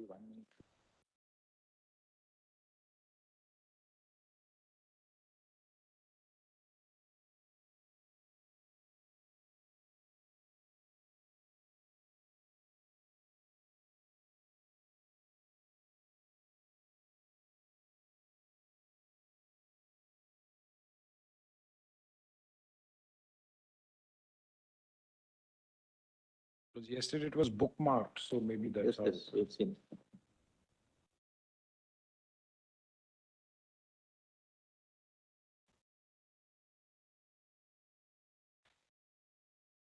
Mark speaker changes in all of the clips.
Speaker 1: 1 minute.
Speaker 2: Yesterday it was bookmarked, so maybe that's how.
Speaker 1: Yes, it's in.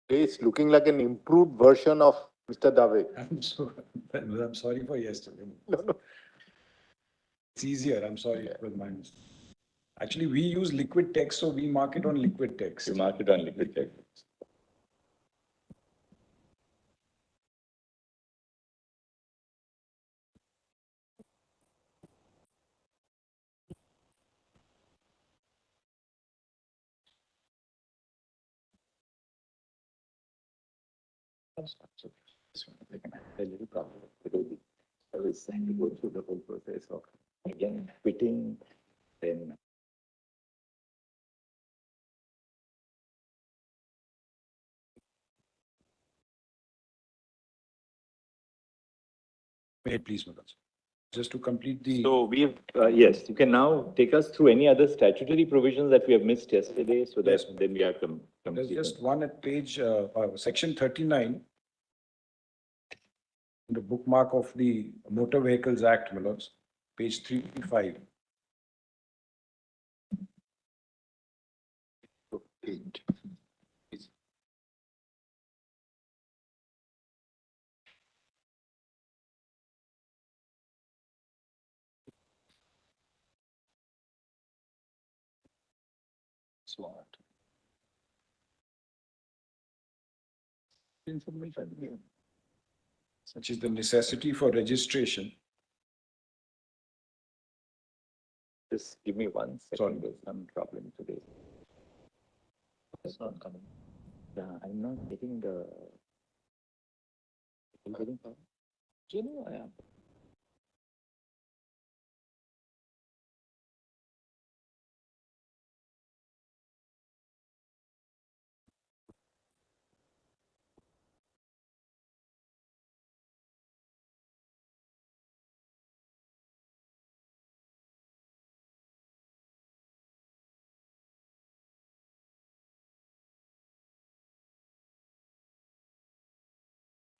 Speaker 1: It's looking like an improved version of Mr. Dave.
Speaker 2: I'm sorry for yesterday.
Speaker 1: No.
Speaker 2: It's easier. I'm sorry. It was my mistake. Actually, we use liquid text, so we mark it on liquid text.
Speaker 1: You mark it on liquid text. A little problem because I was trying to go through the whole process of again quitting, then
Speaker 2: Wait, please, Manoj. Just to complete the.
Speaker 1: so we've yes, you can now take us through any other statutory provisions that we have missed yesterday, so that
Speaker 2: Yes.
Speaker 1: then we are
Speaker 2: There's
Speaker 1: completed.
Speaker 2: just one at page, section 39. The bookmark of the Motor Vehicles Act, Manoj, page 355.
Speaker 1: Eight.
Speaker 2: Smart. Information. Such is the necessity for registration.
Speaker 1: Just give me 1 second.
Speaker 2: Sorry.
Speaker 1: There's some problem today. It's not coming. Yeah, I'm not getting the. I'm getting. Do you know I am?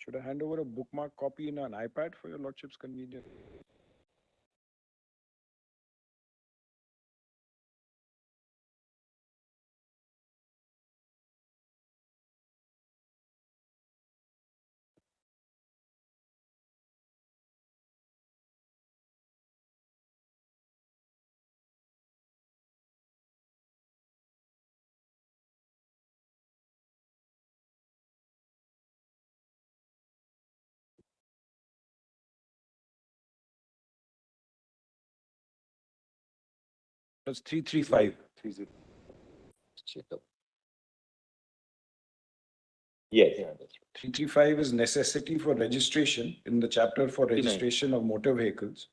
Speaker 2: Should I hand over a bookmark copy in an iPad for your lordship's convenience? That's 335.
Speaker 1: 30. Yes. Yeah, that's right.
Speaker 2: 335 is necessity for registration in the chapter for
Speaker 1: 39.
Speaker 2: registration of motor vehicles.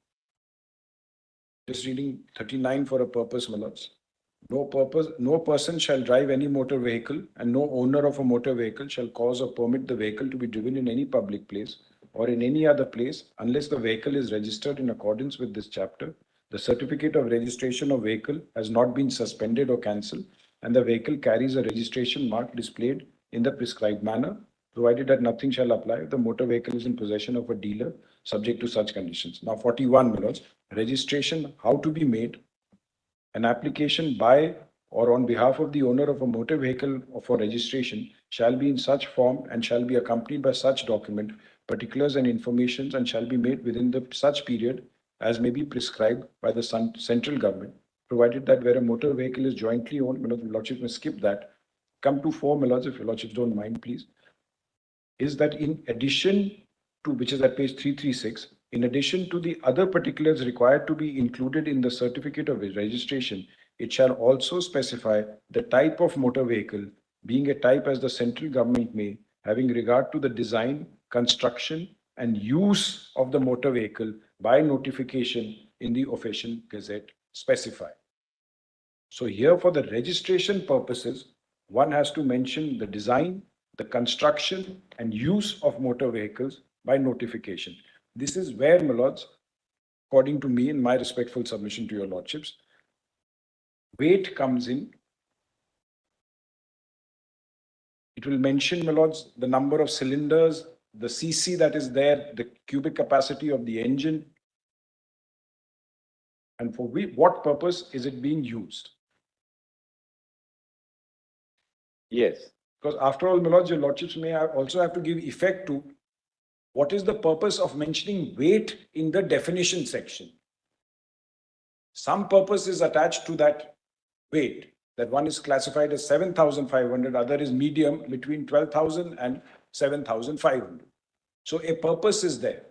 Speaker 2: Just reading 39 for a purpose, Manoj. No person shall drive any motor vehicle, and no owner of a motor vehicle shall cause or permit the vehicle to be driven in any public place or in any other place unless the vehicle is registered in accordance with this chapter. The certificate of registration of vehicle has not been suspended or cancelled, and the vehicle carries a registration mark displayed in the prescribed manner, provided that nothing shall apply if the motor vehicle is in possession of a dealer subject to such conditions. Now, 41, Manoj, registration, how to be made. An application by or on behalf of the owner of a motor vehicle for registration shall be in such form and shall be accompanied by such document, particulars and information, and shall be made within the such period as may be prescribed by the central government, provided that where a motor vehicle is jointly owned, Manoj, Lordship may skip that. Come to 4, Manoj, if your Lordships don't mind, please. Is that in addition to, which is at page 336, in addition to the other particulars required to be included in the certificate of registration, it shall also specify the type of motor vehicle, being a type as the central government may, having regard to the design, construction, and use of the motor vehicle by notification in the official gazette specified. So here for the registration purposes, one has to mention the design, the construction and use of motor vehicles by notification. This is where, my lords, according to me in my respectful submission to your lordships, weight comes in. It will mention, my lords, the number of cylinders, the cc that is there, the cubic capacity of the engine, and for what purpose is it being used.
Speaker 1: Yes.
Speaker 2: Because after all, my lords, your lordships may also have to give effect to what is the purpose of mentioning weight in the definition section. Some purpose is attached to that weight, that one is classified as 7,500, other is medium between 12,000 and 7,500. So a purpose is there.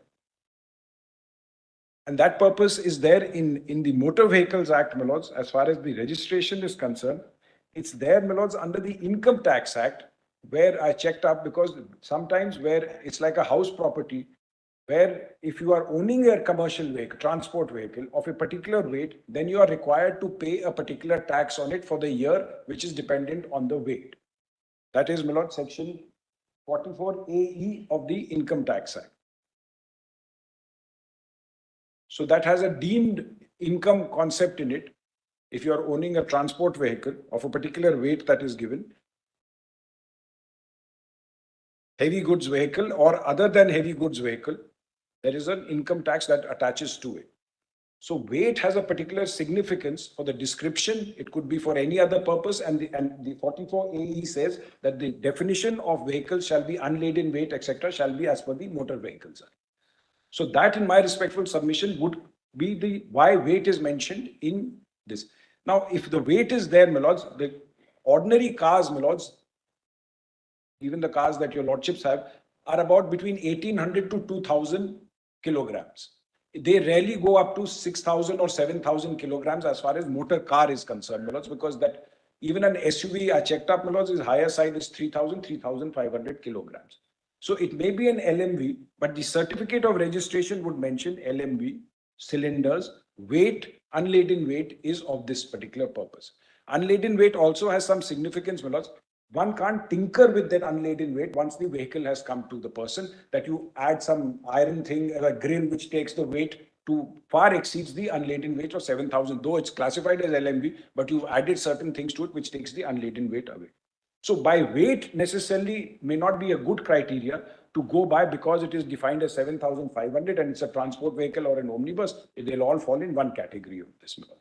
Speaker 2: And that purpose is there in the Motor Vehicles Act, my lords, as far as the registration is concerned. It's there, my lords, under the Income Tax Act, where I checked up, because sometimes where it's like a house property, where if you are owning a commercial vehicle, transport vehicle of a particular weight, then you are required to pay a particular tax on it for the year, which is dependent on the weight. That is, my lord, section 44AE of the Income Tax Act. So that has a deemed income concept in it. If you are owning a transport vehicle of a particular weight that is given, heavy goods vehicle or other than heavy goods vehicle, there is an income tax that attaches to it. So weight has a particular significance for the description. It could be for any other purpose. And the 44AE says that the definition of vehicles shall be unladen weight, etc., shall be as per the Motor Vehicles Act. So that, in my respectful submission, would be the why weight is mentioned in this. Now, if the weight is there, my lords, the ordinary cars, my lords, even the cars that your lordships have, are about between 1,800 to 2,000 kilograms. They rarely go up to 6,000 or 7,000 kilograms as far as motor car is concerned, my lords, because that even an SUV, I checked up, my lords, is higher side is 3,000, 3,500 kilograms. So it may be an LMV, but the certificate of registration would mention LMV, cylinders, weight, unladen weight is of this particular purpose. Unladen weight also has some significance, my lords. One can't tinker with that unladen weight once the vehicle has come to the person, that you add some iron thing, a grill which takes the weight to far exceeds the unladen weight of 7,000, though it's classified as LMV, but you've added certain things to it which takes the unladen weight away. So by weight necessarily may not be a good criteria to go by, because it is defined as 7,500 and it's a transport vehicle or an omnibus. They'll all fall in one category of this, my lord.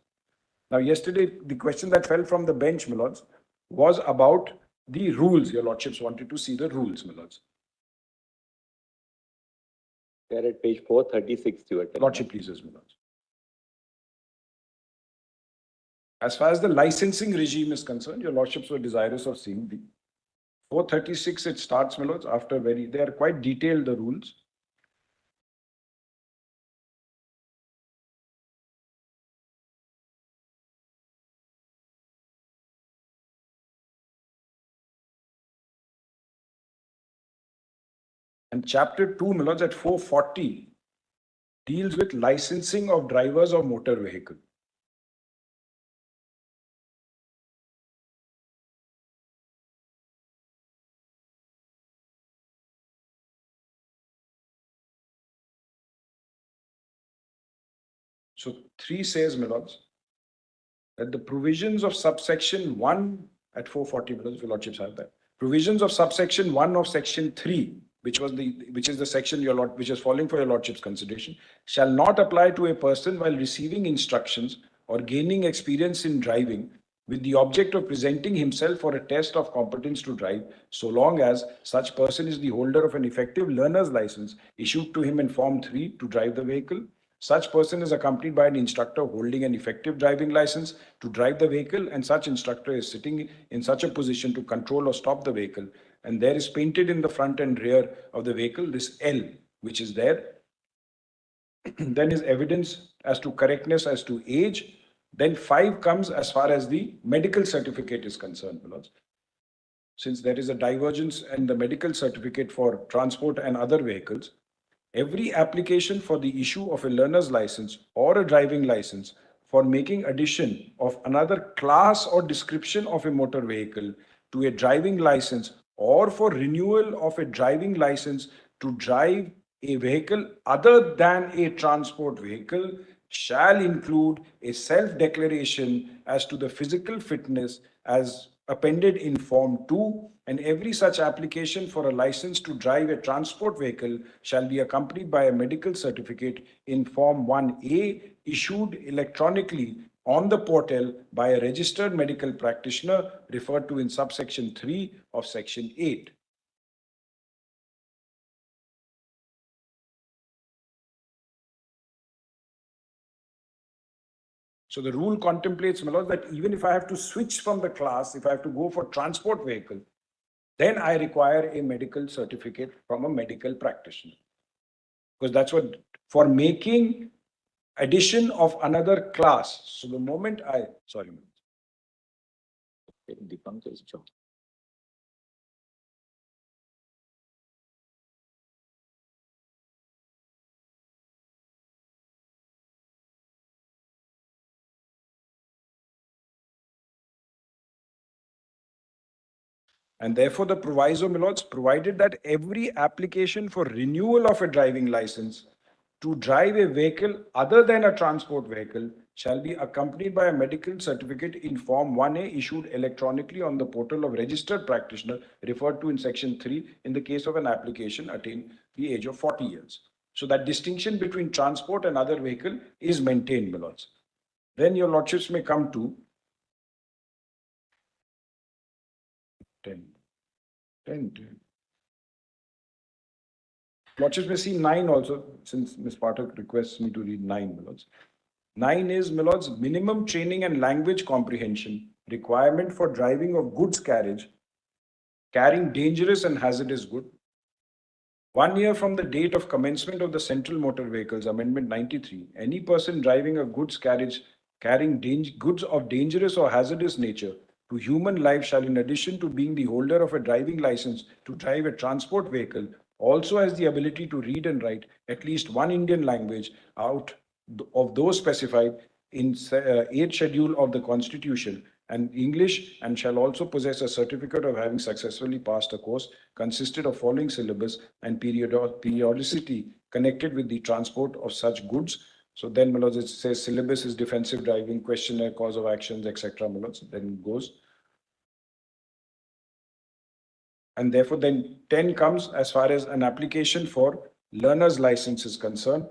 Speaker 2: Now, yesterday, the question that fell from the bench, my lords, was about the rules. Your lordships wanted to see the rules, my lords.
Speaker 1: They're at page 436.
Speaker 2: Lordship pleases, my lords. As far as the licensing regime is concerned, your lordships were desirous of seeing the 436. It starts, my lords, after they are quite detailed, the rules. And chapter 2, my lords, at 440 deals with licensing of drivers of motor vehicle. So 3 says, my lords, that the provisions of subsection 1 at 440, my lords, your lordships have that. Provisions of subsection 1 of section 3, which is the section which is falling for your lordship's consideration, shall not apply to a person while receiving instructions or gaining experience in driving with the object of presenting himself for a test of competence to drive, so long as such person is the holder of an effective learner's license issued to him in Form 3 to drive the vehicle. Such person is accompanied by an instructor holding an effective driving license to drive the vehicle, and such instructor is sitting in such a position to control or stop the vehicle. And there is painted in the front and rear of the vehicle this L, which is there. Then is evidence as to correctness as to age. Then 5 comes as far as the medical certificate is concerned, my lords. Since there is a divergence in the medical certificate for transport and other vehicles, Every application for the issue of a learner's license or a driving license for making addition of another class or description of a motor vehicle to a driving license or for renewal of a driving license to drive a vehicle other than a transport vehicle shall include a self-declaration as to the physical fitness as appended in Form 2, and every such application for a license to drive a transport vehicle shall be accompanied by a medical certificate in Form 1A issued electronically on the portal by a registered medical practitioner referred to in subsection 3 of section 8. So the rule contemplates, my lord, that even if I have to switch from the class, if I have to go for transport vehicle, then I require a medical certificate from a medical practitioner. Because that's what, for making addition of another class. So the moment sorry.
Speaker 1: Deepankar's job.
Speaker 2: And therefore the proviso, my lords, provided that every application for renewal of a driving license to drive a vehicle other than a transport vehicle shall be accompanied by a medical certificate in Form 1A issued electronically on the portal of registered practitioner referred to in section 3 in the case of an application attain the age of 40 years. So that distinction between transport and other vehicle is maintained, my lords. Then your lordships may come to 10. Lordships may see 9 also, since Ms. Pathak requests me to read 9, my lords. 9 is, my lords, minimum training and language comprehension, requirement for driving of goods carriage, carrying dangerous and hazardous goods. 1 year from the date of commencement of the Central Motor Vehicles Amendment 93, any person driving a goods carriage carrying goods of dangerous or hazardous nature to human life shall, in addition to being the holder of a driving license to drive a transport vehicle, also has the ability to read and write at least one Indian language out of those specified in 8th schedule of the Constitution and English, and shall also possess a certificate of having successfully passed a course consisted of following syllabus and periodicity connected with the transport of such goods. So then, my lords, it says syllabus is defensive driving, questionnaire, cause of actions, etc. My lords, then it goes. And therefore, then 10 comes as far as an application for learner's license is concerned.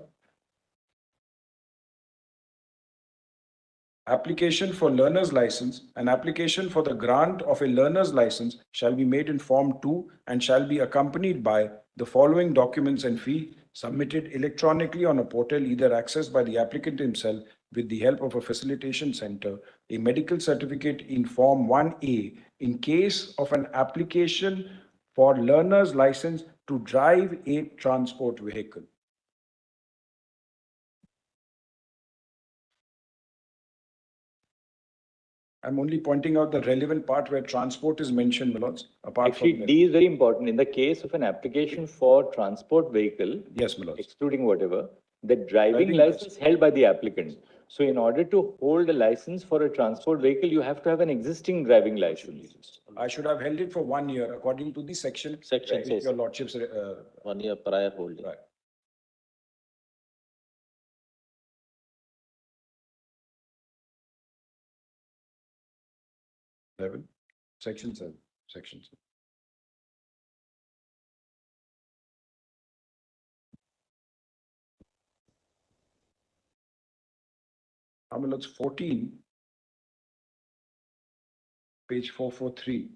Speaker 2: Application for learner's license. An application for the grant of a learner's license shall be made in Form 2 and shall be accompanied by the following documents and fee submitted electronically on a portal either accessed by the applicant himself with the help of a facilitation center, a medical certificate in Form 1A in case of an application for learner's license to drive a transport vehicle. I'm only pointing out the relevant part where transport is mentioned, my lords.
Speaker 1: Actually, D is very important. In the case of an application for transport vehicle,
Speaker 2: yes, my lords,
Speaker 1: excluding whatever, the driving license held by the applicant. So in order to hold a license for a transport vehicle, you have to have an existing driving license.
Speaker 2: I should have held it for 1 year according to the section.
Speaker 1: Section says
Speaker 2: your lordships.
Speaker 1: 1 year prior holding.
Speaker 2: Right. Section 7. Section 7. It's 14, page 443. It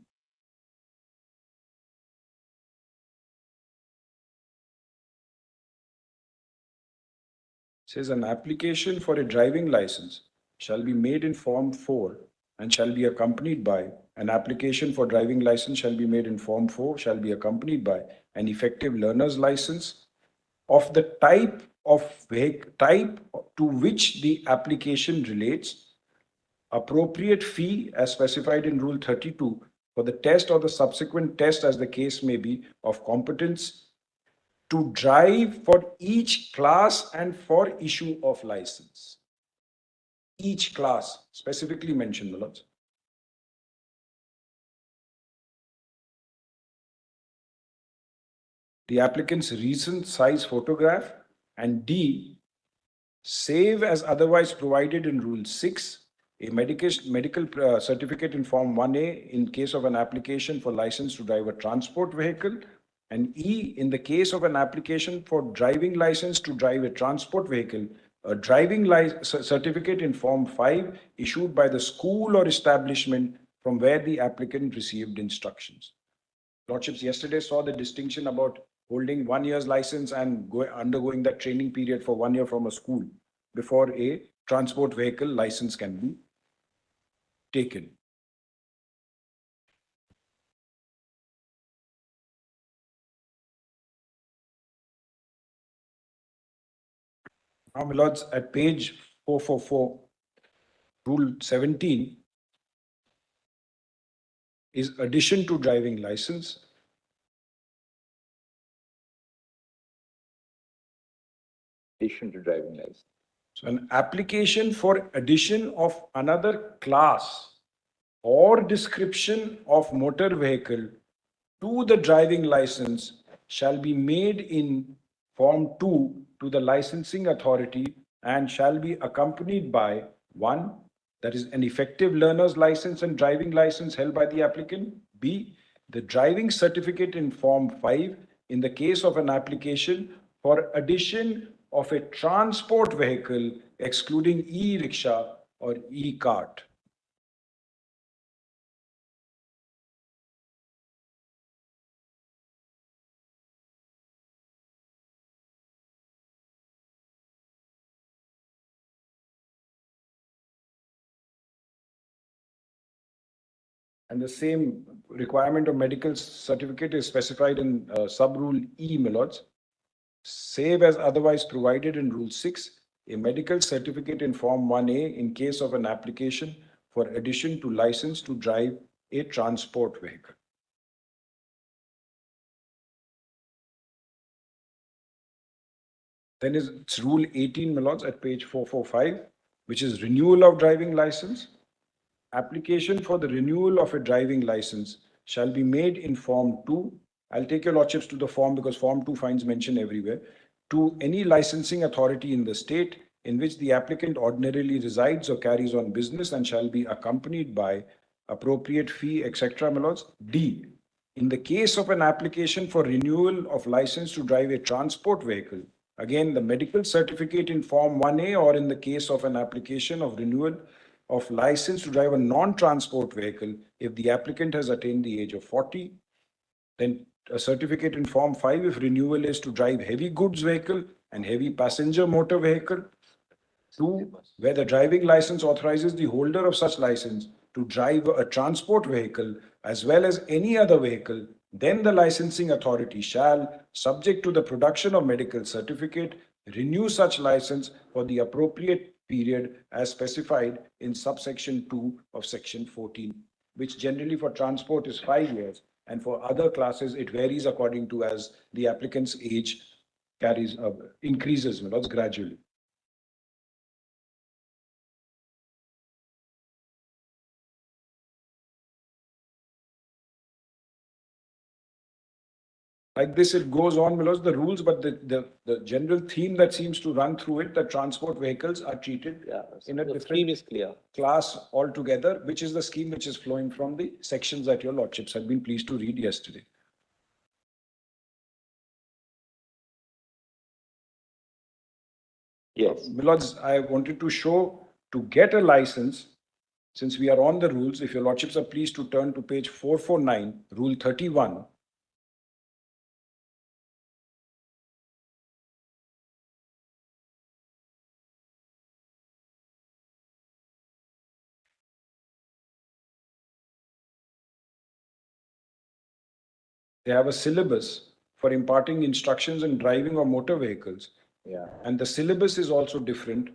Speaker 2: says an application for a driving license shall be made in Form 4 and shall be accompanied by an application for driving license shall be made in Form 4 shall be accompanied by an effective learner's license of the type to which the application relates, appropriate fee as specified in Rule 32 for the test or the subsequent test as the case may be of competence to drive for each class and for issue of license. Each class, specifically mentioned, my lords. The applicant's recent size photograph, and D, save as otherwise provided in Rule 6, a medical certificate in Form 1A in case of an application for license to drive a transport vehicle, and E, in the case of an application for driving license to drive a transport vehicle, a driving certificate in Form 5 issued by the school or establishment from where the applicant received instructions. Lordships yesterday saw the distinction about holding 1 year's license and undergoing that training period for 1 year from a school before a transport vehicle license can be taken. Now, my lords, at page 444, Rule 17 is addition to driving license.
Speaker 1: Addition to driving license.
Speaker 2: So an application for addition of another class or description of motor vehicle to the driving license shall be made in Form 2 to the licensing authority and shall be accompanied by 1, that is an effective learner's license and driving license held by the applicant. B, the driving certificate in Form 5 in the case of an application for addition of a transport vehicle excluding e-rickshaw or e-cart. And the same requirement of medical certificate is specified in sub-rule E, my lords. Save as otherwise provided in Rule 6, a medical certificate in Form 1A in case of an application for addition to license to drive a transport vehicle. Then it's Rule 18, my lords, at page 445, which is renewal of driving license. Application for the renewal of a driving license shall be made in Form 2. I'll take your lordships to the form because Form 2 finds mention everywhere. To any licensing authority in the state in which the applicant ordinarily resides or carries on business and shall be accompanied by appropriate fee, etc. My lords. D, in the case of an application for renewal of license to drive a transport vehicle, again, the medical certificate in Form 1A or in the case of an application of renewal of license to drive a non-transport vehicle if the applicant has attained the age of 40. Then a certificate in Form 5 if renewal is to drive heavy goods vehicle and heavy passenger motor vehicle. 2, where the driving license authorizes the holder of such license to drive a transport vehicle as well as any other vehicle, then the licensing authority shall, subject to the production of medical certificate, renew such license for the appropriate period as specified in subsection 2 of section 14, which generally for transport is 5 years, and for other classes it varies according to as the applicant's age increases gradually. Like this, it goes on below the rules, but the general theme that seems to run through it, that transport vehicles are treated in a different class altogether, which is the scheme which is flowing from the sections that your lordships had been pleased to read yesterday.
Speaker 1: Yes.
Speaker 2: My lords, I wanted to show to get a license, since we are on the rules, if your lordships are pleased to turn to page 449, Rule 31. They have a syllabus for imparting instructions in driving of motor vehicles.
Speaker 1: Yeah.
Speaker 2: And the syllabus is also different.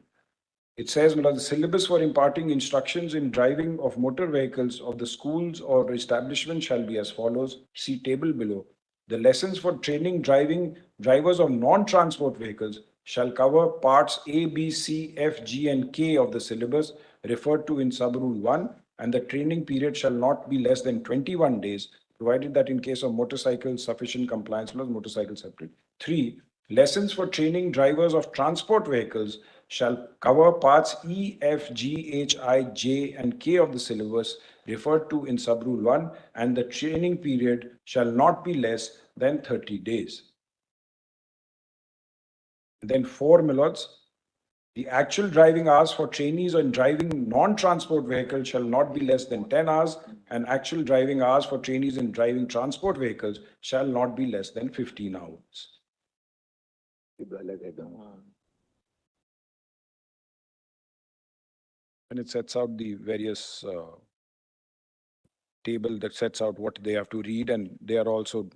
Speaker 2: It says, the syllabus for imparting instructions in driving of motor vehicles of the schools or establishment shall be as follows. See table below. The lessons for training drivers of non-transport vehicles shall cover parts A, B, C, F, G, and K of the syllabus referred to in Subrule 1, and the training period shall not be less than 21 days, provided that in case of motorcycles, sufficient compliance plus motorcycle separate. 3. Lessons for training drivers of transport vehicles shall cover parts E, F, G, H, I, J, and K of the syllabus referred to in Subrule 1, and the training period shall not be less than 30 days. Then 4, my lords, the actual driving hours for trainees on driving non-transport vehicles shall not be less than 10 hours, and actual driving hours for trainees in driving transport vehicles shall not be less than 15 hours. And it sets out the various table that sets out what they have to read, and they are also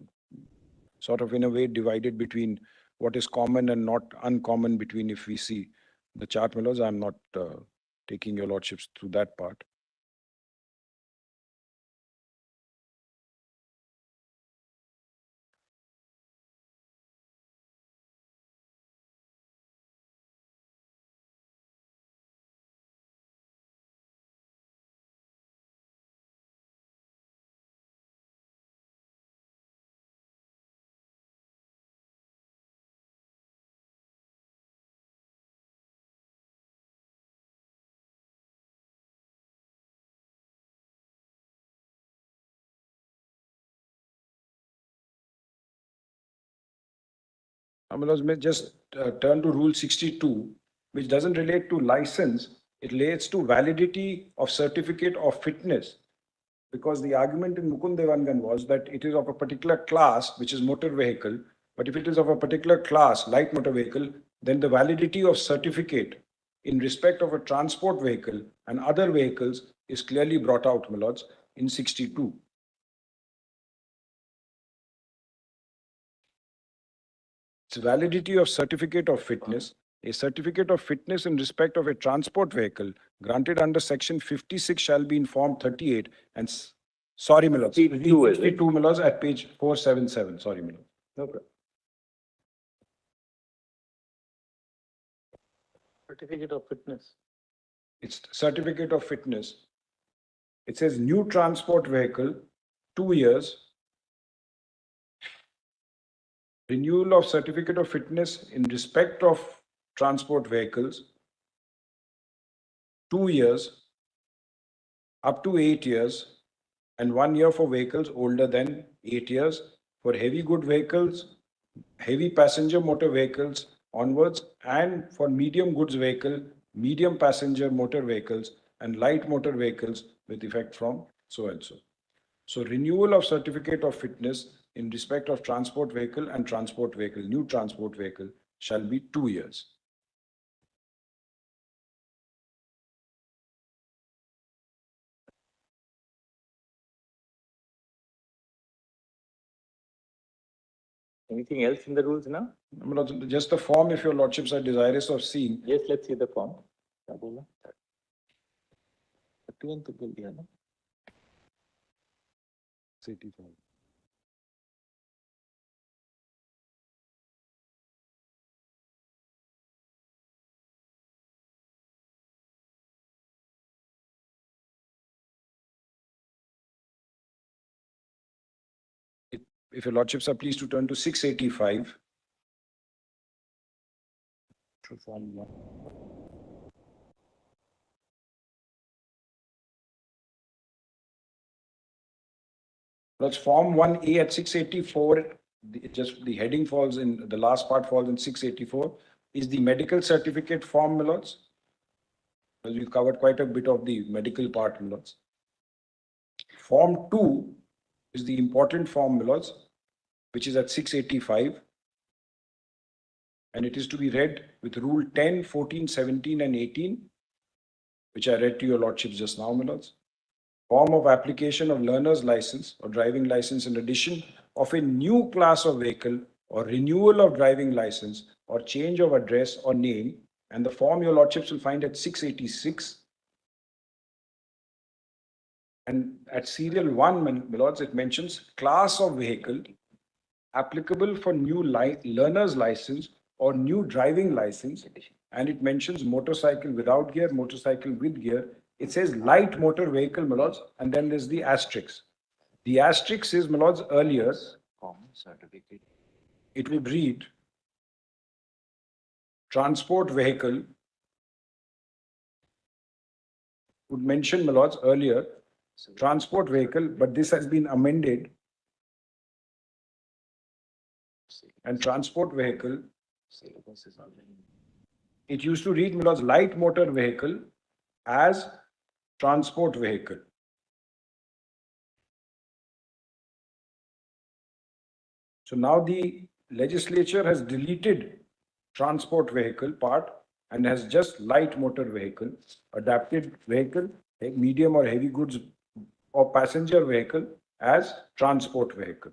Speaker 2: sort of in a way divided between what is common and not uncommon between, if we see the chart, Millers. I'm not taking your lordships through that part. Millers, may just turn to Rule 62, which doesn't relate to license. It relates to validity of certificate of fitness. Because the argument in Mukund Devangan was that it is of a particular class, which is motor vehicle. But if it is of a particular class, light motor vehicle, then the validity of certificate in respect of a transport vehicle and other vehicles is clearly brought out, my lords, in 62. It's validity of certificate of fitness. A certificate of fitness in respect of a transport vehicle granted under section 56 shall be in form 38 and sorry, my lords, 52, my lords, at page 477. Sorry, my lords.
Speaker 1: No problem. Certificate of fitness.
Speaker 2: It's certificate of fitness. It says new transport vehicle, 2 years. Renewal of certificate of fitness in respect of transport vehicles, 2 years, up to 8 years, and 1 year for vehicles older than 8 years. For heavy good vehicles, heavy passenger motor vehicles onwards, and for medium goods vehicle, medium passenger motor vehicles, and light motor vehicles with effect from so and so. So renewal of certificate of fitness in respect of transport vehicle and transport vehicle, new transport vehicle, shall be 2 years.
Speaker 1: Anything else in the rules now?
Speaker 2: Just the form, if your lordships are desirous of seeing.
Speaker 1: Yes, let's see the form.
Speaker 2: 85. If your lordships are pleased to turn to 685. That's Form 1A at 684. Just the heading falls in, the last part falls in 684. Is the medical certificate form, my lords? Because we've covered quite a bit of the medical part, my lords. Form 2 is the important form, my lords, which is at 685. And it is to be read with Rule 10, 14, 17, and 18, which I read to your lordships just now, my lords. Form of application of learner's license or driving license in addition of a new class of vehicle or renewal of driving license or change of address or name. And the form your lordships will find at 686. And at serial 1, my lords, it mentions class of vehicle applicable for new learner's license or new driving license. And it mentions motorcycle without gear, motorcycle with gear. It says light motor vehicle, my lords, and then there's the asterisk. The asterisk is, my lords, earlier,
Speaker 1: Common certificate.
Speaker 2: it would read transport vehicle, would mention, my lords, earlier, transport vehicle, but this has been amended. And transport vehicle, it used to read, my lords, light motor vehicle as transport vehicle. So now the legislature has deleted transport vehicle part and has just light motor vehicle, adapted vehicle, medium or heavy goods or passenger vehicle as transport vehicle.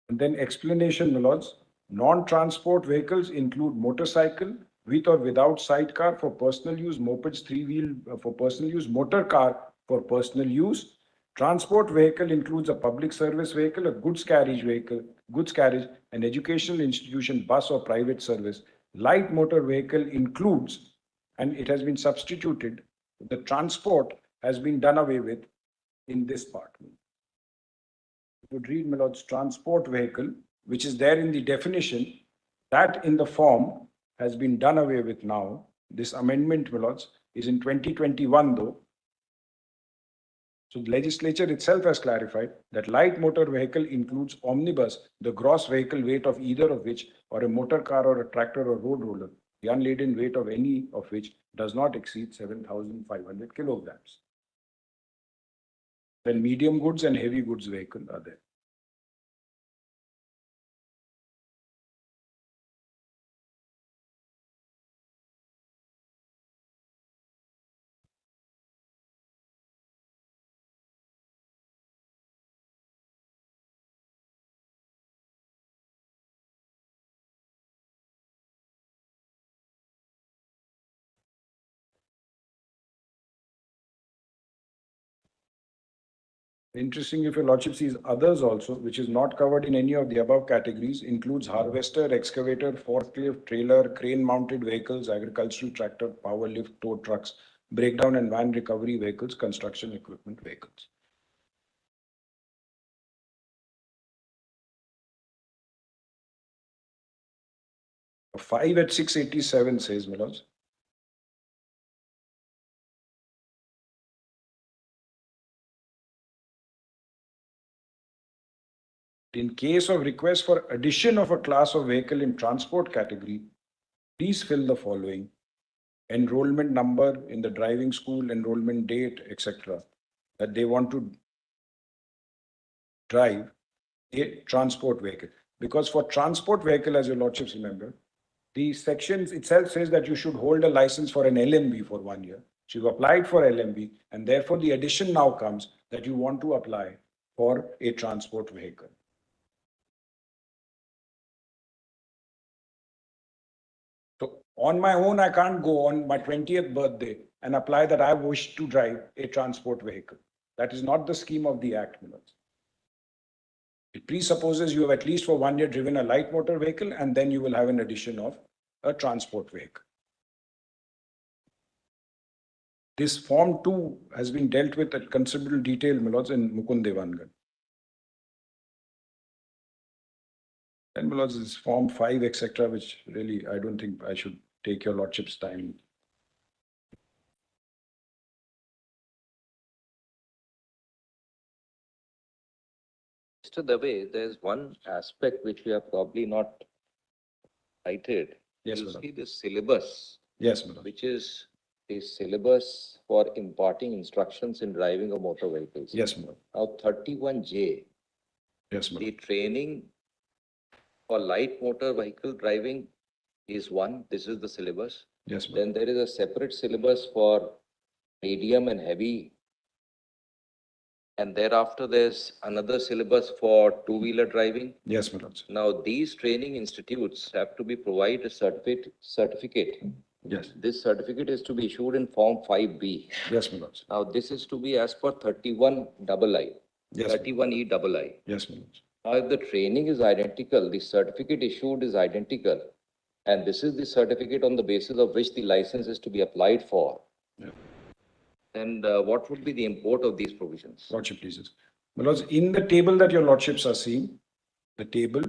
Speaker 2: And then explanation, my lords, non-transport vehicles include motorcycle with or without sidecar for personal use, mopeds, three-wheel for personal use, motor car for personal use. Transport vehicle includes a public service vehicle, a goods carriage vehicle, an educational institution, bus or private service. Light motor vehicle includes, and it has been substituted, the transport has been done away with in this part. Would read, my lords, transport vehicle, which is there in the definition, that in the form has been done away with now. This amendment, my lords, is in 2021 though. So the legislature itself has clarified that light motor vehicle includes omnibus, the gross vehicle weight of either of which, or a motor car or a tractor or road roller, the unladen weight of any of which does not exceed 7,500 kilograms. Then medium goods and heavy goods vehicle are there. Interesting, if your lordship sees others also, which is not covered in any of the above categories, includes harvester, excavator, forklift, trailer, crane mounted vehicles, agricultural tractor, power lift, tow trucks, breakdown and van recovery vehicles, construction equipment vehicles. A 5 at 687 says, my lords. In case of request for addition of a class of vehicle in transport category, please fill the following: enrollment number in the driving school, enrollment date, etc. That they want to drive a transport vehicle. Because for transport vehicle, as your lordships remember, the sections itself says that you should hold a license for an LMB for 1 year. So you've applied for LMB, and therefore the addition now comes that you want to apply for a transport vehicle. So on my own, I can't go on my 20th birthday and apply that I wish to drive a transport vehicle. That is not the scheme of the Act, Millers. It presupposes you have at least for 1 year driven a light motor vehicle, and then you will have an addition of a transport vehicle. This Form 2 has been dealt with at considerable detail, my lords, in Mukund Devangan. And my lords, is Form 5, etc., which really I don't think I should take your lordship's time.
Speaker 3: Mr. Dave, there's one aspect which we have probably not cited.
Speaker 2: Yes,
Speaker 3: You
Speaker 2: madam.
Speaker 3: see the syllabus,
Speaker 2: Yes, madam.
Speaker 3: which is the syllabus for imparting instructions in driving of motor vehicles.
Speaker 2: Yes, madam.
Speaker 3: Now 31J,
Speaker 2: Yes, madam.
Speaker 3: the training for light motor vehicle driving is one. This is the syllabus.
Speaker 2: Yes, madam.
Speaker 3: Then there is a separate syllabus for medium and heavy. And thereafter, there's another syllabus for two-wheeler driving.
Speaker 2: Yes, madam.
Speaker 3: Now, these training institutes have to be provided a certificate.
Speaker 2: Yes.
Speaker 3: This certificate is to be issued in Form 5B.
Speaker 2: Yes, madam.
Speaker 3: Now, this is to be as per 31II.
Speaker 2: Yes.
Speaker 3: 31EII.
Speaker 2: Yes, my lords.
Speaker 3: Now, if the training is identical, the certificate issued is identical, and this is the certificate on the basis of which the license is to be applied for,
Speaker 2: Yeah.
Speaker 3: then what would be the import of these provisions?
Speaker 2: Lordship pleases. My lords, in the table that your lordships are seeing, the table,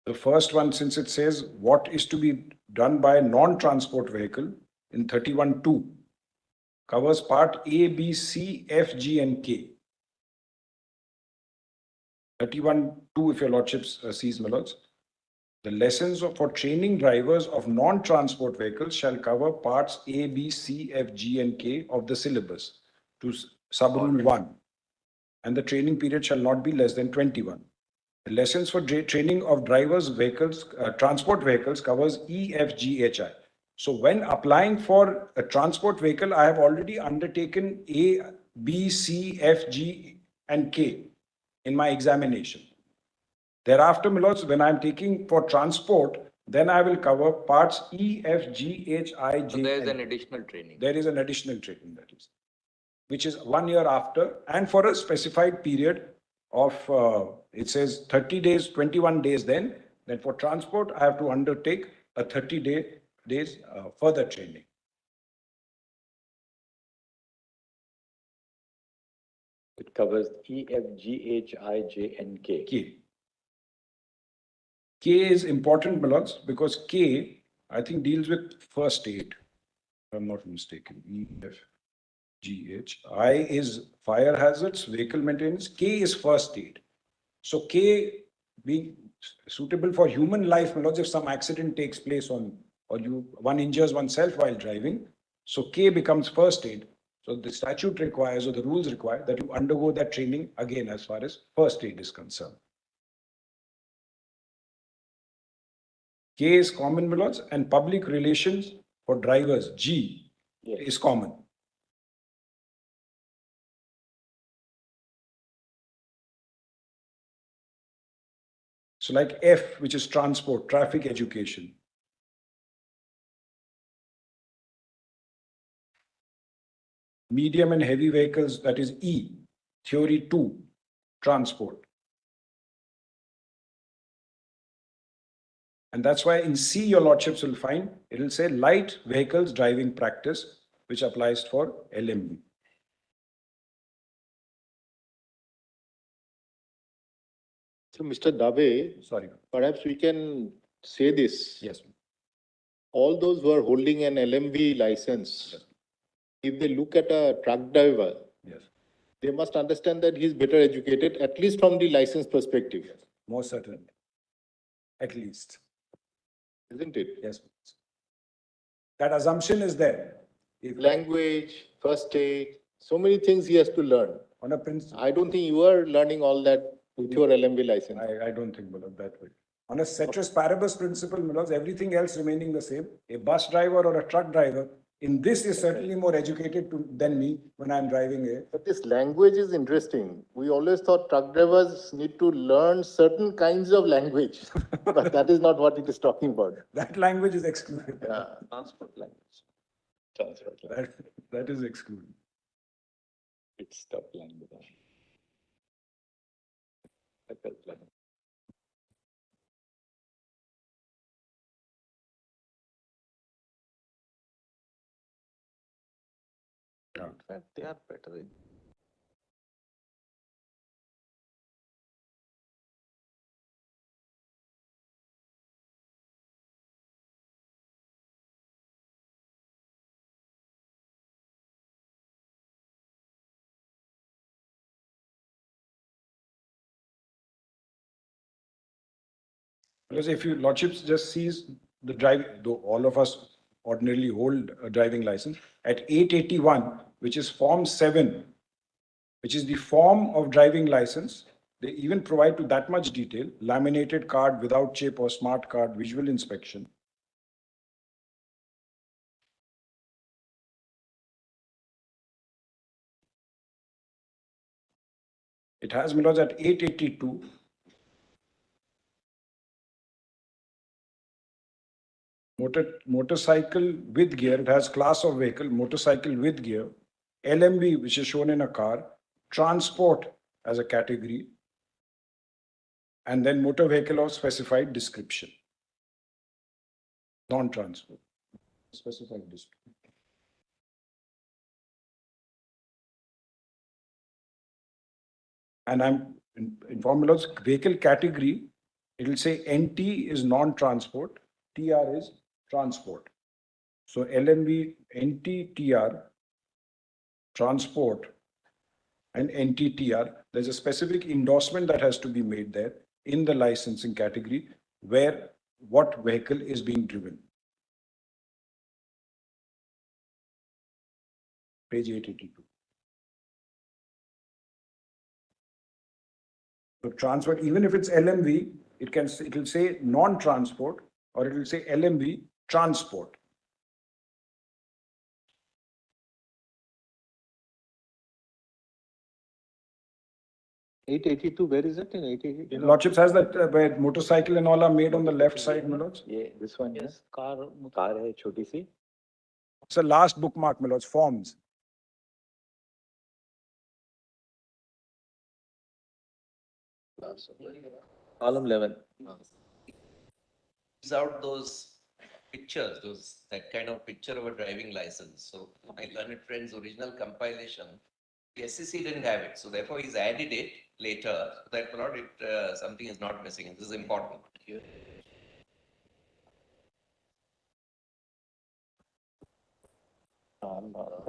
Speaker 2: the first one, since it says what is to be done by a non-transport vehicle in 31(2), covers part A, B, C, F, G, and K. 31(2), if your lordships sees, my lords, the lessons for training drivers of non-transport vehicles shall cover parts A, B, C, F, G, and K of the syllabus to sub-rule 1, and the training period shall not be less than 21. The lessons for training of drivers vehicles, transport vehicles covers E, F, G, H, I. So when applying for a transport vehicle, I have already undertaken A, B, C, F, G, and K in my examination. Thereafter, my lords, when I'm taking for transport, then I will cover parts E, F, G, H, I, J.
Speaker 3: So there is
Speaker 2: and
Speaker 3: an additional training.
Speaker 2: There is an additional training, that is, which is 1 year after, and for a specified period of, it says 30 days, 21 days then for transport, I have to undertake a 30 days further training.
Speaker 1: It covers E, F, G, H, I, J, and K.
Speaker 2: K is important, my lords, because K, I think, deals with first aid, if I'm not mistaken. E, F, G, H. I is fire hazards, vehicle maintenance. K is first aid. So K being suitable for human life, my lords, if some accident takes place or one injures oneself while driving, so K becomes first aid. So the statute requires, or the rules require, that you undergo that training again as far as first aid is concerned. K is common, my lords, and public relations for drivers, G, is common. So like F, which is transport, traffic education. Medium and heavy vehicles, that is E, theory 2, transport. And that's why in C, your lordships will find, it will say light vehicles driving practice, which applies for LMB.
Speaker 4: So, Mr. Dave,
Speaker 2: Sorry.
Speaker 4: perhaps we can say this.
Speaker 2: Yes.
Speaker 4: All those who are holding an LMV license, if they look at a truck driver,
Speaker 2: Yes.
Speaker 4: they must understand that he's better educated, at least from the license perspective.
Speaker 2: Yes. Most certainly. At least.
Speaker 4: Isn't it?
Speaker 2: Yes. That assumption is there. If
Speaker 4: Language, first aid, so many things he has to learn.
Speaker 2: on a principle,
Speaker 4: I don't think you are learning all that with your LMV license.
Speaker 2: I don't think, Milord, that way. On a ceteris paribus principle, Milord, everything else remaining the same. A bus driver or a truck driver in this is certainly more educated than me when I'm driving a.
Speaker 4: But this language is interesting. We always thought truck drivers need to learn certain kinds of language, but that is not what it is talking about.
Speaker 2: That language is excluded.
Speaker 4: Yeah.
Speaker 1: Transport language. Transport language.
Speaker 2: That is excluded.
Speaker 1: It's tough language.
Speaker 4: In fact, they are better in.
Speaker 2: Because if you lordships just sees the drive, though all of us ordinarily hold a driving license, at 881, which is Form 7, which is the form of driving license, they even provide to that much detail, laminated card without chip or smart card, visual inspection. It has, my lords, at 882, motorcycle with gear. It has class of vehicle, motorcycle with gear, LMB, which is shown in a car, transport as a category. And then motor vehicle of specified description. Non-transport. Specified description. And I'm in formulas, vehicle category, it will say NT is non-transport, TR is transport. So LMV, NT, TR, transport, and NTTR, there's a specific endorsement that has to be made there in the licensing category where what vehicle is being driven. Page 882. So transport, even if it's LMV, it will say non-transport or it will say LMV transport.
Speaker 5: Where is it in 882?
Speaker 2: Lordships has that where motorcycle and all are made on the left side, my lords.
Speaker 1: Yeah, this one.
Speaker 5: Yes, car.
Speaker 1: Car hai, choti si.
Speaker 2: It's the last bookmark, my lords, forms.
Speaker 5: Column 11.
Speaker 3: Gives out those pictures, that kind of picture of a driving license. So my learned friend's original compilation, the SCC didn't have it. So therefore he's added it later. So that not something is not missing. This is important.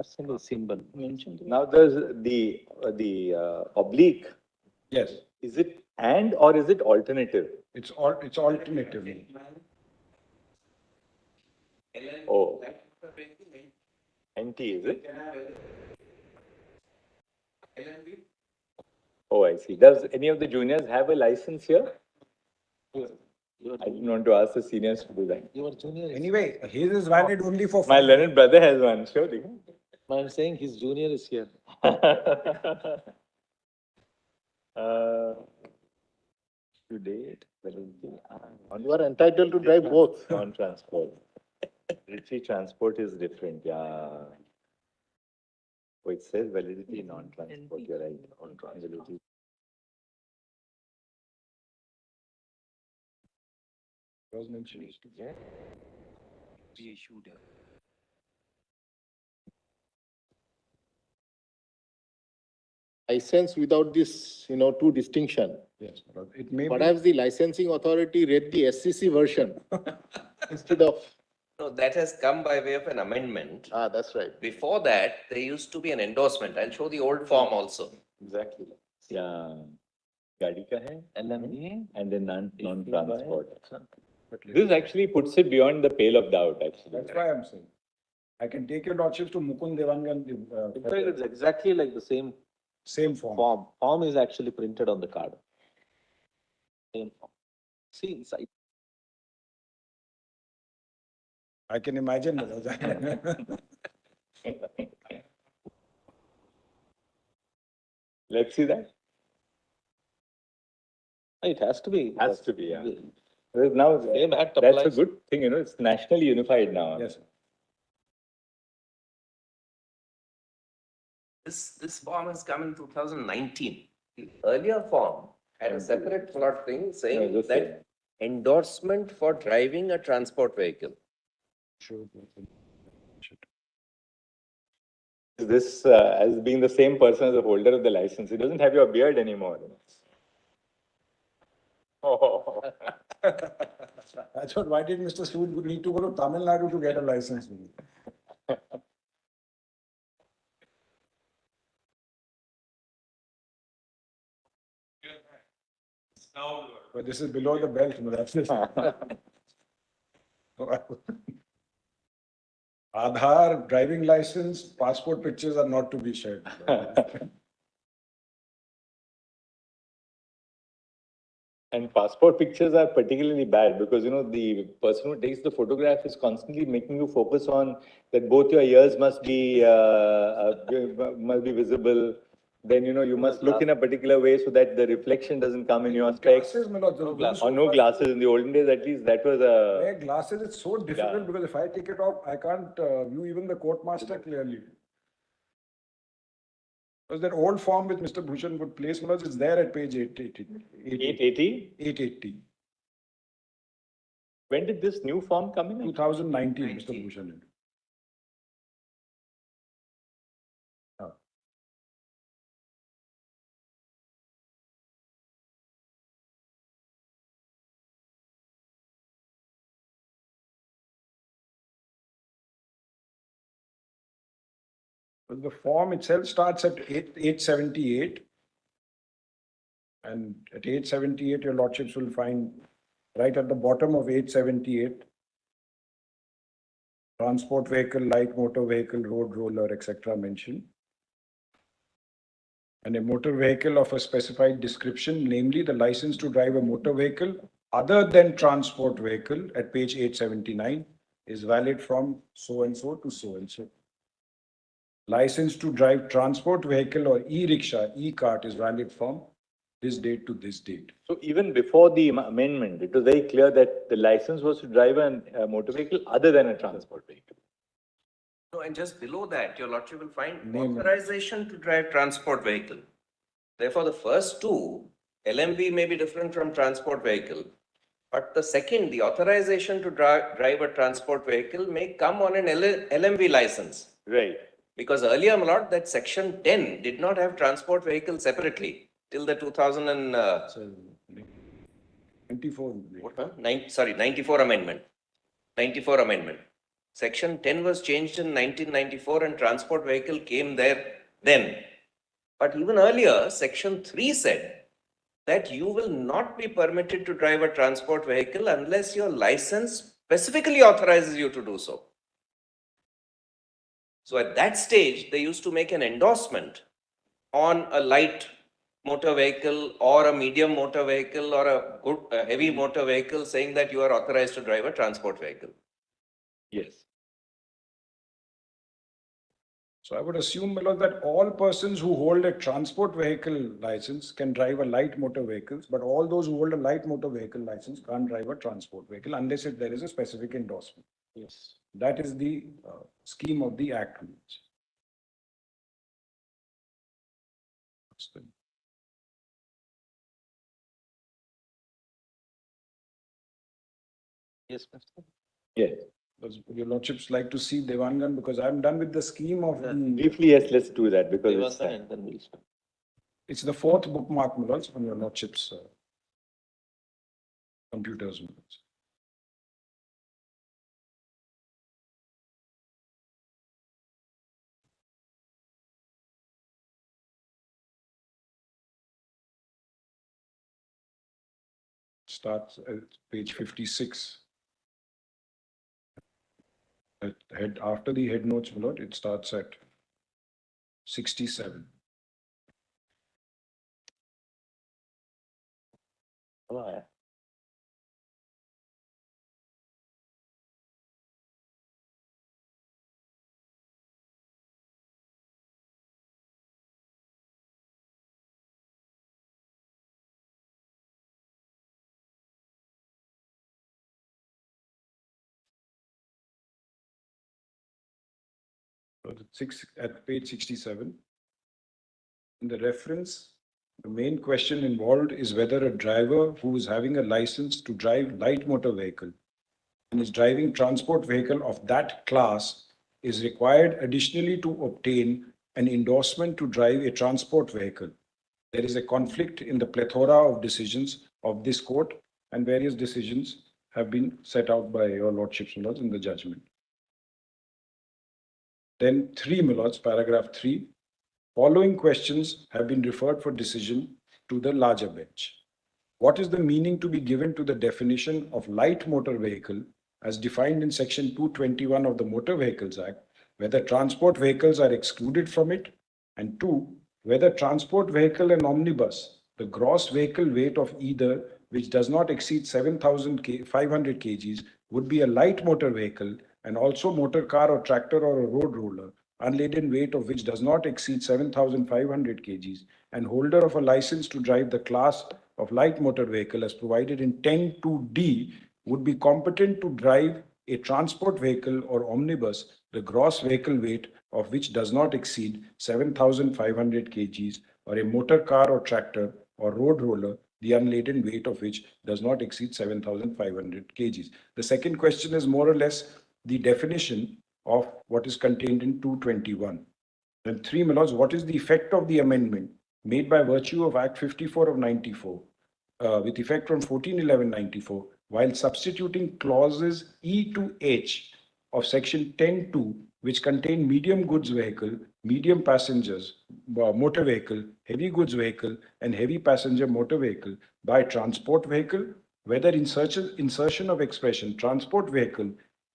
Speaker 5: Single symbol mentioned.
Speaker 1: Now there's the oblique.
Speaker 2: Yes,
Speaker 1: Is it and or is it alternative?
Speaker 2: it's alternative.
Speaker 1: Oh. NT, is it? Oh, I see. Does any of the juniors have a license here? I didn't want to ask the seniors to do that.
Speaker 5: Your junior is.
Speaker 2: Anyway, his is valid only for.
Speaker 1: My learned brother has one, surely.
Speaker 5: I'm saying his junior is here.
Speaker 1: To date,
Speaker 4: You are entitled to drive both.
Speaker 1: non-transport. Retreat transport is different, yeah. Oh, it says validity non-transport, you're right. Non-transport.
Speaker 2: Was mentioned.
Speaker 4: License without this, two distinction.
Speaker 2: Yes, it may be.
Speaker 4: Perhaps the licensing authority read the SCC version instead of.
Speaker 3: No, that has come by way of an amendment.
Speaker 4: That's right.
Speaker 3: Before that, there used to be an endorsement. I'll show the old form also.
Speaker 1: Exactly. Yeah. Gadi ka hai,
Speaker 5: LME.
Speaker 1: and then non-transport. This actually puts it beyond the pale of doubt, actually.
Speaker 2: That's why I'm saying. I can take your lordships to Mukund Devangan.
Speaker 5: In fact, it's exactly like the same
Speaker 2: Same form.
Speaker 5: form. Form is actually printed on the card. Same form. See inside.
Speaker 2: I can imagine.
Speaker 1: Let's see that.
Speaker 5: It has to be.
Speaker 1: Has to be, yeah. Now,
Speaker 5: Same act
Speaker 1: that's a
Speaker 5: applies.
Speaker 1: good thing, it's nationally unified now.
Speaker 2: Yes.
Speaker 3: This form has come in 2019. The earlier form had a separate plot thing saying
Speaker 1: just
Speaker 3: that endorsement for driving a transport vehicle.
Speaker 2: Sure.
Speaker 1: This, as being the same person as the holder of the license, it doesn't have your beard anymore. Oh.
Speaker 2: I thought, why did Mr. Sood need to go to Tamil Nadu to get a license? But this is below the belt. No, that's it. Aadhaar, driving license, passport pictures are not to be shared.
Speaker 1: And passport pictures are particularly bad because, the person who takes the photograph is constantly making you focus on that both your ears must be visible. Then, you must look in a particular way so that the reflection doesn't come in your specs.
Speaker 2: Glasses, my lord,
Speaker 1: Or no glasses. In the olden days, at least, that was a...
Speaker 2: Wear glasses, it's so difficult
Speaker 1: Yeah.
Speaker 2: because if I take it off, I can't view even the court master clearly. Because that old form which Mr. Bhushan would place, Manoj, is there at page 880.
Speaker 1: 880?
Speaker 2: 880.
Speaker 1: When did this new form come in?
Speaker 2: 2019, Mr. Bhushan. But the form itself starts at 878. And at 878, your lordships will find right at the bottom of 878, transport vehicle, light motor vehicle, road roller, etc. mentioned. And a motor vehicle of a specified description, namely the license to drive a motor vehicle other than transport vehicle at page 879 is valid from so-and-so to so-and-so. License to drive transport vehicle or e-rickshaw, e-cart is valid from this date to this date.
Speaker 1: So even before the amendment, it was very clear that the license was to drive a motor vehicle other than a transport vehicle.
Speaker 3: No, and just below that, your lordship will find
Speaker 2: Name.
Speaker 3: authorization to drive transport vehicle. Therefore, the first two, LMV may be different from transport vehicle. But the second, the authorization to drive a transport vehicle may come on an LMV license.
Speaker 1: Right.
Speaker 3: Because earlier, my lord, that section 10 did not have transport vehicle separately till the 2000 and,
Speaker 2: 94.
Speaker 3: 94 amendment. 94 amendment. Section 10 was changed in 1994 and transport vehicle came there then. But even earlier, section 3 said that you will not be permitted to drive a transport vehicle unless your license specifically authorizes you to do so. So at that stage, they used to make an endorsement on a light motor vehicle or a medium motor vehicle or a heavy motor vehicle saying that you are authorized to drive a transport vehicle.
Speaker 1: Yes.
Speaker 2: So I would assume, Milord, that all persons who hold a transport vehicle license can drive a light motor vehicles, but all those who hold a light motor vehicle license can't drive a transport vehicle unless there is a specific endorsement.
Speaker 1: Yes.
Speaker 2: That is the scheme of the Act.
Speaker 5: Yes, Mr.
Speaker 1: Yes.
Speaker 2: Does your lordships like to see Devangan? Because I'm done with the scheme of the,
Speaker 1: Briefly, yes, let's do that because it's,
Speaker 5: Devangan and then we'll start.
Speaker 2: it's the fourth bookmark, my lords, on your lordships' computers. My lords. Starts at page 56. After the head notes, my lord, it starts at 67.
Speaker 5: Oh, yeah.
Speaker 2: At page 67. In the reference, the main question involved is whether a driver who is having a license to drive light motor vehicle and is driving transport vehicle of that class is required additionally to obtain an endorsement to drive a transport vehicle. There is a conflict in the plethora of decisions of this court, and various decisions have been set out by your lordships, my lords, in the judgment. Then 3, my lords, paragraph 3. Following questions have been referred for decision to the larger bench. What is the meaning to be given to the definition of light motor vehicle as defined in section 221 of the Motor Vehicles Act, whether transport vehicles are excluded from it? And 2, whether transport vehicle and omnibus, the gross vehicle weight of either which does not exceed 7,500 kgs would be a light motor vehicle, and also motor car or tractor or a road roller, unladen weight of which does not exceed 7,500 kgs, and holder of a license to drive the class of light motor vehicle as provided in 10(2)(d would be competent to drive a transport vehicle or omnibus, the gross vehicle weight of which does not exceed 7,500 kgs, or a motor car or tractor or road roller, the unladen weight of which does not exceed 7,500 kgs. The second question is more or less the definition of what is contained in 221. And 3, my lords, what is the effect of the amendment made by virtue of Act 54 of 94, with effect from 14/11/94, while substituting clauses E to H of section 10(2), which contain medium goods vehicle, medium passengers motor vehicle, heavy goods vehicle, and heavy passenger motor vehicle by transport vehicle, whether insertion of expression transport vehicle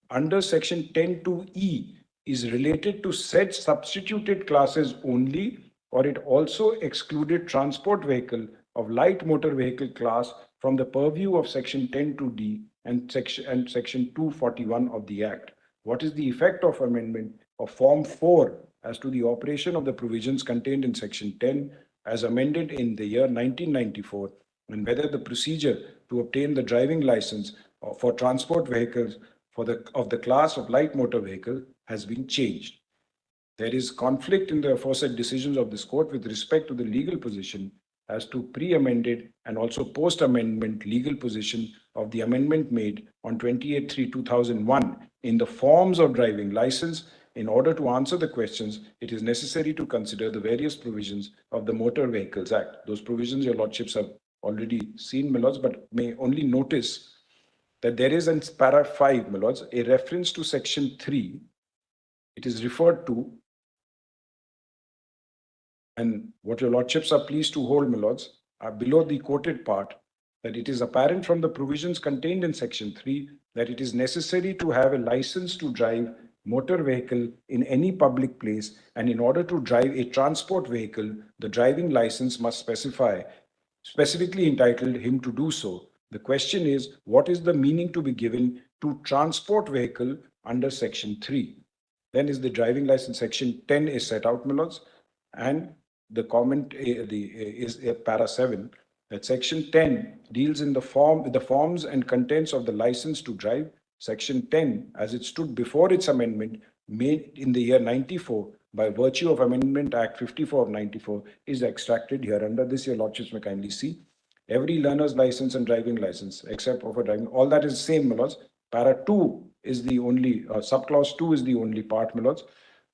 Speaker 2: under section 10(2)E is related to said substituted classes only, or it also excluded transport vehicle of light motor vehicle class from the purview of section 10(2)D and section 241 of the Act. What is the effect of amendment of Form 4 as to the operation of the provisions contained in section 10 as amended in the year 1994, and whether the procedure to obtain the driving license for transport vehicles of the class of light motor vehicle has been changed. There is conflict in the aforesaid decisions of this court with respect to the legal position as to pre-amended and also post-amendment legal position of the amendment made on 28/3/2001 in the forms of driving license. In order to answer the questions, it is necessary to consider the various provisions of the Motor Vehicles Act. Those provisions your lordships have already seen, my lords, but may only notice that there is in para 5, my lords, a reference to section 3. It is referred to, and what your lordships are pleased to hold, my lords, are below the quoted part, that it is apparent from the provisions contained in section 3 that it is necessary to have a license to drive motor vehicle in any public place, and in order to drive a transport vehicle, the driving license must specifically entitled him to do so. The question is, what is the meaning to be given to transport vehicle under section 3? Then is the driving license section 10 is set out, my lords, and the comment is para 7, that section 10 deals in the forms and contents of the license to drive. Section 10, as it stood before its amendment made in the year 94 by virtue of Amendment Act 54 of 94, is extracted here under. This your lordships may kindly see. Every learner's license and driving license, except for driving, all that is the same, my lords. Para 2 is the only, subclause 2 is the only part, my lords,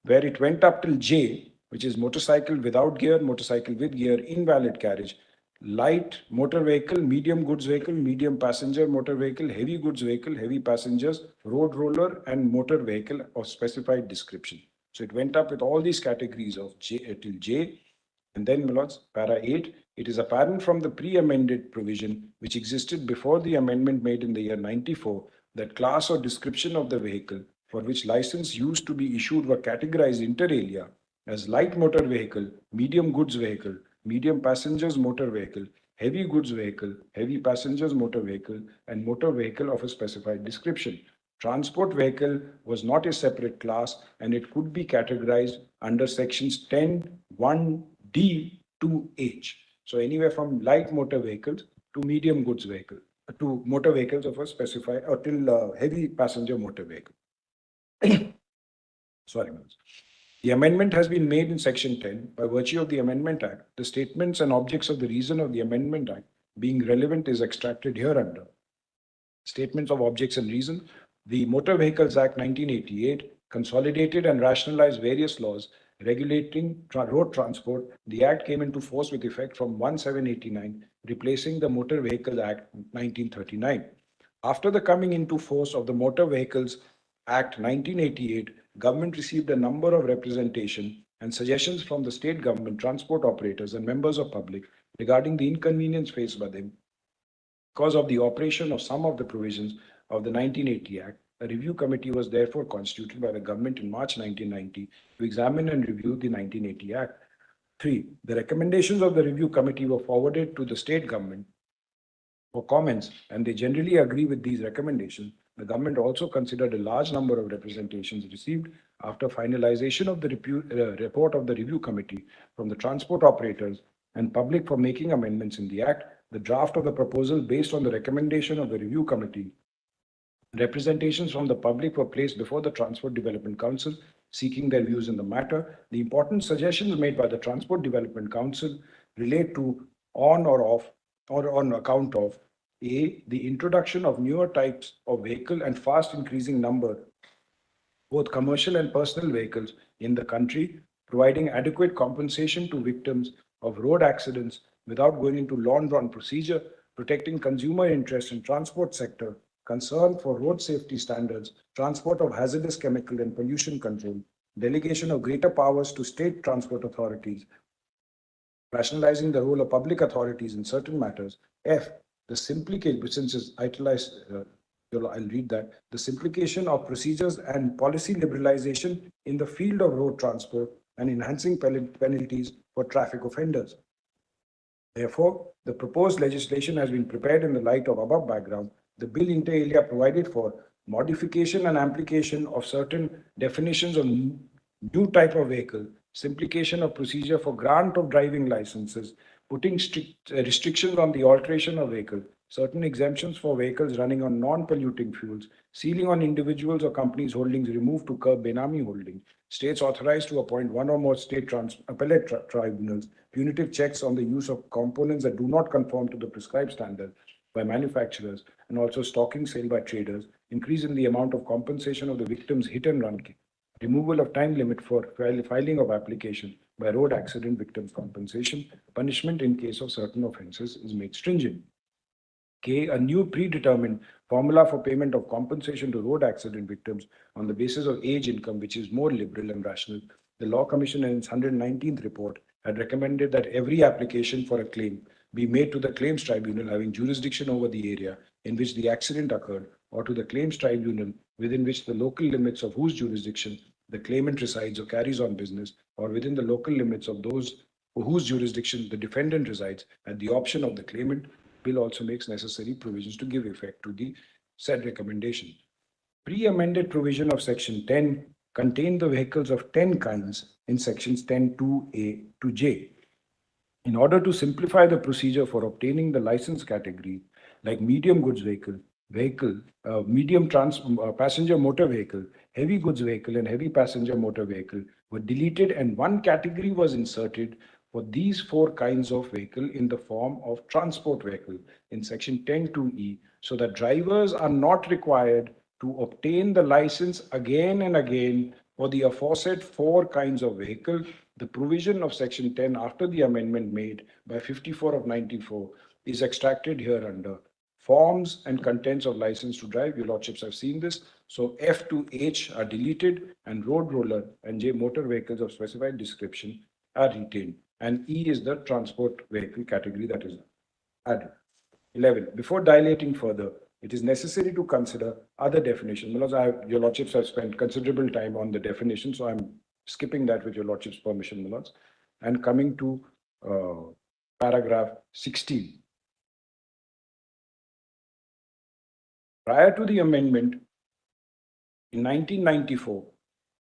Speaker 2: where it went up till J, which is motorcycle without gear, motorcycle with gear, invalid carriage, light motor vehicle, medium goods vehicle, medium passenger motor vehicle, heavy goods vehicle, heavy passengers, road roller, and motor vehicle of specified description. So it went up with all these categories of J till J. And then, my lords, para 8, it is apparent from the pre-amended provision which existed before the amendment made in the year 94 that class or description of the vehicle for which license used to be issued were categorized inter alia as light motor vehicle, medium goods vehicle, medium passengers motor vehicle, heavy goods vehicle, heavy passengers motor vehicle, and motor vehicle of a specified description. Transport vehicle was not a separate class, and it could be categorized under sections 10(1)D to H. So anywhere from light motor vehicles to medium goods vehicle, to motor vehicles of a specified, or till heavy passenger motor vehicle. Sorry, the amendment has been made in section 10 by virtue of the Amendment Act. The statements and objects of the reason of the Amendment Act being relevant is extracted hereunder. Statements of objects and reason. The Motor Vehicles Act 1988 consolidated and rationalized various laws regulating road transport. The Act came into force with effect from 1/7/89, replacing the Motor Vehicles Act 1939. After the coming into force of the Motor Vehicles Act 1988, government received a number of representation and suggestions from the state government, transport operators, and members of public regarding the inconvenience faced by them because of the operation of some of the provisions of the 1980 Act. A review committee was therefore constituted by the government in March 1990 to examine and review the 1980 Act. 3. The recommendations of the review committee were forwarded to the state government for comments, and they generally agree with these recommendations. The government also considered a large number of representations received after finalization of the report of the review committee from the transport operators and public for making amendments in the Act. The draft of the proposal based on the recommendation of the review committee Representations from the public were placed before the Transport Development Council, seeking their views in the matter. The important suggestions made by the Transport Development Council relate to on or off or on account of A, the introduction of newer types of vehicle and fast increasing number, both commercial and personal vehicles in the country, providing adequate compensation to victims of road accidents without going into law and run procedure, protecting consumer interest in transport sector, concern for road safety standards, transport of hazardous chemical and pollution control, delegation of greater powers to state transport authorities, rationalizing the role of public authorities in certain matters. F, the simplification, since it's italized, I'll read that. The simplification of procedures and policy liberalization in the field of road transport and enhancing penalties for traffic offenders. Therefore, the proposed legislation has been prepared in the light of above background. The bill inter alia provided for modification and application of certain definitions of new type of vehicle, simplification of procedure for grant of driving licenses, putting strict restrictions on the alteration of vehicle, certain exemptions for vehicles running on non-polluting fuels, sealing on individuals or companies' holdings removed to curb Benami holding, states authorized to appoint one or more state appellate tribunals, punitive checks on the use of components that do not conform to the prescribed standard by manufacturers, and also stocking sale by traders, increase in the amount of compensation of the victim's hit and run case, removal of time limit for filing of application by road accident victims compensation, punishment in case of certain offences is made stringent. K, a new predetermined formula for payment of compensation to road accident victims on the basis of age income, which is more liberal and rational. The Law Commission in its 119th report had recommended that every application for a claim be made to the claims tribunal having jurisdiction over the area in which the accident occurred, or to the claims tribunal within which the local limits of whose jurisdiction the claimant resides or carries on business, or within the local limits of those whose jurisdiction the defendant resides at the option of the claimant. Bill also makes necessary provisions to give effect to the said recommendation. Pre-amended provision of Section 10 contained the vehicles of 10 kinds in Sections 10(2)(a) to J. In order to simplify the procedure for obtaining the license category, like medium goods vehicle, medium passenger motor vehicle, heavy goods vehicle, and heavy passenger motor vehicle were deleted, and one category was inserted for these four kinds of vehicle in the form of transport vehicle in Section 10(2)(e), so that drivers are not required to obtain the license again and again for the aforesaid four kinds of vehicle. The provision of Section 10 after the amendment made by 54 of 94 is extracted here under forms and contents of license to drive. Your lordships have seen this. So F to H are deleted, and road roller and J motor vehicles of specified description are retained. And E is the transport vehicle category that is added. 11. Before dilating further, it is necessary to consider other definitions. Your lordships have spent considerable time on the definition, so I'm skipping that with your lordship's permission, my lords, and coming to paragraph 16. Prior to the amendment in 1994,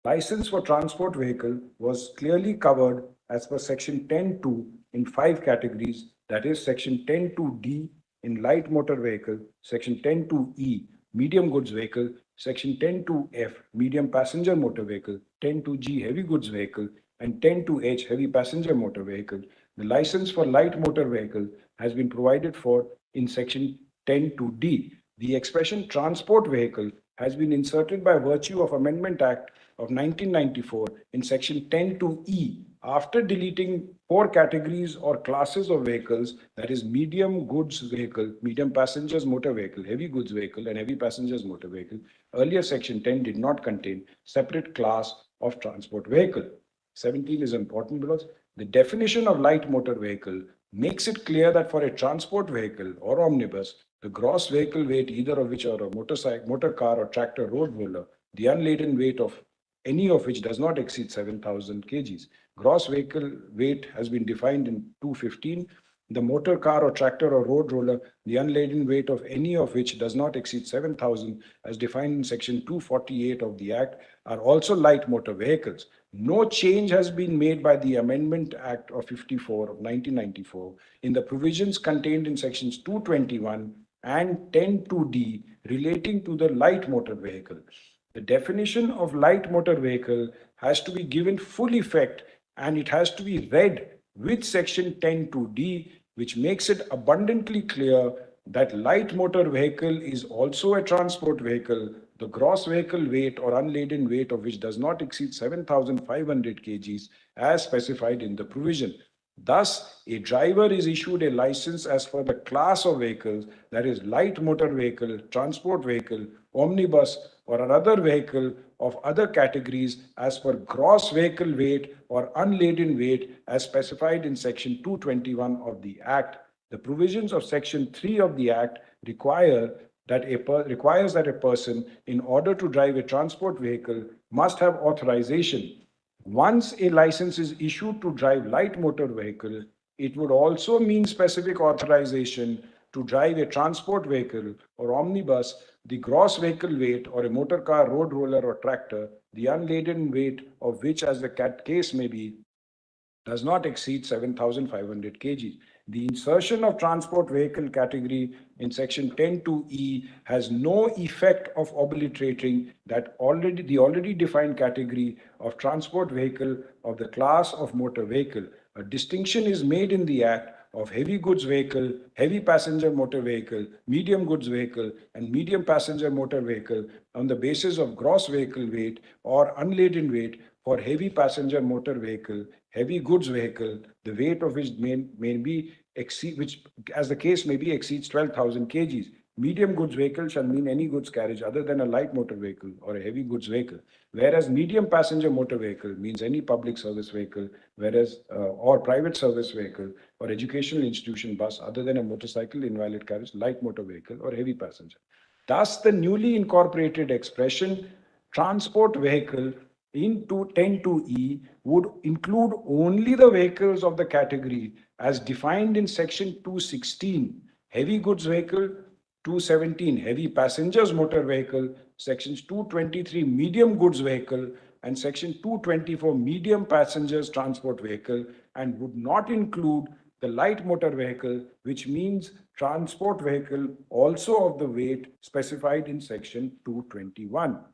Speaker 2: license for transport vehicle was clearly covered as per Section 10(2) in 5 categories, that is Section 10(2)(d) in light motor vehicle, Section 10(2)(e) medium goods vehicle, Section 10(2)(f) medium passenger motor vehicle, 10(2)(g) heavy goods vehicle, and 10(2)(h) heavy passenger motor vehicle. The license for light motor vehicle has been provided for in Section 10(2)(d). The expression transport vehicle has been inserted by virtue of Amendment Act of 1994 in Section 10(2)(e) after deleting 4 categories or classes of vehicles, that is medium goods vehicle, medium passengers motor vehicle, heavy goods vehicle, and heavy passengers motor vehicle. Earlier Section 10 did not contain separate class of transport vehicle. 17 is important because the definition of light motor vehicle makes it clear that for a transport vehicle or omnibus, the gross vehicle weight, either of which are a motorcycle, motor car, or tractor road roller, the unladen weight of any of which does not exceed 7,000 kgs. Gross vehicle weight has been defined in 215. The motor car or tractor or road roller, the unladen weight of any of which does not exceed 7,000, as defined in Section 248 of the Act, are also light motor vehicles. No change has been made by the Amendment Act of 54 of 1994 in the provisions contained in Sections 221 and 10(2)(d) relating to the light motor vehicle. The definition of light motor vehicle has to be given full effect, and it has to be read with section 10(2)(d), which makes it abundantly clear that light motor vehicle is also a transport vehicle, the gross vehicle weight or unladen weight of which does not exceed 7,500 kgs as specified in the provision. Thus, a driver is issued a license as per the class of vehicles, that is light motor vehicle, transport vehicle, omnibus, or another vehicle of other categories as per gross vehicle weight or unladen weight as specified in section 221 of the Act. The provisions of section 3 of the Act requires that a person, in order to drive a transport vehicle, must have authorization. Once a license is issued to drive light motor vehicle, it would also mean specific authorization to drive a transport vehicle or omnibus, the gross vehicle weight, or a motor car, road roller, or tractor, the unladen weight of which, as the case may be, does not exceed 7,500 kg. The insertion of transport vehicle category in section 10(2)(e) has no effect of obliterating the already defined category of transport vehicle of the class of motor vehicle. A distinction is made in the Act of heavy goods vehicle, heavy passenger motor vehicle, medium goods vehicle, and medium passenger motor vehicle on the basis of gross vehicle weight or unladen weight for heavy passenger motor vehicle, heavy goods vehicle, the weight of which may be exceed, which as the case may be, exceeds 12,000 kgs. Medium goods vehicle shall mean any goods carriage other than a light motor vehicle or a heavy goods vehicle, whereas medium passenger motor vehicle means any public service vehicle, or private service vehicle or educational institution bus other than a motorcycle, invalid carriage, light motor vehicle, or heavy passenger. Thus, the newly incorporated expression transport vehicle into 10(2)(e) would include only the vehicles of the category as defined in section 216, heavy goods vehicle, 217, heavy passengers motor vehicle, sections 223, medium goods vehicle, and section 224, medium passengers transport vehicle, and would not include the light motor vehicle, which means transport vehicle also of the weight specified in section 221.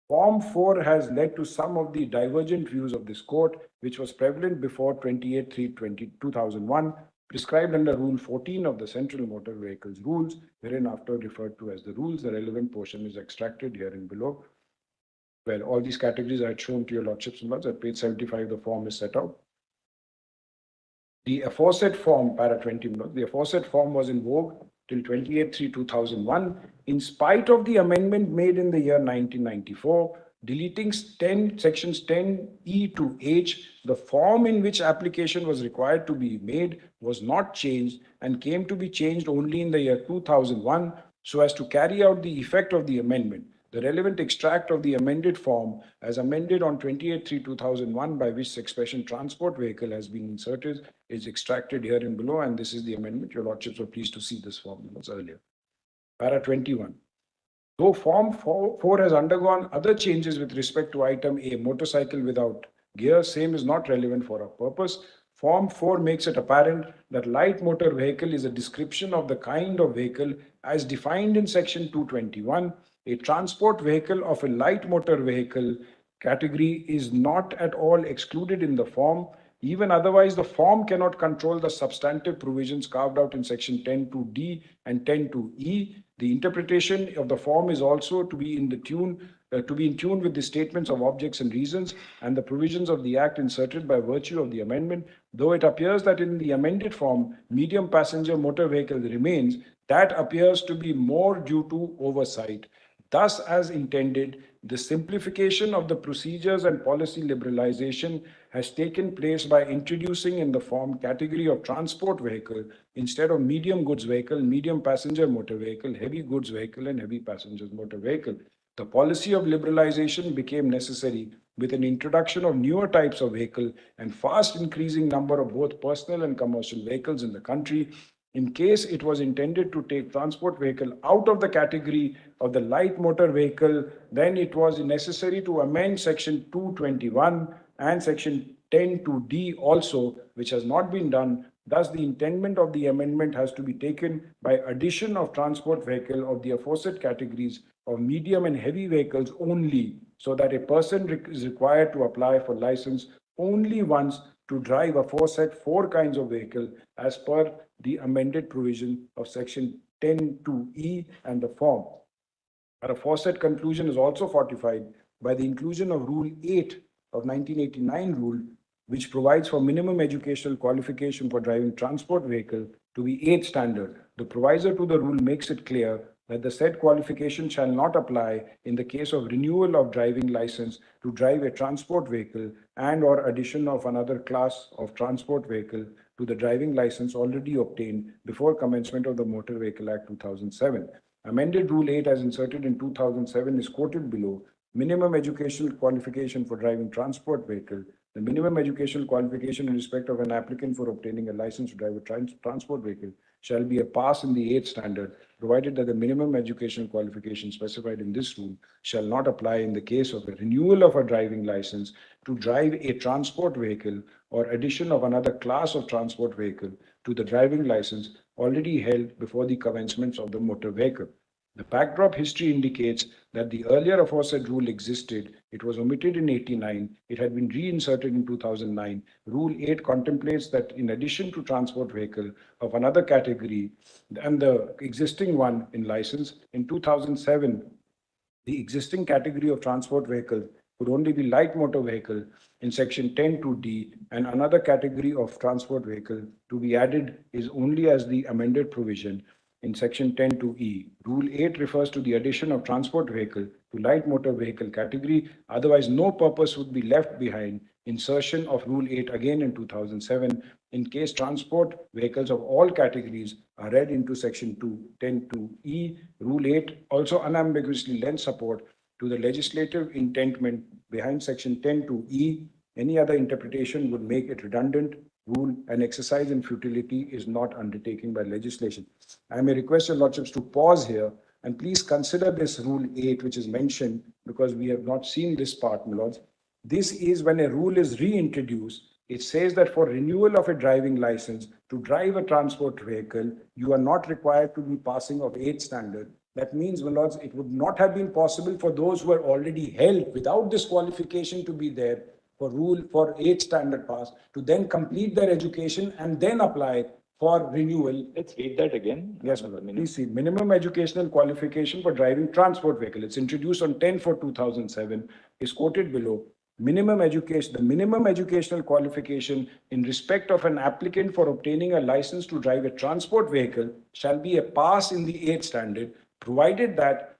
Speaker 2: Form 4 has led to some of the divergent views of this court, which was prevalent before 28/3/2001, prescribed under Rule 14 of the Central Motor Vehicles Rules, hereinafter referred to as the rules. The relevant portion is extracted here and below. Well, all these categories I had shown to your lordships and lords. At page 75, the form is set out. The aforesaid form, para 20, the aforesaid form was in vogue till 28/3/2001, in spite of the amendment made in the year 1994, deleting sections 10(e) to h. The form in which application was required to be made was not changed and came to be changed only in the year 2001, so as to carry out the effect of the amendment. The relevant extract of the amended form, as amended on 28/3/2001, by which the expression transport vehicle has been inserted, is extracted here and below, and this is the amendment. Your lordships were pleased to see this form earlier. Para 21. Though Form 4 has undergone other changes with respect to item A, motorcycle without gear, same is not relevant for our purpose. Form 4 makes it apparent that light motor vehicle is a description of the kind of vehicle as defined in section 221. A transport vehicle of a light motor vehicle category is not at all excluded in the form. Even otherwise, the form cannot control the substantive provisions carved out in section 10(2)(d) and 10(2)(e). The interpretation of the form is also to be in tune with the statements of objects and reasons and the provisions of the Act inserted by virtue of the amendment. Though it appears that in the amended form, medium passenger motor vehicle remains, that appears to be more due to oversight. Thus, as intended, the simplification of the procedures and policy liberalization has taken place by introducing in the form category of transport vehicle instead of medium goods vehicle, medium passenger motor vehicle, heavy goods vehicle, and heavy passengers motor vehicle. The policy of liberalization became necessary with an introduction of newer types of vehicle and fast increasing number of both personal and commercial vehicles in the country. In case it was intended to take transport vehicle out of the category of the light motor vehicle, then it was necessary to amend section 221 and section 10(2)(d) also, which has not been done Thus, the intendment of the amendment has to be taken by addition of transport vehicle of the aforesaid categories of medium and heavy vehicles only, so that a person is required to apply for license only once to drive aforesaid 4 kinds of vehicle as per the amended provision of section 10(2)(e) and the form. Our aforesaid conclusion is also fortified by the inclusion of Rule 8 of 1989 rule, which provides for minimum educational qualification for driving transport vehicle to be 8th standard. The provisor to the rule makes it clear that the said qualification shall not apply in the case of renewal of driving license to drive a transport vehicle and or addition of another class of transport vehicle to the driving license already obtained before commencement of the Motor Vehicle Act 2007. Amended Rule 8 as inserted in 2007 is quoted below. Minimum educational qualification for driving transport vehicle. The minimum educational qualification in respect of an applicant for obtaining a license to drive a transport vehicle shall be a pass in the 8th standard, provided that the minimum educational qualification specified in this rule shall not apply in the case of a renewal of a driving license to drive a transport vehicle or addition of another class of transport vehicle to the driving license already held before the commencement of the motor vehicle. The backdrop history indicates that the earlier aforesaid rule existed. It was omitted in 89. It had been reinserted in 2009. Rule 8 contemplates that in addition to transport vehicle of another category than the existing one in license, in 2007, the existing category of transport vehicle could only be light motor vehicle in section 10(2)(d), and another category of transport vehicle to be added is only as the amended provision in section 10(2)(e). Rule 8 refers to the addition of transport vehicle to light motor vehicle category. Otherwise, no purpose would be left behind insertion of Rule 8 again in 2007 in case transport vehicles of all categories are read into section 10(2)(e). Rule 8 also unambiguously lends support to the legislative intentment behind section 10(2)(e). Any other interpretation would make it redundant. Rule and exercise in futility is not undertaken by legislation. I may request your lordships to pause here and please consider this Rule 8, which is mentioned, because we have not seen this part, my lords. This is when a rule is reintroduced. It says that for renewal of a driving license to drive a transport vehicle, you are not required to be passing of 8th standard. That means, my lords, it would not have been possible for those who are already held without this qualification to be there for 8th standard pass to then complete their education and then apply for renewal.
Speaker 1: Let's read that again.
Speaker 2: Yes, my lord. Please see. Minimum educational qualification for driving transport vehicle. It's introduced on 10/4/2007. Is quoted below. Minimum education. The minimum educational qualification in respect of an applicant for obtaining a license to drive a transport vehicle shall be a pass in the 8th standard, provided that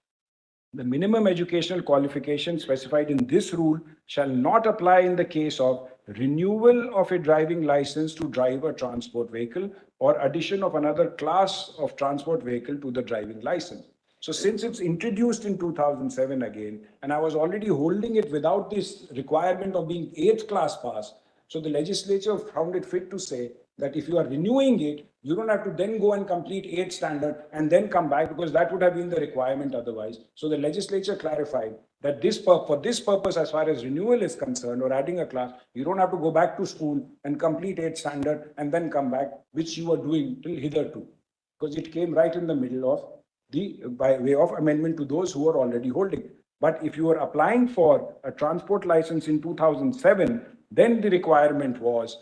Speaker 2: the minimum educational qualification specified in this rule shall not apply in the case of renewal of a driving license to drive a transport vehicle or addition of another class of transport vehicle to the driving license. So since it's introduced in 2007 again, and I was already holding it without this requirement of being 8th class pass, so the legislature found it fit to say that if you are renewing it, you don't have to then go and complete 8th standard and then come back, because that would have been the requirement otherwise. So the legislature clarified that for this purpose, as far as renewal is concerned or adding a class, you don't have to go back to school and complete 8th standard and then come back, which you were doing till hitherto, because it came right in the middle of by way of amendment to those who are already holding it. But if you were applying for a transport license in 2007, then the requirement was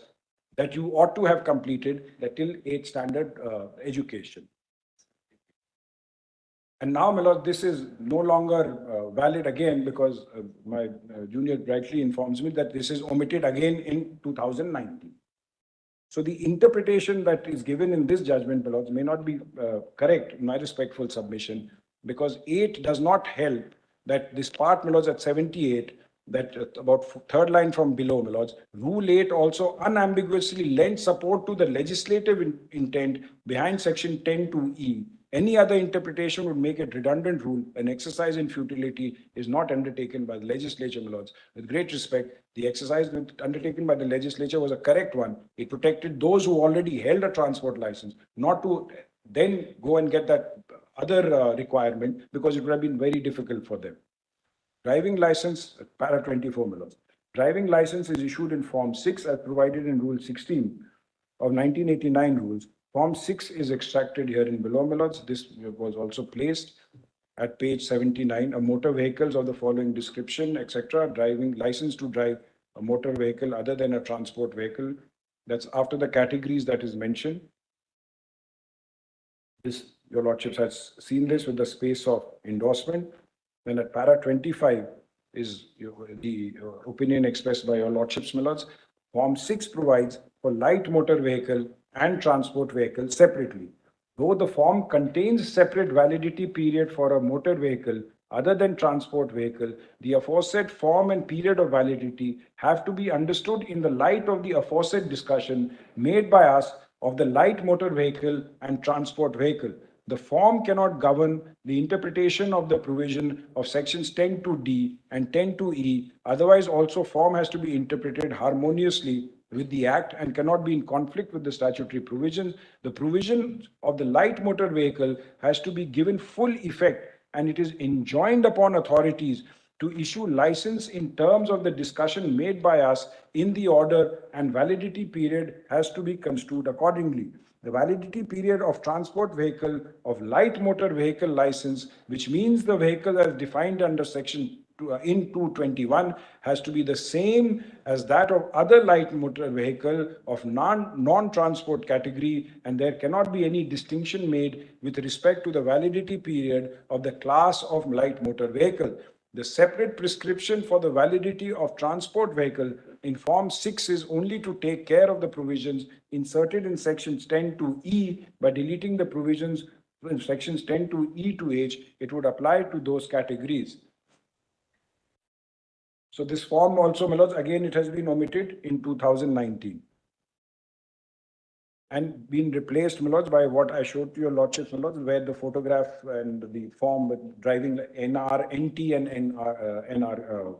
Speaker 2: that you ought to have completed the till 8th standard education. And now, my lord, this is no longer valid again, because my junior rightly informs me that this is omitted again in 2019. So the interpretation that is given in this judgment, my lords, may not be correct in my respectful submission, because 8 does not help that this part, my lords, at 78, that about third line from below, my lords, Rule 8 also unambiguously lends support to the legislative intent behind section 10(2)(e). Any other interpretation would make it redundant rule. An exercise in futility is not undertaken by the legislature, my lords. With great respect, the exercise undertaken by the legislature was a correct one. It protected those who already held a transport license, not to then go and get that other requirement, because it would have been very difficult for them. Driving license, para 24, my lords. Driving license is issued in Form 6 as provided in Rule 16. of 1989 rules, Form 6 is extracted here in below, my lords. This was also placed at page 79, a motor vehicles of the following description, etc., driving license to drive a motor vehicle other than a transport vehicle. That's after the categories that is mentioned. This, your lordships has seen this with the space of endorsement. Then at para 25 is the opinion expressed by your lordships, my lords. Form 6 provides for light motor vehicle and transport vehicle separately. Though the form contains separate validity period for a motor vehicle other than transport vehicle, the aforesaid form and period of validity have to be understood in the light of the aforesaid discussion made by us of the light motor vehicle and transport vehicle. The form cannot govern the interpretation of the provision of sections 10 to D and 10 to E. Otherwise, also form has to be interpreted harmoniously with the Act and cannot be in conflict with the statutory provisions. The provision of the light motor vehicle has to be given full effect, and it is enjoined upon authorities to issue license in terms of the discussion made by us in the order, and validity period has to be construed accordingly. The validity period of transport vehicle of light motor vehicle license, which means the vehicle as defined under section in 221, has to be the same as that of other light motor vehicle of non-transport category, and there cannot be any distinction made with respect to the validity period of the class of light motor vehicle. The separate prescription for the validity of transport vehicle in Form 6 is only to take care of the provisions inserted in sections 10 to E. By deleting the provisions in sections 10 to E to H, it would apply to those categories. So this form also, my lords, again, it has been omitted in 2019 and been replaced, my lords, by what I showed to your lordships, my lords, where the photograph and the form with driving NR, NT and NR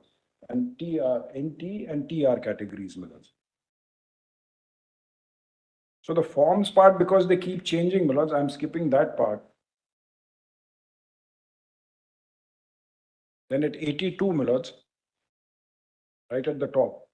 Speaker 2: and NT and TR categories, my lords. So the forms part, because they keep changing, my lords, I'm skipping that part. Then at 82, my lords, right at the top,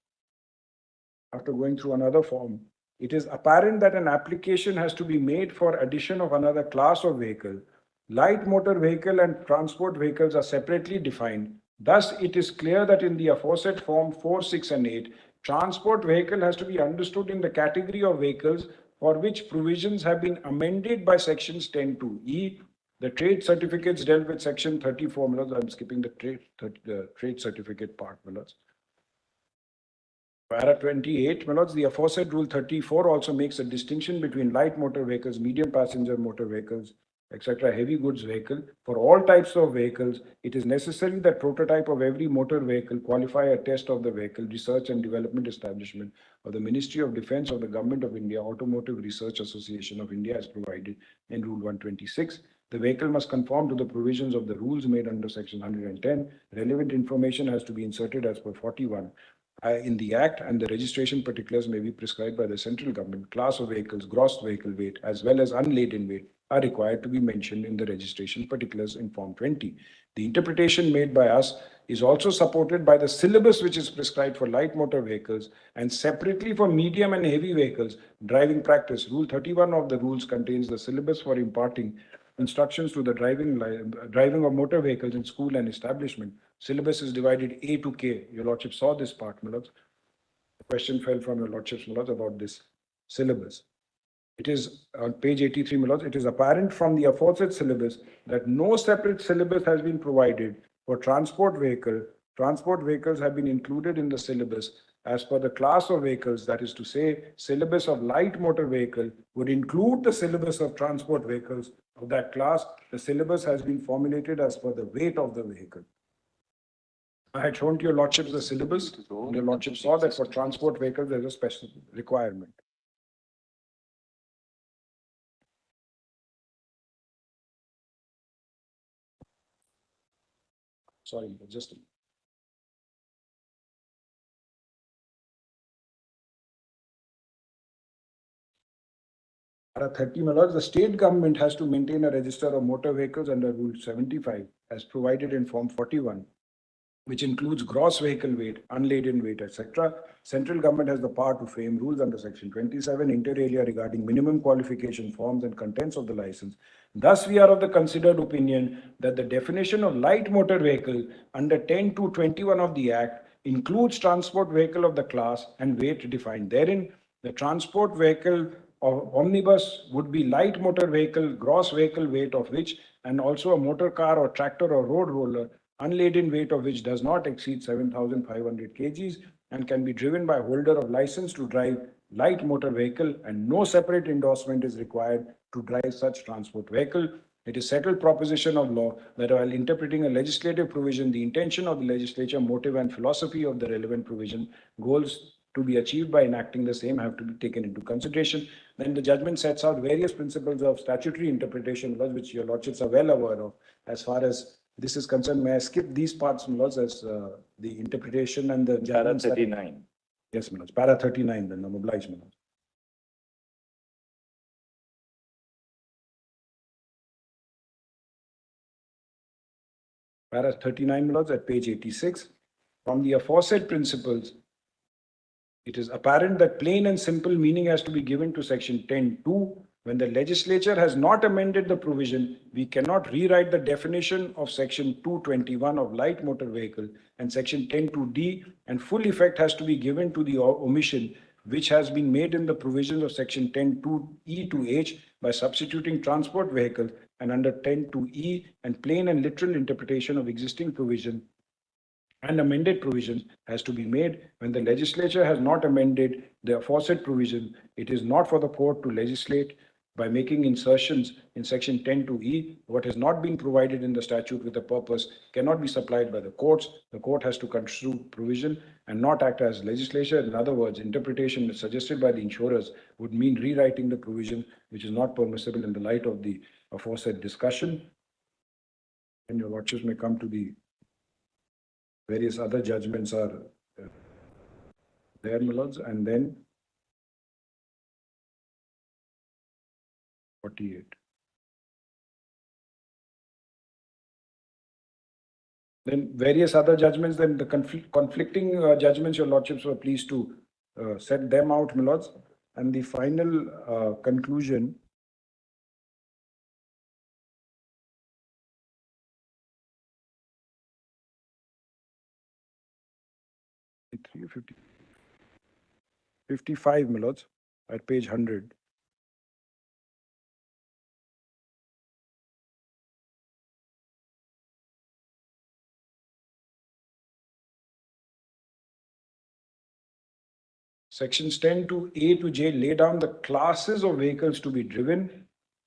Speaker 2: after going through another form, it is apparent that an application has to be made for addition of another class of vehicle. Light motor vehicle and transport vehicles are separately defined. Thus, it is clear that in the aforesaid form 4, 6, and 8, transport vehicle has to be understood in the category of vehicles for which provisions have been amended by sections 10 to E. The trade certificates dealt with section 34. I'm skipping the trade certificate part. Para 28, my lords, the aforesaid Rule 34 also makes a distinction between light motor vehicles, medium passenger motor vehicles, etc., heavy goods vehicle. For all types of vehicles, it is necessary that prototype of every motor vehicle qualify a test of the vehicle research and development establishment of the Ministry of Defence of the Government of India, Automotive Research Association of India, as provided in Rule 126. The vehicle must conform to the provisions of the rules made under section 110. Relevant information has to be inserted as per 41. In the Act, and the registration particulars may be prescribed by the central government. Class of vehicles, gross vehicle weight, as well as unladen weight are required to be mentioned in the registration particulars in Form 20. The interpretation made by us is also supported by the syllabus which is prescribed for light motor vehicles and separately for medium and heavy vehicles driving practice. Rule 31 of the rules contains the syllabus for imparting instructions to the driving of motor vehicles in school and establishment. Syllabus is divided A to K. Your lordship saw this part, my lords. The question fell from your lordships, my lords, about this syllabus. It is on page 83, my lords. It is apparent from the aforesaid syllabus that no separate syllabus has been provided for transport vehicle. Transport vehicles have been included in the syllabus as per the class of vehicles. That is to say, syllabus of light motor vehicle would include the syllabus of transport vehicles of that class. The syllabus has been formulated as per the weight of the vehicle. I had shown to your lordships the syllabus. Your lordship saw that for transport vehicles, there's a special requirement. Sorry, just Para 30, my lords, the state government has to maintain a register of motor vehicles under Rule 75 as provided in Form 41. which includes gross vehicle weight, unladen weight, etc. Central government has the power to frame rules under Section 27 inter alia regarding minimum qualification forms and contents of the license. Thus, we are of the considered opinion that the definition of light motor vehicle under 10(2)(21) of the Act includes transport vehicle of the class and weight defined therein. The transport vehicle of omnibus would be light motor vehicle, gross vehicle weight of which, and also a motor car or tractor or road roller, unladen weight of which does not exceed 7,500 kgs and can be driven by holder of license to drive light motor vehicle, and no separate endorsement is required to drive such transport vehicle. It is settled proposition of law that while interpreting a legislative provision, the intention of the legislature, motive and philosophy of the relevant provision, goals to be achieved by enacting the same have to be taken into consideration. Then the judgment sets out various principles of statutory interpretation, which your lordships are well aware of. As far as this is concerned, may I skip these parts, laws, as the interpretation and the
Speaker 1: Para
Speaker 2: judgments?
Speaker 1: 39.
Speaker 2: Yes, Manoj. Para 39, then I'm obliged, Manoj. Para 39, Manoj, at page 86. From the aforesaid principles, it is apparent that plain and simple meaning has to be given to Section 10(2). When the legislature has not amended the provision, we cannot rewrite the definition of Section 221 of light motor vehicle and Section 10(2)(d), and full effect has to be given to the omission which has been made in the provisions of Section 10(2)(e) to h by substituting transport vehicle, and under 10(2)(e) and plain and literal interpretation of existing provision and amended provisions has to be made. When the legislature has not amended the aforesaid provision, it is not for the court to legislate by making insertions in Section 10(2)(e). What has not been provided in the statute with a purpose cannot be supplied by the courts. The court has to construe provision and not act as legislature. In other words, interpretation suggested by the insurers would mean rewriting the provision, which is not permissible in the light of the aforesaid discussion. And your lordships may come to the various other judgments are there, my lords, and then 48. Then various other judgments, then the conflicting judgments, your lordships were pleased to set them out, my lords. And the final conclusion . 55, my lords, at page 100. Sections 10 to A to J lay down the classes of vehicles to be driven,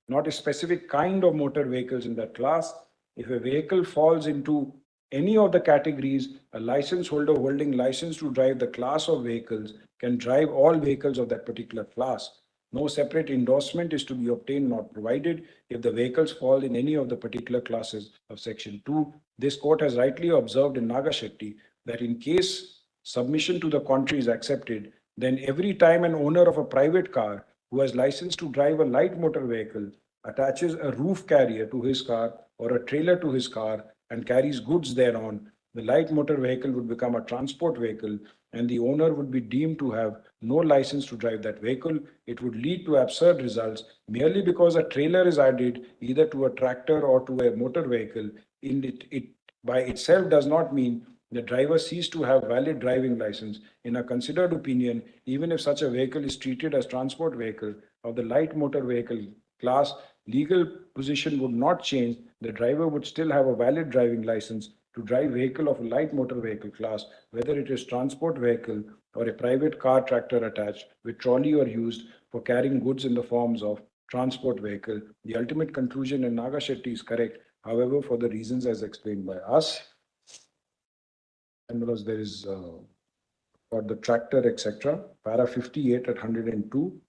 Speaker 2: not a specific kind of motor vehicles in that class. If a vehicle falls into any of the categories, a license holder holding license to drive the class of vehicles can drive all vehicles of that particular class. No separate endorsement is to be obtained, not provided, if the vehicles fall in any of the particular classes of Section 2. This court has rightly observed in Naga Shetty that in case submission to the contrary is accepted, then every time an owner of a private car who has license to drive a light motor vehicle attaches a roof carrier to his car or a trailer to his car and carries goods thereon, the light motor vehicle would become a transport vehicle and the owner would be deemed to have no license to drive that vehicle. It would lead to absurd results merely because a trailer is added either to a tractor or to a motor vehicle. It by itself does not mean the driver ceased to have valid driving license. In a considered opinion, even if such a vehicle is treated as transport vehicle of the light motor vehicle class, legal position would not change. The driver would still have a valid driving license to drive vehicle of a light motor vehicle class, whether it is transport vehicle or a private car tractor attached with trolley or used for carrying goods in the forms of transport vehicle. The ultimate conclusion in Naga Shetty is correct, however, for the reasons as explained by us. And because there is for the tractor, etc. Para 58 at 102.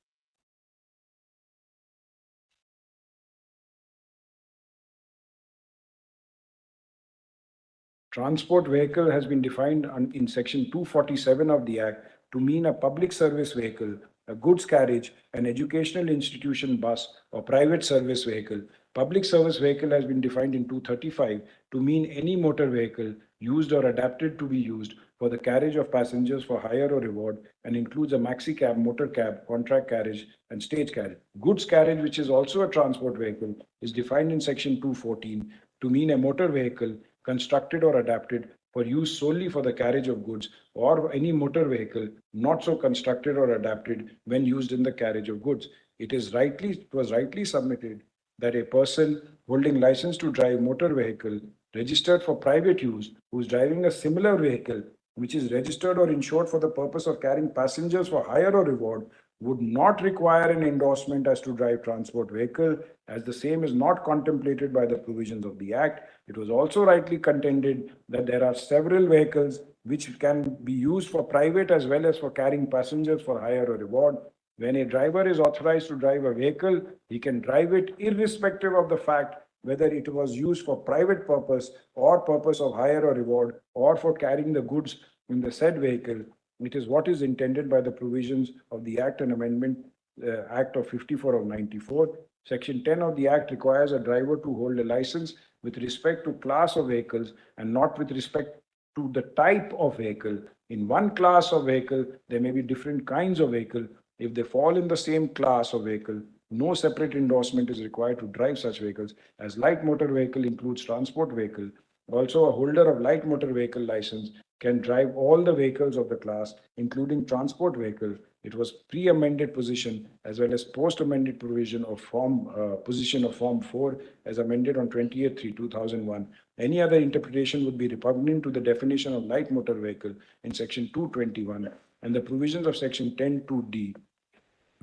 Speaker 2: Transport vehicle has been defined in section 247 of the Act to mean a public service vehicle, a goods carriage, an educational institution bus, or private service vehicle. Public service vehicle has been defined in 235 to mean any motor vehicle used or adapted to be used for the carriage of passengers for hire or reward and includes a maxi cab, motor cab, contract carriage, and stage carriage. Goods carriage, which is also a transport vehicle, is defined in section 214 to mean a motor vehicle constructed or adapted for use solely for the carriage of goods or any motor vehicle not so constructed or adapted when used in the carriage of goods. It was rightly submitted that a person holding license to drive motor vehicle registered for private use who is driving a similar vehicle which is registered or insured for the purpose of carrying passengers for hire or reward would not require an endorsement as to drive transport vehicle, as the same is not contemplated by the provisions of the Act. It was also rightly contended that there are several vehicles which can be used for private as well as for carrying passengers for hire or reward. When a driver is authorized to drive a vehicle, he can drive it irrespective of the fact whether it was used for private purpose or purpose of hire or reward or for carrying the goods in the said vehicle. It is what is intended by the provisions of the Act and Amendment Act of 54 of 94. Section 10 of the Act requires a driver to hold a license with respect to class of vehicles and not with respect to the type of vehicle. In one class of vehicle, there may be different kinds of vehicle. If they fall in the same class of vehicle, no separate endorsement is required to drive such vehicles, as light motor vehicle includes transport vehicle. Also, a holder of light motor vehicle license can drive all the vehicles of the class, including transport vehicle. It was pre-amended position as well as post-amended provision of position of Form 4 as amended on 28/3/2001. Any other interpretation would be repugnant to the definition of light motor vehicle in Section 221 and the provisions of Section 10(2)(d).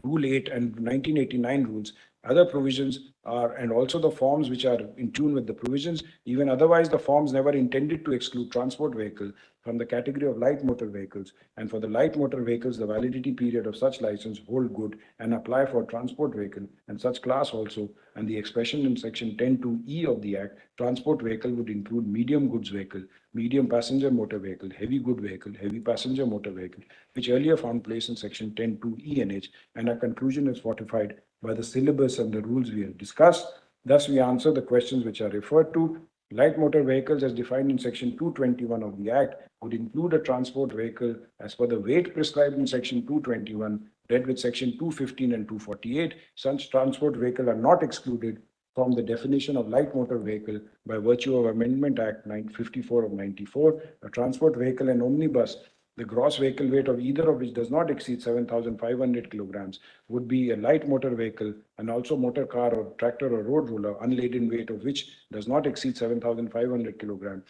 Speaker 2: Rule 8 and 1989 rules. Other provisions are, and also the forms which are in tune with the provisions. Even otherwise, the forms never intended to exclude transport vehicle from the category of light motor vehicles. And for the light motor vehicles, the validity period of such license hold good and apply for transport vehicle and such class also. And the expression in Section 10(2)(e) of the Act, transport vehicle would include medium goods vehicle, medium passenger motor vehicle, heavy good vehicle, heavy passenger motor vehicle, which earlier found place in Section 10(2)(e) and H, and our conclusion is fortified by the syllabus and the rules we have discussed. Thus, we answer the questions which are referred to. Light motor vehicles as defined in Section 221 of the Act would include a transport vehicle as per the weight prescribed in Section 221, read with Section 215 and 248. Such transport vehicle are not excluded from the definition of light motor vehicle by virtue of Amendment Act 954 of 94. A transport vehicle and omnibus, the gross vehicle weight of either of which does not exceed 7,500 kilograms, would be a light motor vehicle, and also motor car or tractor or road roller, unladen weight of which does not exceed 7,500 kilograms.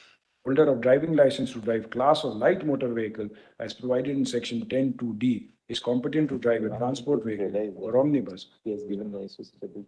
Speaker 2: Holder of driving license to drive class of light motor vehicle as provided in Section 10(2)(d) is competent to drive a transport vehicle or omnibus.
Speaker 5: He has given the associated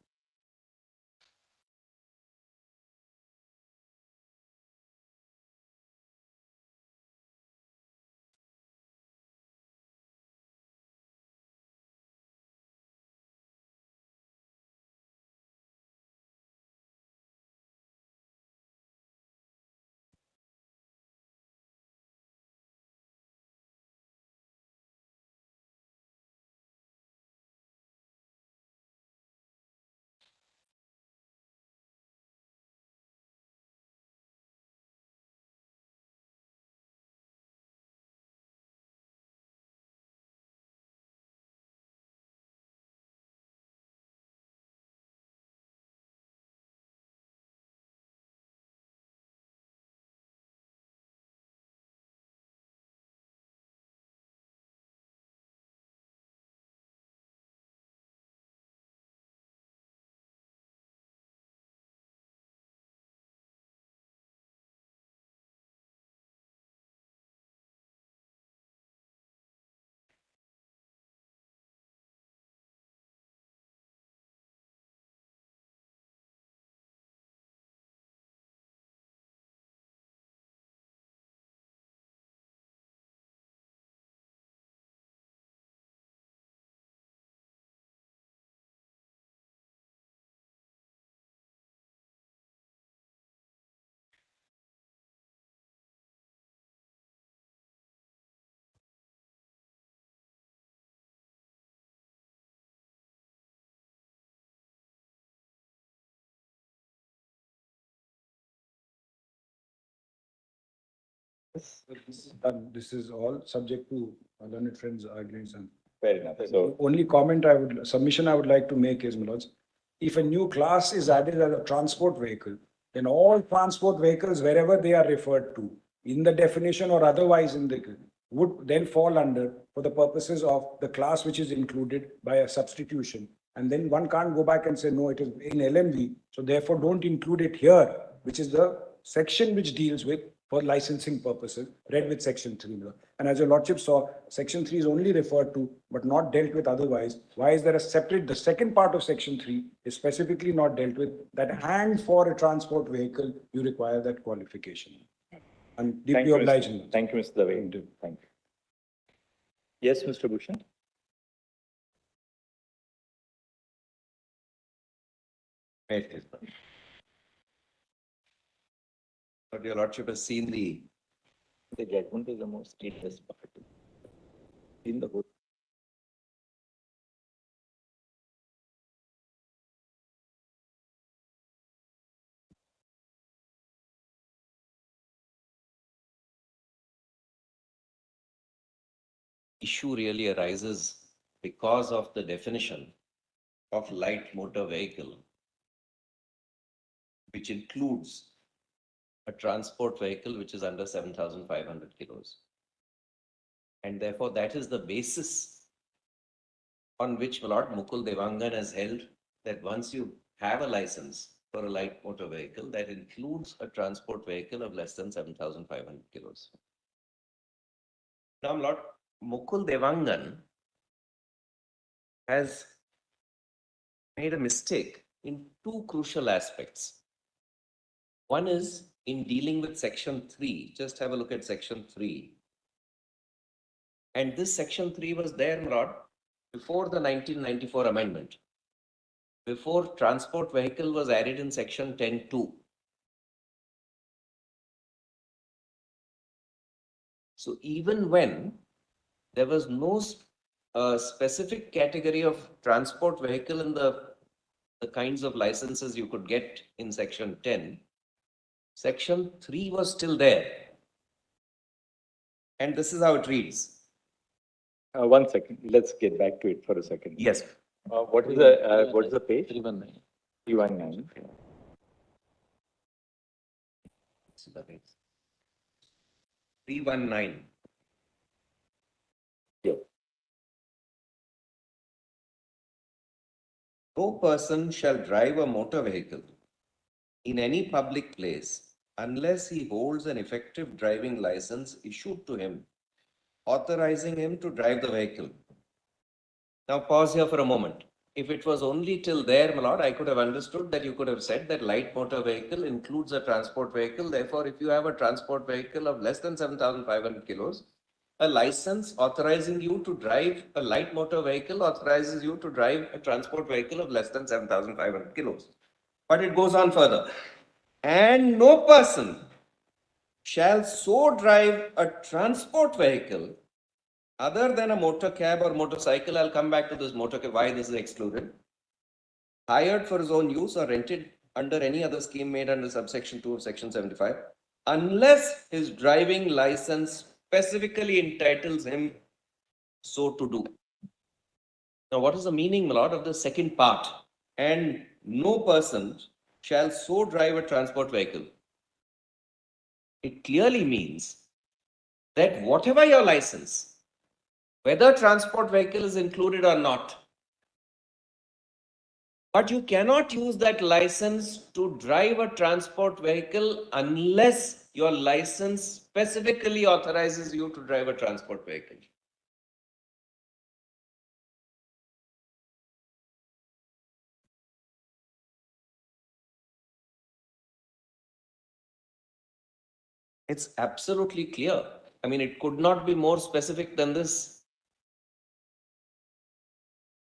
Speaker 2: This is all subject to our learned friends' arguments. And
Speaker 1: Fair enough.
Speaker 2: the
Speaker 1: So,
Speaker 2: only submission I would like to make is, my lords, if a new class is added as a transport vehicle, then all transport vehicles, wherever they are referred to, in the definition or otherwise in the, would then fall under for the purposes of the class which is included by a substitution. And then one can't go back and say, no, it is in LMV, so therefore don't include it here, which is the section which deals with for licensing purposes, read with section 3. And as your lordship saw, section 3 is only referred to, but not dealt with otherwise. Why is there a separate, the second part of section 3 is specifically not dealt with, that and for a transport vehicle, you require that qualification. I'm
Speaker 1: thank
Speaker 2: deeply
Speaker 1: you,
Speaker 2: obliged.
Speaker 1: Thank you, Mr. Dave. Thank you. Yes, Mr. Bhushan?
Speaker 3: But your lordship has seen the
Speaker 5: judgment is the most tedious part in the whole.
Speaker 3: issue really arises because of the definition of light motor vehicle, which includes a transport vehicle which is under 7,500 kilos. And therefore, that is the basis on which Lord Mukul Devangan has held that once you have a license for a light motor vehicle, that includes a transport vehicle of less than 7,500 kilos. Now, Lord Mukul Devangan has made a mistake in two crucial aspects. One is in dealing with section 3. Just have a look at section 3. And this section 3 was there, Lord, before the 1994 amendment, before transport vehicle was added in section 10(2). So even when there was no specific category of transport vehicle in the kinds of licenses you could get in section 10, section 3 was still there. And this is how it reads.
Speaker 1: 1 second. Let's get back to it for a second.
Speaker 3: Yes.
Speaker 1: What is the page?
Speaker 5: 319.
Speaker 1: 319.
Speaker 3: So that is 319.
Speaker 1: Yeah.
Speaker 3: No person shall drive a motor vehicle in any public place unless he holds an effective driving license issued to him, authorizing him to drive the vehicle. Now pause here for a moment. If it was only till there, my lord, I could have understood that you could have said that light motor vehicle includes a transport vehicle. Therefore, if you have a transport vehicle of less than 7,500 kilos, a license authorizing you to drive a light motor vehicle authorizes you to drive a transport vehicle of less than 7,500 kilos. But it goes on further. And no person shall so drive a transport vehicle other than a motor cab or motorcycle. I'll come back to this motor cab, why this is excluded. Hired for his own use or rented under any other scheme made under subsection 2 of section 75, unless his driving license specifically entitles him so to do. Now, what is the meaning, my lord, of the second part? And no person shall so drive a transport vehicle. It clearly means that whatever your license, whether transport vehicle is included or not, but you cannot use that license to drive a transport vehicle unless your license specifically authorizes you to drive a transport vehicle. It's absolutely clear. I mean, it could not be more specific than this.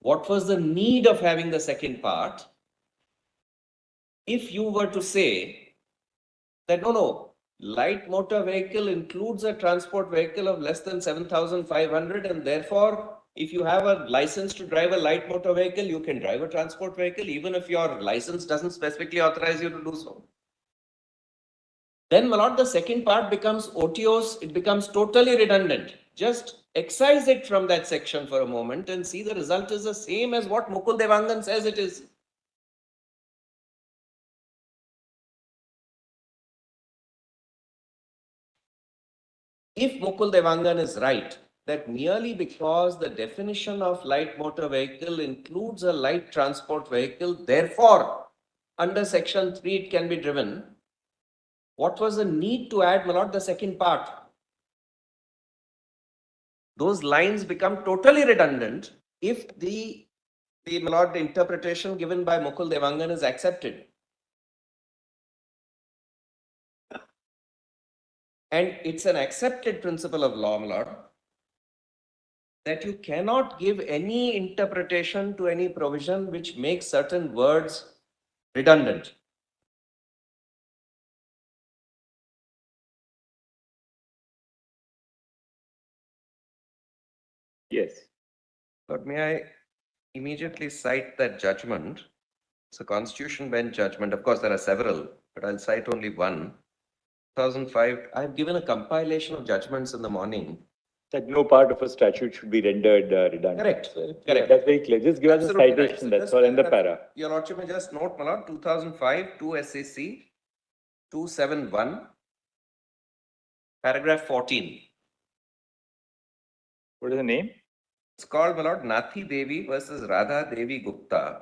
Speaker 3: What was the need of having the second part? If you were to say that, no, light motor vehicle includes a transport vehicle of less than 7,500, and therefore, if you have a license to drive a light motor vehicle, you can drive a transport vehicle, even if your license doesn't specifically authorize you to do so.
Speaker 6: Then, my lord, the second part becomes otiose, it becomes totally redundant. Just excise it from that section for a moment and see the result is the same as what Mukul Devangan says it is. If Mukul Devangan is right, that merely because the definition of light motor vehicle includes a light transport vehicle, therefore, under section 3 it can be driven, what was the need to add, my lord, the second part? Those lines become totally redundant if the my lord, the interpretation given by Mukul Devangan is accepted. And it's an accepted principle of law, my lord, that you cannot give any interpretation to any provision which makes certain words redundant.
Speaker 1: Yes.
Speaker 6: But may I immediately cite that judgment? It's a Constitution Bench judgment. Of course, there are several, but I'll cite only one. 2005, I've given a compilation of judgments in the morning.
Speaker 1: That no part of a statute should be rendered redundant.
Speaker 6: Correct.
Speaker 1: Yeah,
Speaker 6: Correct.
Speaker 1: that's very clear. Just give us a
Speaker 6: Absolutely right.
Speaker 1: citation,
Speaker 6: So
Speaker 1: that's
Speaker 6: just
Speaker 1: all in the para.
Speaker 6: Your Lordship may just note, my lord, 2005, 2 SAC, 271, paragraph 14.
Speaker 1: What is the name?
Speaker 6: It's called, my lord, Nathi Devi versus Radha Devi Gupta,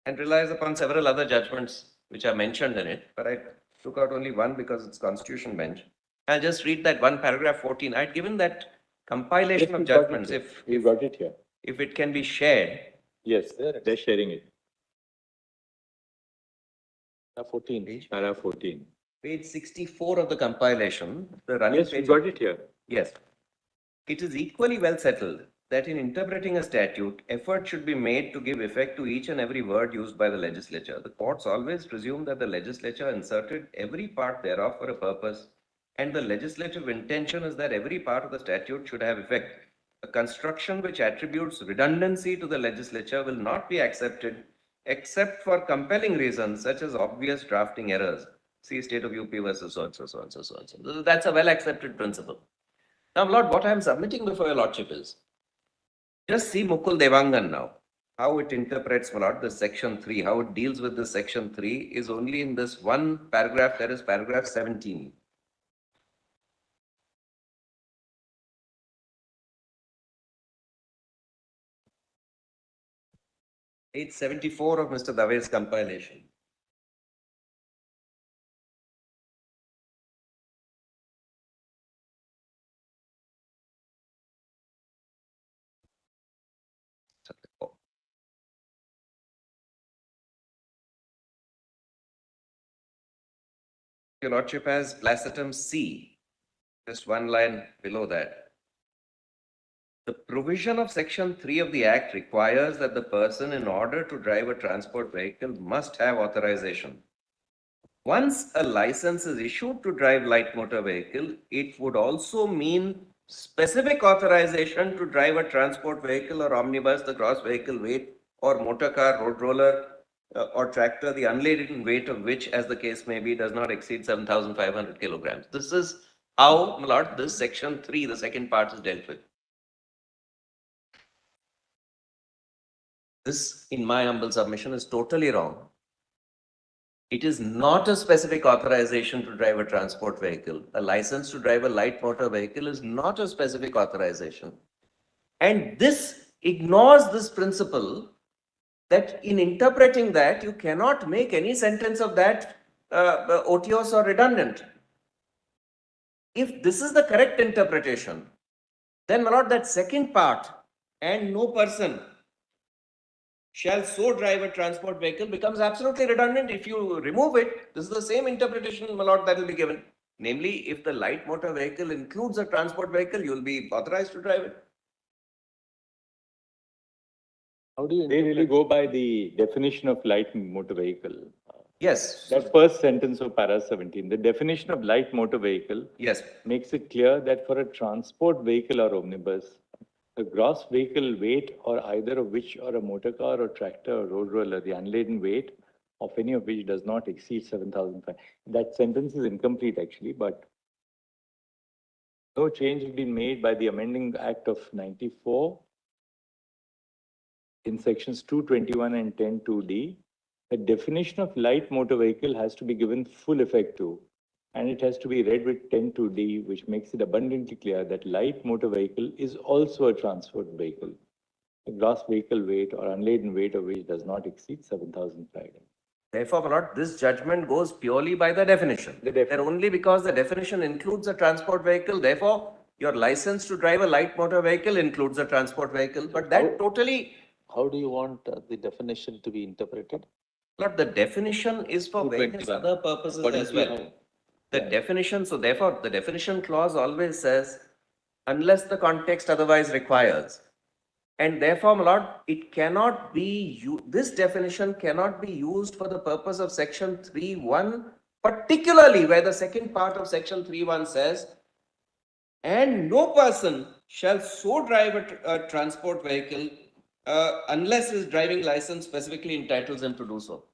Speaker 6: and relies upon several other judgments which are mentioned in it, but I took out only one because it's Constitution Bench. I'll just read that one, paragraph 14. I'd given that compilation of judgments,
Speaker 1: We've got it here.
Speaker 6: if it can be shared.
Speaker 1: Yes, they're sharing it.
Speaker 5: 14.
Speaker 1: Para 14.
Speaker 6: Page 64 of the compilation, the running
Speaker 1: Yes,
Speaker 6: page.
Speaker 1: we've got it here.
Speaker 6: Yes. It is equally well settled that in interpreting a statute, effort should be made to give effect to each and every word used by the legislature. The courts always presume that the legislature inserted every part thereof for a purpose, and the legislative intention is that every part of the statute should have effect. A construction which attributes redundancy to the legislature will not be accepted except for compelling reasons such as obvious drafting errors. See State of UP versus so and so, so and so, so and so. That's a well accepted principle. Now, Lord, what I am submitting before your Lordship is, just see Mukul Devangan now, how it interprets, my lord, the section 3, how it deals with the section 3 is only in this one paragraph, that is paragraph 17. Page 74 of Mr. Dave's compilation. Your Lordship has placetum C, just one line below that. The provision of section 3 of the Act requires that the person, in order to drive a transport vehicle, must have authorization. Once a license is issued to drive light motor vehicle, it would also mean specific authorization to drive a transport vehicle or omnibus, the gross vehicle weight, or motor car, road roller, or tractor, the unladen weight of which, as the case may be, does not exceed 7,500 kilograms. This is how, my lord, this section 3, the second part, is dealt with. This, in my humble submission, is totally wrong. It is not a specific authorization to drive a transport vehicle. A license to drive a light motor vehicle is not a specific authorization. And this ignores this principle that in interpreting that, you cannot make any sentence of that otiose or redundant. If this is the correct interpretation, then, my lord, that second part, and no person shall so drive a transport vehicle, becomes absolutely redundant. If you remove it, this is the same interpretation, my lord, that will be given. Namely, if the light motor vehicle includes a transport vehicle, you will be authorized to drive it.
Speaker 5: How do you
Speaker 1: They really
Speaker 5: interpret?
Speaker 1: go by the definition of light motor vehicle.
Speaker 6: Yes.
Speaker 1: That first sentence of para 17, the definition of light motor vehicle
Speaker 6: Yes.
Speaker 1: makes it clear that for a transport vehicle or omnibus, the gross vehicle weight or either of which, or a motor car or tractor or road roller, the unladen weight, of any of which does not exceed 7,500. That sentence is incomplete actually, but no change has been made by the amending Act of 94 in sections 221 and 10(2)(d). The definition of light motor vehicle has to be given full effect to, and it has to be read with 10(2)(d), which makes it abundantly clear that light motor vehicle is also a transport vehicle. The gross vehicle weight or unladen weight of which does not exceed 7,500.
Speaker 6: Therefore, my lord, this judgment goes purely by the definition. That only because the definition includes a transport vehicle, therefore, your license to drive a light motor vehicle includes a transport vehicle, but that totally.
Speaker 5: How do you want the definition to be interpreted?
Speaker 6: Lord, the definition is for various
Speaker 5: 221.
Speaker 6: other purposes
Speaker 5: According
Speaker 6: as
Speaker 5: to
Speaker 6: well.
Speaker 5: you.
Speaker 6: The definition, so therefore, the definition clause always says, unless the context otherwise requires. And therefore, my lord, it cannot be, this definition cannot be used for the purpose of section 3.1, particularly where the second part of section 3.1 says, and no person shall so drive a transport vehicle unless his driving license specifically entitles him to do so.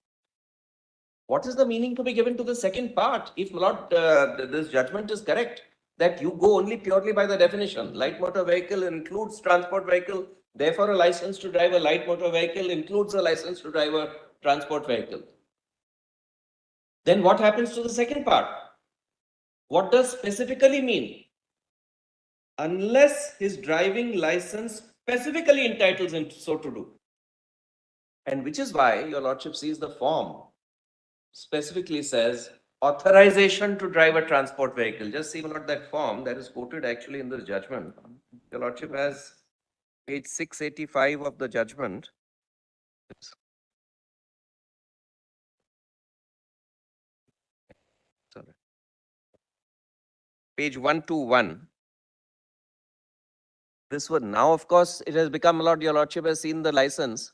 Speaker 6: What is the meaning to be given to the second part? If my lord, this judgment is correct, that you go only purely by the definition. Light motor vehicle includes transport vehicle. Therefore, a license to drive a light motor vehicle includes a license to drive a transport vehicle. Then what happens to the second part? What does specifically mean? Unless his driving license specifically entitles him so to do. And which is why your lordship sees the form specifically says authorization to drive a transport vehicle. Just see not that form that is quoted actually in the judgment. Your lordship has page 685 of the judgment. Sorry. Page 121. This one now, of course, it has become a lot. Your lordship has seen the license.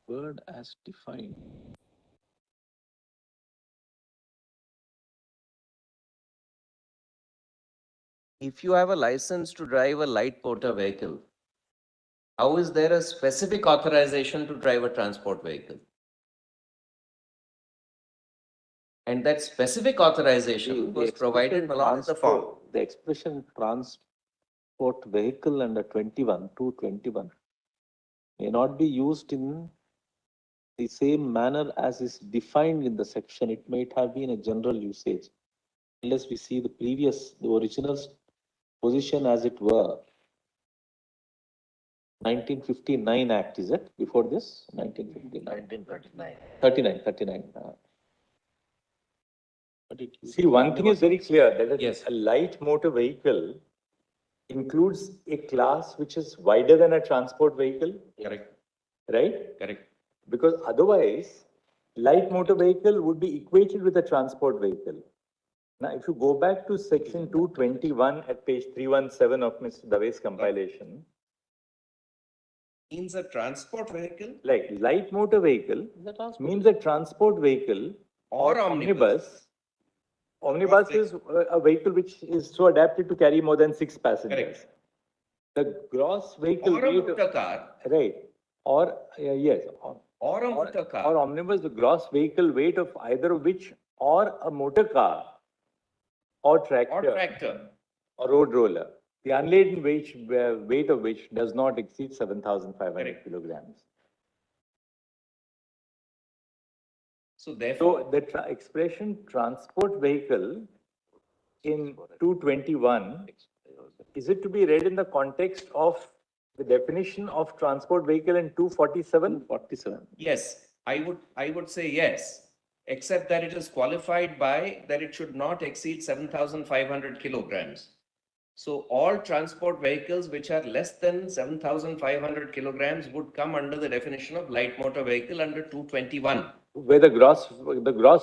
Speaker 5: Word as defined.
Speaker 6: If you have a license to drive a light motor vehicle, how is there a specific authorization to drive a transport vehicle? And that specific authorization was provided along with the form.
Speaker 5: The expression transport vehicle under 221 may not be used in the same manner as is defined in the section. It might have been a general usage. Unless we see the original position as it were. 1959 Act, is it? Before this? 1959. 39.
Speaker 1: See, one thing is very clear that
Speaker 6: Yes.
Speaker 1: a light motor vehicle includes a class which is wider than a transport vehicle,
Speaker 6: Correct.
Speaker 1: right?
Speaker 6: Correct.
Speaker 1: Because otherwise, light motor vehicle would be equated with a transport vehicle. Now, if you go back to section 221 at page 317 of Mr. Dave's compilation,
Speaker 6: Means a transport vehicle
Speaker 1: like light motor vehicle means a transport vehicle
Speaker 6: or omnibus.
Speaker 1: Omnibus is a vehicle which is so adapted to carry more than 6 passengers.
Speaker 6: Correct.
Speaker 1: The gross vehicle
Speaker 6: Or a
Speaker 1: weight,
Speaker 6: motor car.
Speaker 1: right? Or yes,
Speaker 6: Or a motor car.
Speaker 1: or omnibus, the gross vehicle weight of either of which, or a motor car, or tractor, or road roller. The unladen weight of which does not exceed 7,500 kilograms.
Speaker 6: So therefore,
Speaker 1: So the expression transport vehicle in 221, is it to be read in the context of the definition of transport vehicle in 247?
Speaker 5: 47.
Speaker 6: yes, I would say yes, except that it is qualified by that it should not exceed 7,500 kilograms. So all transport vehicles which are less than 7,500 kilograms would come under the definition of light motor vehicle under 221.
Speaker 1: Where the gross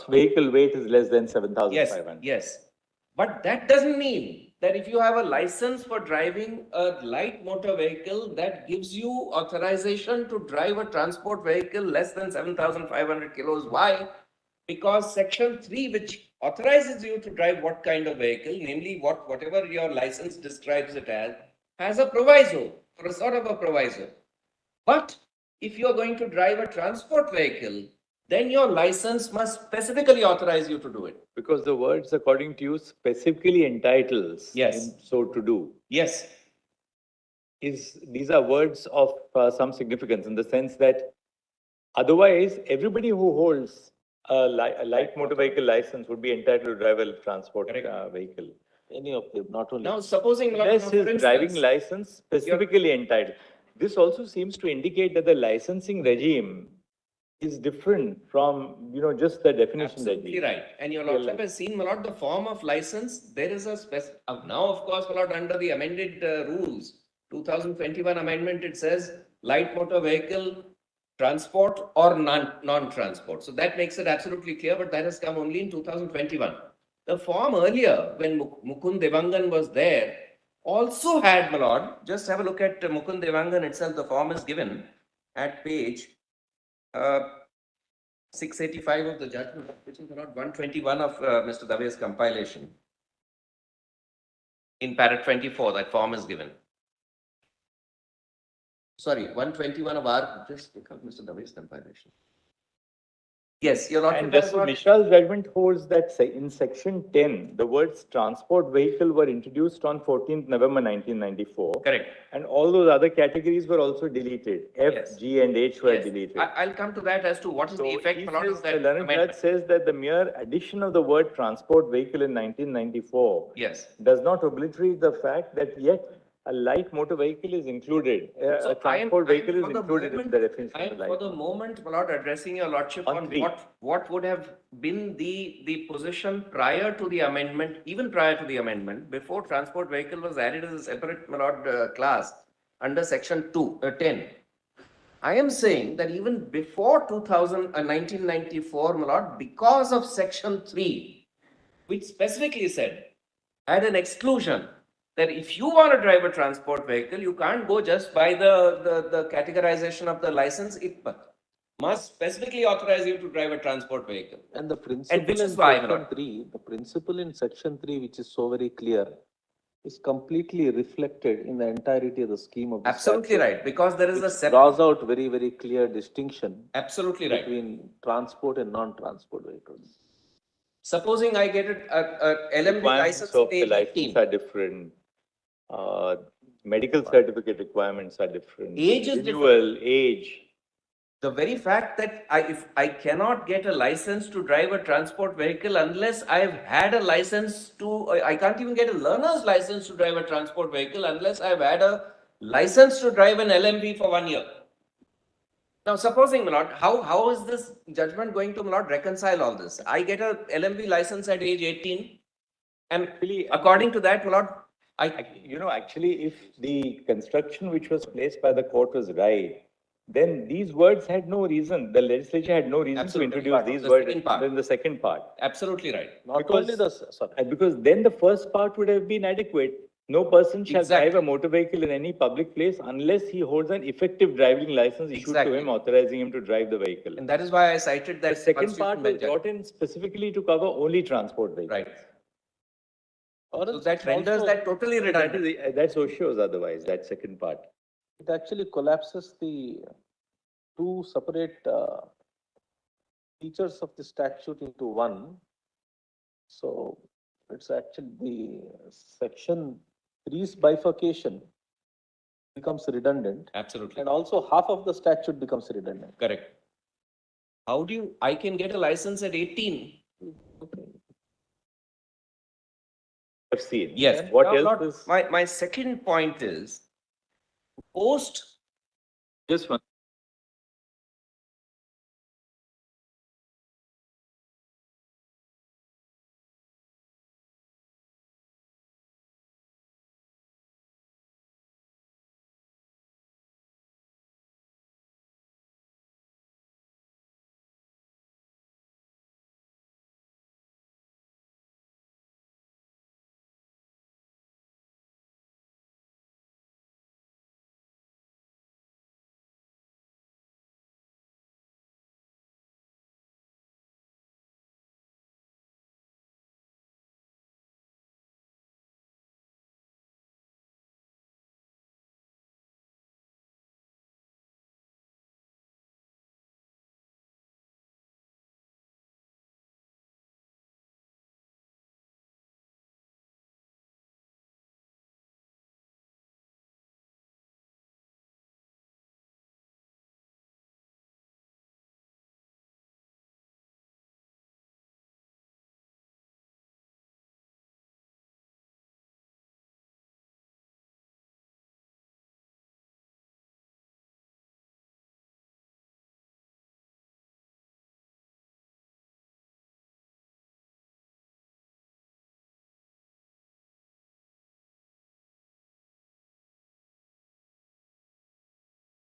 Speaker 1: vehicle weight is less than 7,500.
Speaker 6: Yes. But that doesn't mean that if you have a license for driving a light motor vehicle, that gives you authorization to drive a transport vehicle less than 7,500 kilos. Why? Because section 3, which authorizes you to drive what kind of vehicle, namely whatever your license describes it as, has a proviso, or a sort of a proviso. But if you are going to drive a transport vehicle, then your license must specifically authorize you to do it.
Speaker 1: Because the words, according to you, specifically entitles
Speaker 6: Yes.
Speaker 1: him so to do.
Speaker 6: Yes.
Speaker 1: These are words of some significance in the sense that otherwise, everybody who holds a light motor vehicle license would be entitled to drive a transport vehicle.
Speaker 5: Any of them, not only.
Speaker 6: Now, supposing
Speaker 1: Unless
Speaker 6: for
Speaker 1: his driving
Speaker 6: instance,
Speaker 1: license specifically entitled. This also seems to indicate that the licensing regime is different from, just the definition
Speaker 6: absolutely
Speaker 1: regime.
Speaker 6: right. And your lordship has seen, my lord, the form of license. There is a now, of course, my lord, under the amended rules, 2021 amendment, it says light motor vehicle transport or non-transport. So that makes it absolutely clear, but that has come only in 2021. The form earlier, when Mukund Devangan was there, also had, my lord, just have a look at Mukund Devangan itself. The form is given at page 685 of the judgment, which is not 121 of Mr. Dave's compilation. In para 24, that form is given. Sorry, 121 of our, just pick up Mr. Dave's compilation. Yes, you're not.
Speaker 1: And Justice Mishal's judgment holds that in section 10, the words transport vehicle were introduced on 14th November 1994.
Speaker 6: Correct.
Speaker 1: And all those other categories were also deleted. F,
Speaker 6: Yes.
Speaker 1: G, and H were
Speaker 6: Yes.
Speaker 1: deleted.
Speaker 6: I'll come to that as to what is the effect
Speaker 1: he
Speaker 6: of that
Speaker 1: the learned
Speaker 6: amendment.
Speaker 1: judge says that the mere addition of the word transport vehicle in 1994
Speaker 6: Yes.
Speaker 1: does not obliterate the fact that yet a light motor vehicle is included.
Speaker 6: So
Speaker 1: a transport vehicle is
Speaker 6: for the
Speaker 1: included
Speaker 6: moment,
Speaker 1: in the definition
Speaker 6: I
Speaker 1: of
Speaker 6: am
Speaker 1: the
Speaker 6: for
Speaker 1: light.
Speaker 6: the moment, my lord, addressing your lordship on
Speaker 1: three.
Speaker 6: what would have been the position prior to the amendment, even prior to the amendment, before transport vehicle was added as a separate, my lord, class under section 10. I am saying that even before 1994, my lord, because of section 3, which specifically said, had an exclusion that if you want to drive a transport vehicle, you can't go just by the categorization of the license. It must specifically authorize you to drive a transport vehicle.
Speaker 5: And the principle
Speaker 6: which
Speaker 5: in
Speaker 6: is why, my
Speaker 5: section
Speaker 6: lord.
Speaker 5: 3, the principle in section 3, which is so very clear, is completely reflected in the entirety of the scheme of the
Speaker 6: Absolutely
Speaker 5: statute,
Speaker 6: right, because there is a
Speaker 5: which
Speaker 6: separate.
Speaker 5: draws out very, very clear distinction
Speaker 6: Absolutely right.
Speaker 5: between transport and non-transport vehicles.
Speaker 6: Supposing I get a LMB
Speaker 1: Requirements
Speaker 6: license
Speaker 1: of
Speaker 6: at
Speaker 1: the
Speaker 6: age
Speaker 1: license
Speaker 6: 18.
Speaker 1: are different. Medical certificate requirements are different.
Speaker 6: Age is
Speaker 1: Renewal, age.
Speaker 6: The very fact that if I cannot get a license to drive a transport vehicle unless I've had a license to, I can't even get a learner's license to drive a transport vehicle unless I've had a license to drive an LMV for 1 year. Now, supposing, my lord, how is this judgment going to, my lord, reconcile all this? I get a LMV license at age 18, and according to that, my lord,
Speaker 1: actually, if the construction which was placed by the court was right, then these words had no reason. The legislature had no reason to introduce these words in the second part.
Speaker 6: Absolutely right.
Speaker 5: Not only the,
Speaker 1: Because then the first part would have been adequate. No person shall drive a motor vehicle in any public place unless he holds an effective driving license issued to him authorizing him to drive the vehicle.
Speaker 6: And that is why I cited that.
Speaker 1: The second part was brought in specifically to cover only transport vehicles.
Speaker 6: Right. So that renders that totally redundant.
Speaker 1: That's Osho's otherwise, that second part.
Speaker 5: it actually collapses the two separate features of the statute into one. So it's actually the section 3's bifurcation becomes redundant.
Speaker 6: Absolutely.
Speaker 5: And also half of the statute becomes redundant.
Speaker 6: Correct. How do you, I can get a license at 18.
Speaker 5: Okay.
Speaker 1: I've seen.
Speaker 6: Yes.
Speaker 1: What
Speaker 6: Now,
Speaker 1: else
Speaker 6: Lord,
Speaker 1: is?
Speaker 6: my second point is post.
Speaker 1: Just one.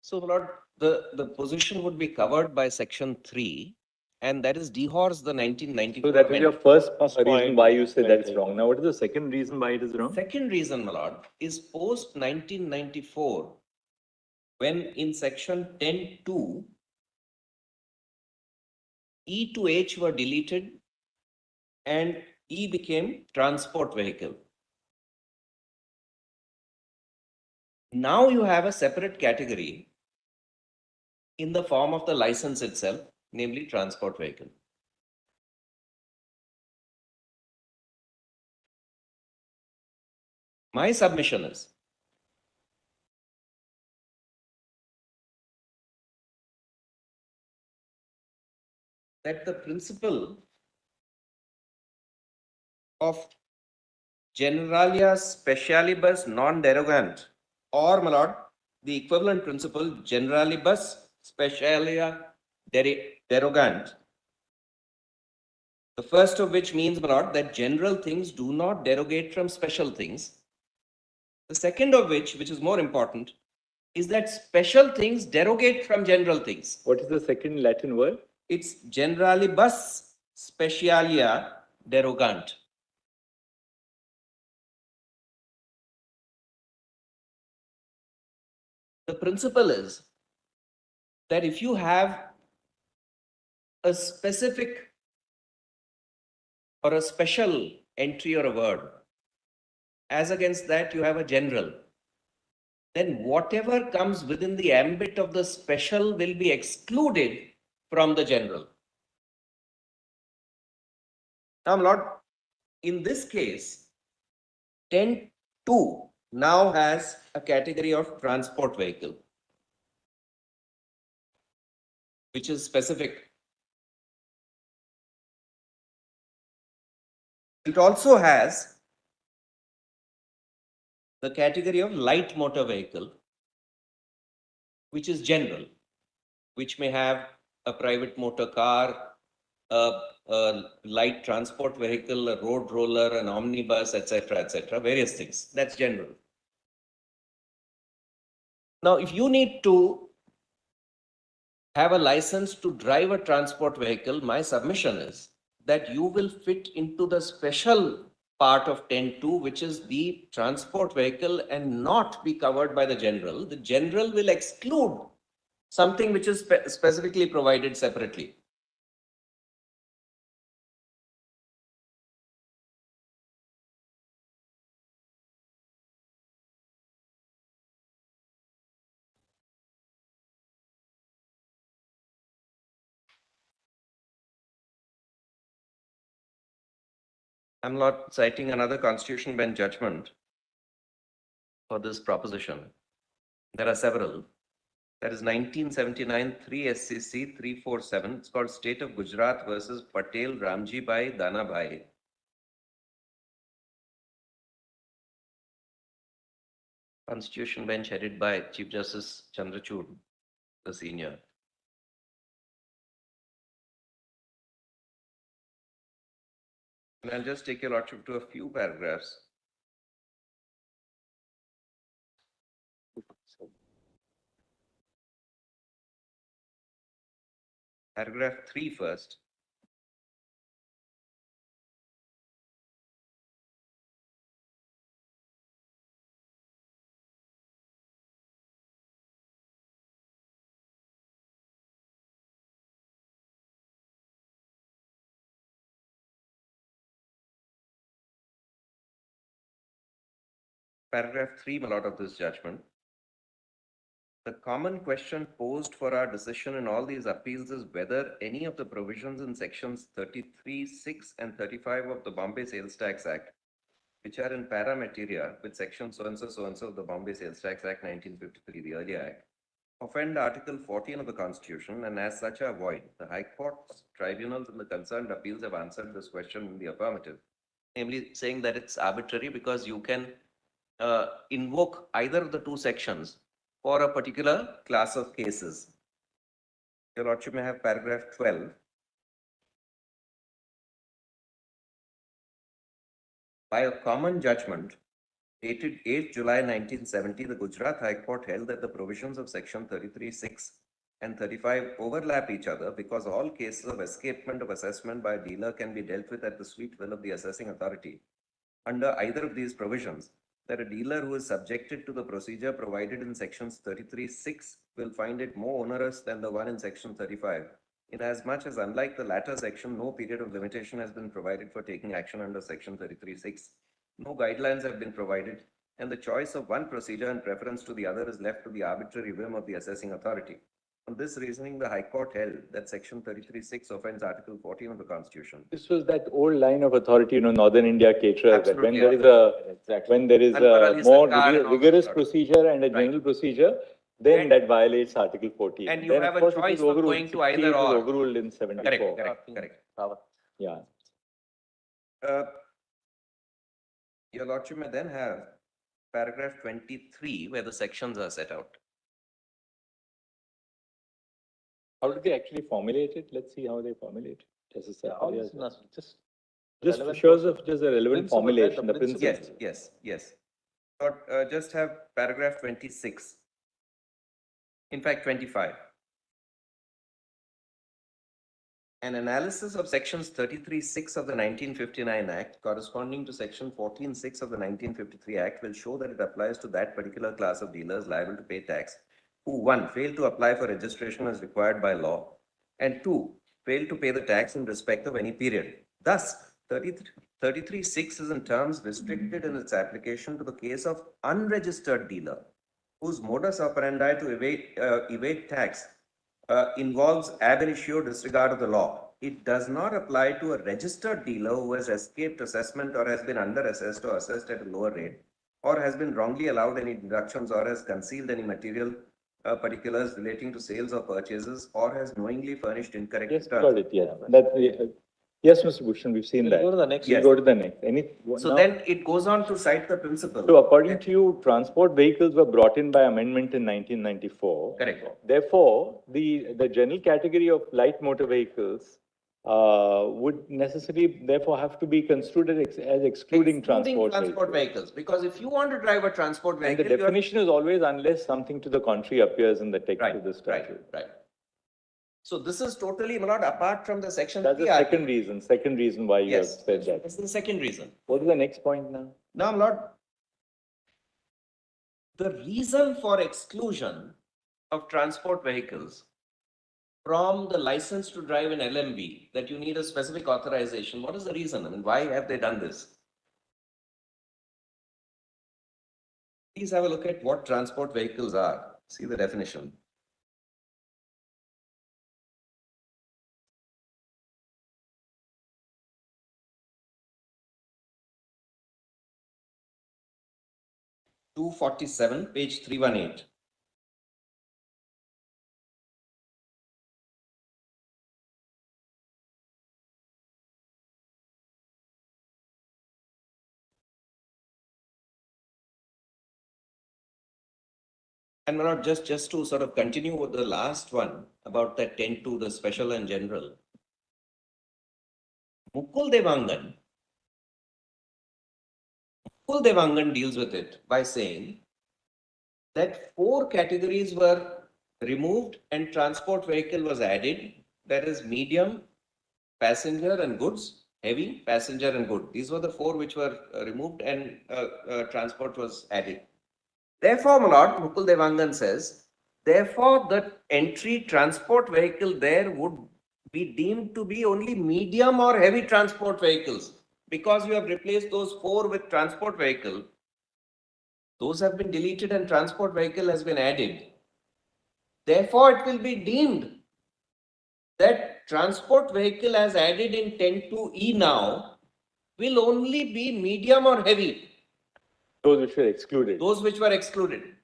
Speaker 6: So, Lord, the position would be covered by section 3, and that is dehors the 1994
Speaker 1: So that was your
Speaker 6: amendment.
Speaker 1: first reason
Speaker 5: point.
Speaker 1: why you say that's wrong. Now, what is the second reason why it is wrong?
Speaker 6: Second reason, my lord, is post 1994, when in section 10(2), E to H were deleted and E became transport vehicle. Now you have a separate category in the form of the license itself, namely transport vehicle. My submission is that the principle of generalia specialibus non derogant, or, my lord, the equivalent principle generalibus specialia derogant. The first of which means, my lord, that general things do not derogate from special things. The second of which is more important, is that special things derogate from general things.
Speaker 1: What is the second Latin word?
Speaker 6: It's generalibus specialia derogant. The principle is that if you have a specific or a special entry or a word, as against that you have a general, then whatever comes within the ambit of the special will be excluded from the general. Now, Lord, in this case, 10(2) now has a category of transport vehicle, which is specific. It also has the category of light motor vehicle, which is general, which may have a private motor car, a light transport vehicle, a road roller, an omnibus, etc., various things. That's general. Now, if you need to have a license to drive a transport vehicle, my submission is that you will fit into the special part of 10(2), which is the transport vehicle, and not be covered by the general. The general will exclude something which is specifically provided separately. I'm not citing another Constitution bench judgment for this proposition. There are several. That is 1979 3 SCC 347. It's called State of Gujarat versus Patel Ramji Bhai Dana Bhai. Constitution bench headed by Chief Justice Chandrachud, the senior. And I'll just take your lordship to a few paragraphs. Paragraph 3 first. Paragraph 3, my lord, of this judgment. The common question posed for our decision in all these appeals is whether any of the provisions in sections 33(6) and 35 of the Bombay Sales Tax Act, which are in para materia with section so and so of the Bombay Sales Tax Act 1953, the earlier act, offend Article 14 of the Constitution, and as such are void. The High Courts, tribunals, and the concerned appeals have answered this question in the affirmative, namely saying that it's arbitrary because you can invoke either of the two sections for a particular class of cases. Your Lordship may have paragraph 12. By a common judgment, dated 8th July 1970, the Gujarat High Court held that the provisions of section 33(6) and 35 overlap each other because all cases of escapement of assessment by a dealer can be dealt with at the sweet will of the assessing authority. Under either of these provisions, that a dealer who is subjected to the procedure provided in sections 33(6) will find it more onerous than the one in section 35, inasmuch as unlike the latter section, no period of limitation has been provided for taking action under section 33(6). No guidelines have been provided, and the choice of one procedure in preference to the other is left to the arbitrary whim of the assessing authority. On this reasoning, the High Court held that section 33(6) offends Article 14 of the Constitution.
Speaker 1: This was that old line of authority, Northern India caterers, that when
Speaker 6: Absolutely.
Speaker 1: there is a more rigorous
Speaker 6: sorts.
Speaker 1: procedure and a general procedure, then
Speaker 6: And-
Speaker 1: that violates Article 14.
Speaker 6: And you
Speaker 1: Then,
Speaker 6: have
Speaker 1: of
Speaker 6: a
Speaker 1: course, it
Speaker 6: choice
Speaker 1: was
Speaker 6: of
Speaker 1: overruled.
Speaker 6: going to
Speaker 1: 60,
Speaker 6: either
Speaker 1: it was
Speaker 6: or.
Speaker 1: overruled in 74.
Speaker 6: Correct.
Speaker 1: Yeah.
Speaker 6: Your Lordship may then have paragraph 23 where the sections are set out.
Speaker 1: How did they actually formulate it? Let's see how they formulate it. Just
Speaker 5: relevant
Speaker 1: shows of just a relevant
Speaker 5: principle, right?
Speaker 1: formulation,
Speaker 5: The
Speaker 1: the
Speaker 5: principle.
Speaker 1: principle.
Speaker 6: Yes. But just have paragraph 26. In fact, 25. An analysis of sections 33(6) of the 1959 Act corresponding to section 14(6) of the 1953 Act will show that it applies to that particular class of dealers liable to pay tax who, 1, fail to apply for registration as required by law, and 2, fail to pay the tax in respect of any period. Thus, 33(6) is in terms restricted in its application to the case of unregistered dealer whose modus operandi to evade tax involves ab initio disregard of the law. It does not apply to a registered dealer who has escaped assessment or has been under-assessed or assessed at a lower rate, or has been wrongly allowed any deductions or has concealed any material particulars relating to sales or purchases, or has knowingly furnished incorrect
Speaker 1: Yes,
Speaker 6: returns.
Speaker 1: got it, yeah. Yes, Mr. Bhushan, we've seen
Speaker 5: We'll
Speaker 1: that.
Speaker 5: go to the next.
Speaker 1: We'll
Speaker 6: Yes.
Speaker 1: go to the next.
Speaker 6: So then it goes on to cite the principle.
Speaker 1: So according to you, transport vehicles were brought in by amendment in 1994.
Speaker 6: Correct.
Speaker 1: Therefore, the general category of light motor vehicles would necessarily therefore have to be construed as excluding transport
Speaker 6: vehicles. Because if you want to drive a transport
Speaker 1: And
Speaker 6: vehicle,
Speaker 1: the definition is always unless something to the contrary appears in the text of the statute.
Speaker 6: Right. So this is totally not apart from the section.
Speaker 1: That's the
Speaker 6: 3
Speaker 1: second reason why you have
Speaker 6: Yes,
Speaker 1: said that.
Speaker 6: that's the second reason.
Speaker 1: What is the next point now?
Speaker 6: Now, my lord, the reason for exclusion of transport vehicles from the license to drive an LMV, that you need a specific authorization, what is the reason? I mean, why have they done this? Please have a look at what transport vehicles are. See the definition. (247), page 318. And my lord, just to sort of continue with the last one about that 10(2), the special and general. Mukul Devangan deals with it by saying that 4 categories were removed and transport vehicle was added. That is medium, passenger and goods, heavy, passenger and good. These were the 4 which were removed and transport was added. Therefore, my lord, Mukul Devangan says, therefore the entry transport vehicle there would be deemed to be only medium or heavy transport vehicles, because you have replaced those 4 with transport vehicle. Those have been deleted and transport vehicle has been added. Therefore, it will be deemed that transport vehicle as added in 10(2)(e) now will only be medium or heavy.
Speaker 1: Those which were excluded.
Speaker 6: Those which were excluded.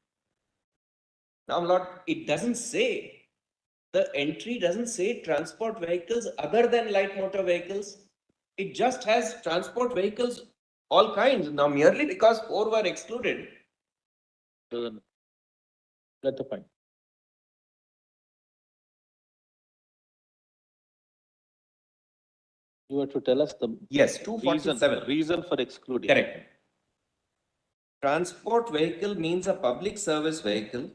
Speaker 6: Now, Lord, it doesn't say, the entry doesn't say transport vehicles other than light motor vehicles. It just has transport vehicles, all kinds. Now, merely because 4 were excluded.
Speaker 1: That's the point.
Speaker 5: You have to tell us the
Speaker 6: Yes, 247.
Speaker 5: reason for excluding.
Speaker 6: Correct. Transport vehicle means a public service vehicle,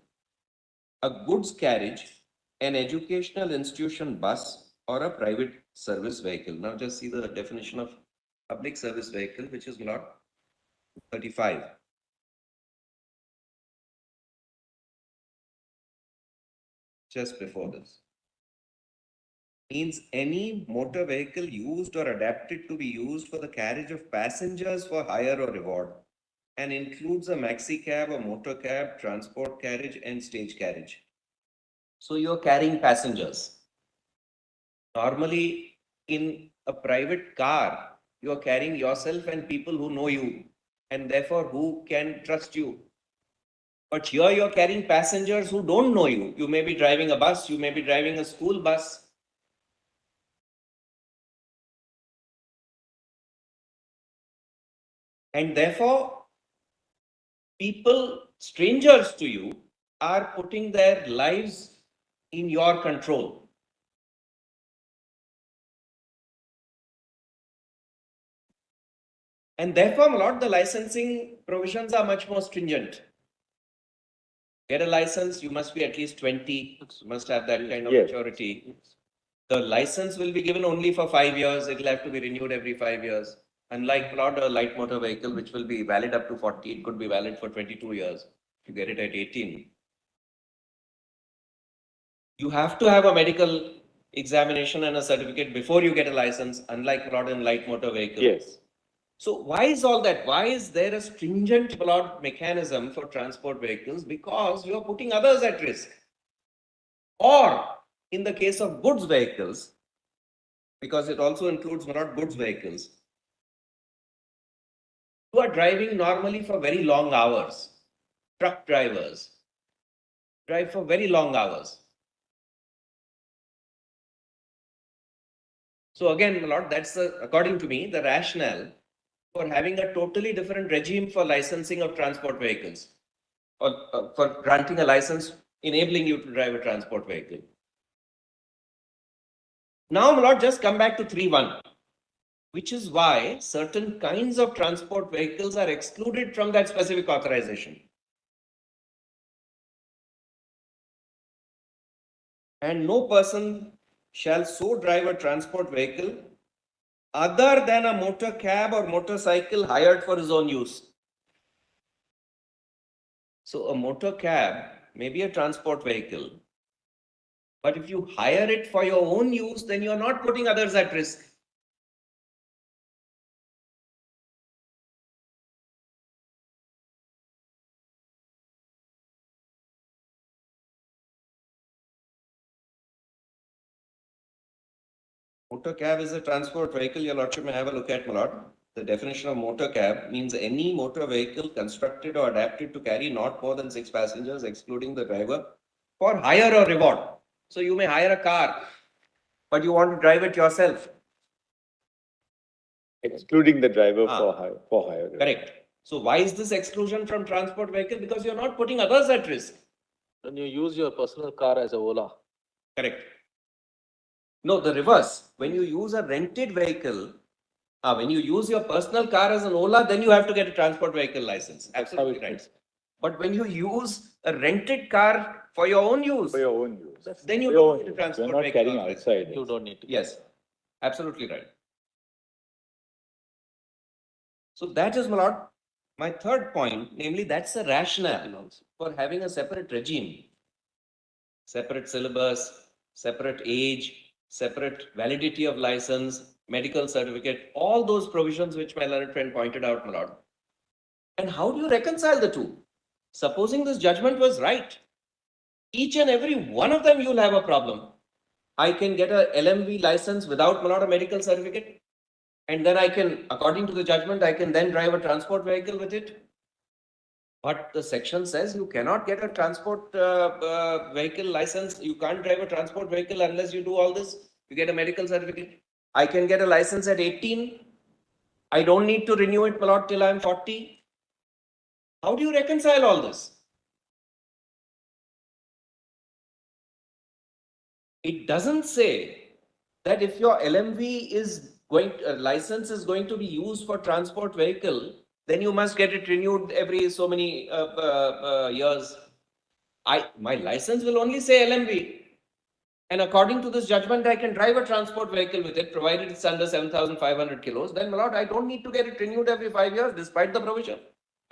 Speaker 6: a goods carriage, an educational institution bus, or a private service vehicle. Now just see the definition of public service vehicle, which is lot 35. Just before this. Means any motor vehicle used or adapted to be used for the carriage of passengers for hire or reward, and includes a maxi cab, a motor cab, transport carriage, and stage carriage. So you're carrying passengers. Normally, in a private car, you're carrying yourself and people who know you, and therefore who can trust you. But here you're carrying passengers who don't know you. You may be driving a bus, you may be driving a school bus. And therefore, people, strangers to you, are putting their lives in your control. And therefore, my lord, the licensing provisions are much more stringent. Get a license, you must be at least 20, you must have that kind of
Speaker 1: Yes.
Speaker 6: maturity. The license will be given only for 5 years, it will have to be renewed every 5 years. Unlike not a light motor vehicle, which will be valid up to 40, it could be valid for 22 years. If you get it at 18. You have to have a medical examination and a certificate before you get a license, unlike not in light motor vehicle.
Speaker 1: Yes.
Speaker 6: So why is all that? Why is there a stringent mechanism for transport vehicles? Because you are putting others at risk. Or in the case of goods vehicles, because it also includes not goods vehicles, you are driving normally for very long hours. Truck drivers drive for very long hours. So again, my lord, that's according to me, the rationale for having a totally different regime for licensing of transport vehicles, or for granting a license enabling you to drive a transport vehicle. Now, my lord, just come back to 3.1, which is why certain kinds of transport vehicles are excluded from that specific authorization. And no person shall so drive a transport vehicle other than a motor cab or motorcycle hired for his own use. So a motor cab may be a transport vehicle, but if you hire it for your own use, then you're not putting others at risk. Motor cab is a transport vehicle. Your lordship may have a look at, my lord. The definition of motor cab means any motor vehicle constructed or adapted to carry not more than 6 passengers, excluding the driver, for hire or reward. So you may hire a car, but you want to drive it yourself.
Speaker 1: Excluding the driver for hire.
Speaker 6: Correct. So why is this exclusion from transport vehicle? Because you're not putting others at risk.
Speaker 5: When you use your personal car as a Ola.
Speaker 6: Correct. No, the reverse. When you use a rented vehicle, when you use your personal car as an Ola, then you have to get a transport vehicle license. Absolutely right. But when you use a rented car for your own use,
Speaker 1: For your own use.
Speaker 6: then you
Speaker 1: For your
Speaker 6: don't
Speaker 1: own
Speaker 6: need a
Speaker 1: use.
Speaker 6: transport
Speaker 1: You're not
Speaker 6: vehicle
Speaker 1: carrying
Speaker 6: license.
Speaker 1: outside.
Speaker 5: You don't need to.
Speaker 6: Yes, absolutely right. So that is, my lord, my third point, namely that's the rationale for having a separate regime, separate syllabus, separate age, separate validity of license, medical certificate, all those provisions which my learned friend pointed out, my lord. And how do you reconcile the two? Supposing this judgment was right, each and every one of them you'll have a problem. I can get a LMV license without, my lord, a medical certificate. And then I can, according to the judgment, I can then drive a transport vehicle with it. But the section says you cannot get a transport vehicle license. You can't drive a transport vehicle unless you do all this. You get a medical certificate. I can get a license at 18. I don't need to renew it, my lord, till I'm 40. How do you reconcile all this? It doesn't say that if your LMV is license is going to be used for transport vehicle, then you must get it renewed every so many years. My license will only say LMV. And according to this judgment, I can drive a transport vehicle with it, provided it's under 7,500 kilos. Then, my lord, I don't need to get it renewed every 5 years, despite the provision.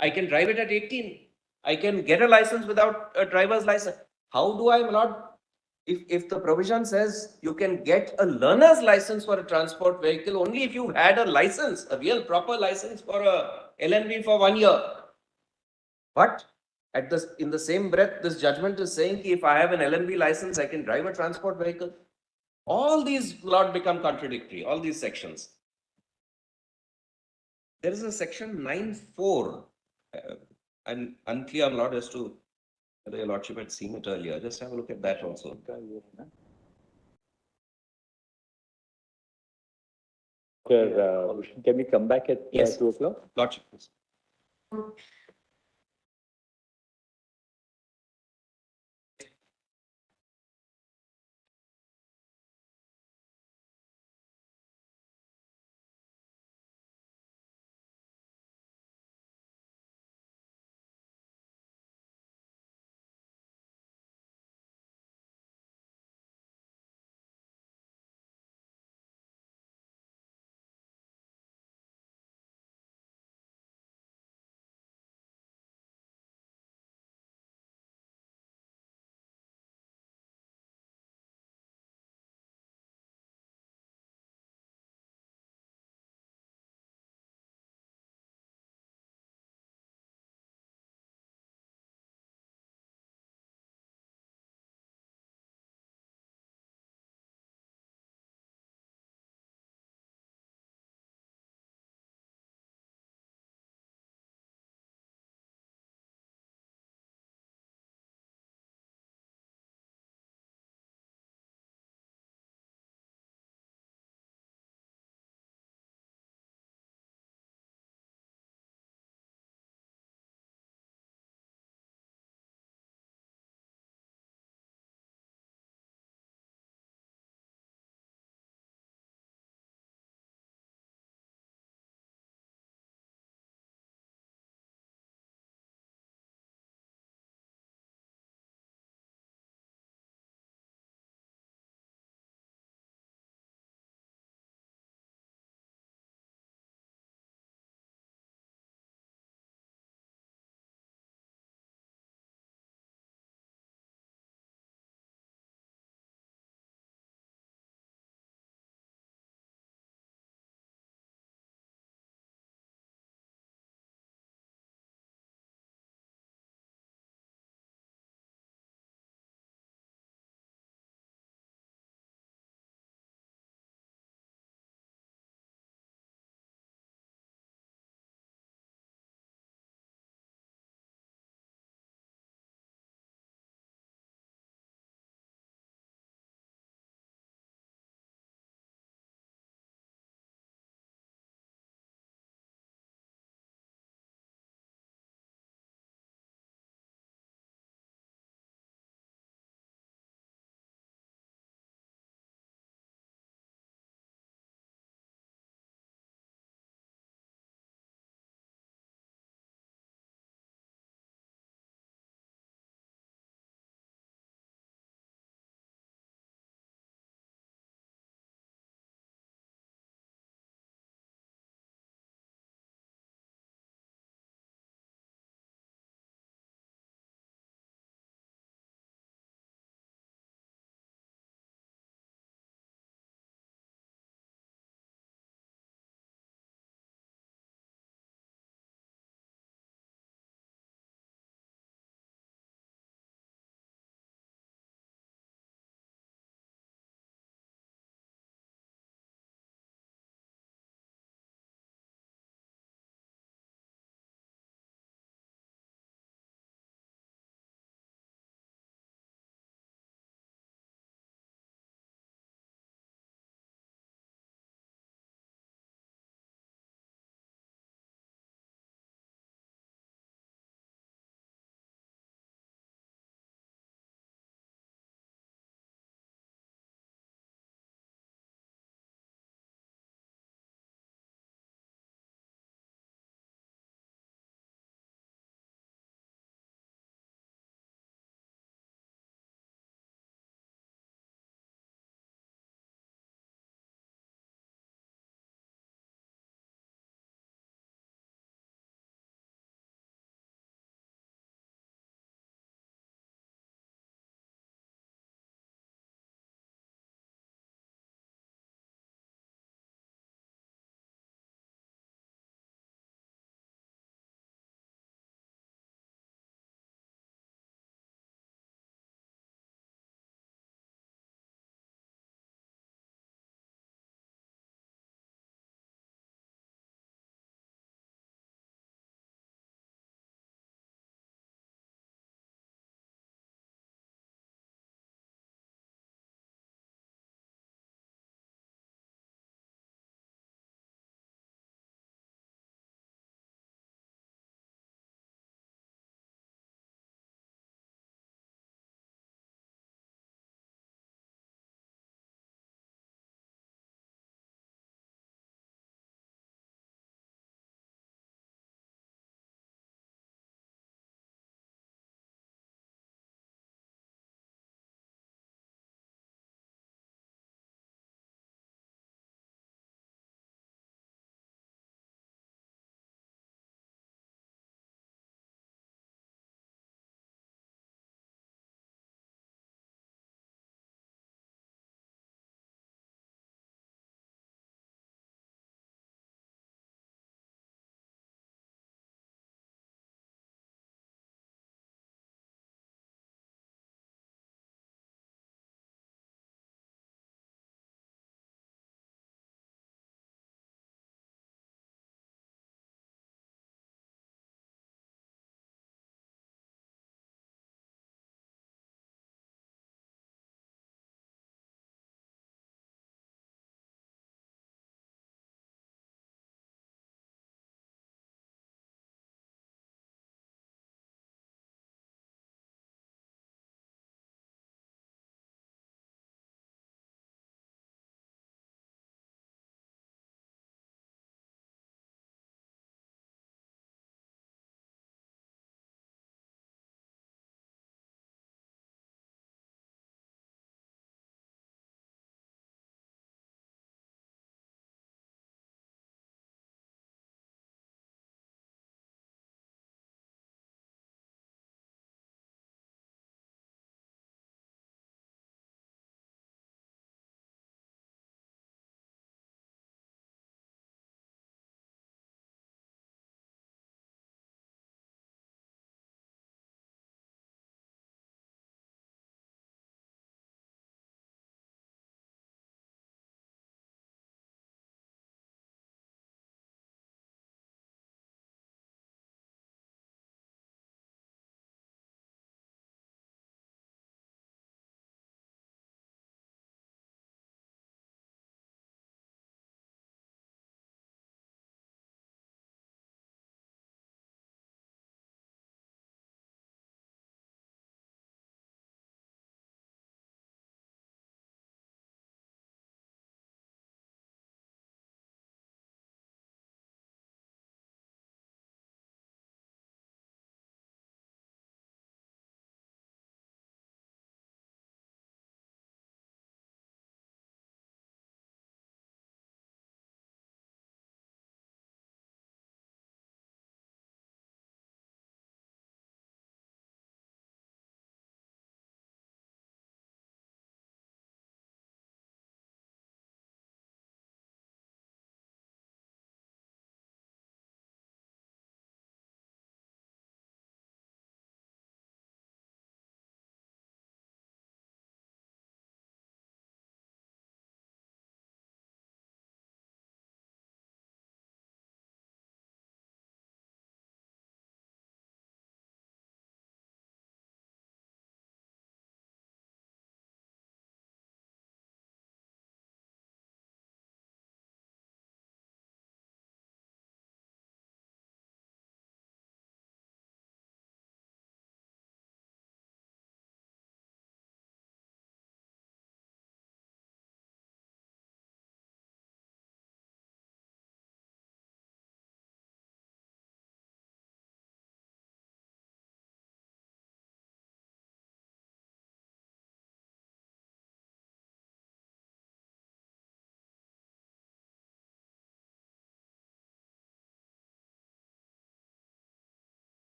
Speaker 6: I can drive it at 18. I can get a license without a driver's license. How do I, my lord? If the provision says you can get a learner's license for a transport vehicle only if you've had a license, a real proper license for a LNV for 1 year. But in the same breath, this judgment is saying if I have an LNV license, I can drive a transport vehicle. All these lot become contradictory, all these sections. There is a section 9(4). I'm unclear, I'm not as to whether your lordship had seen it earlier. Just have a look at that also.
Speaker 1: Sir, can we come back at
Speaker 6: Yes.
Speaker 1: 2 o'clock?
Speaker 6: Lordship, please.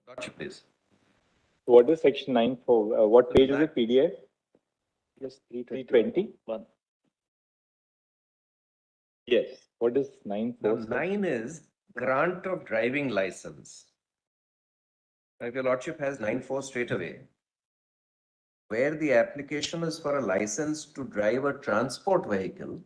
Speaker 6: Lordship, please.
Speaker 1: What is section 9 for? What page is it? PDF?
Speaker 5: Yes,
Speaker 1: 320?
Speaker 5: One.
Speaker 1: Yes. What is 9
Speaker 6: Now,
Speaker 1: for?
Speaker 6: 9 is grant of driving license. Now, if your Lordship has 9.4 straight away, where the application is for a license to drive a transport vehicle,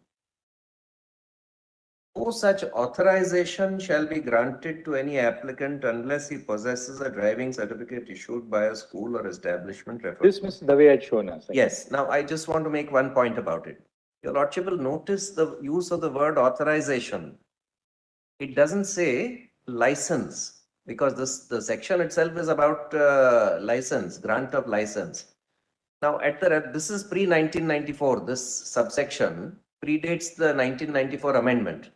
Speaker 6: no such authorization shall be granted to any applicant unless he possesses a driving certificate issued by a school or establishment referred.
Speaker 1: This is the way I'd shown us.
Speaker 6: Yes. Now, I just want to make one point about it. Your Lordship will notice the use of the word authorization. It doesn't say license, because the section itself is about license, grant of license. Now, this is pre-1994. This subsection predates the 1994 amendment.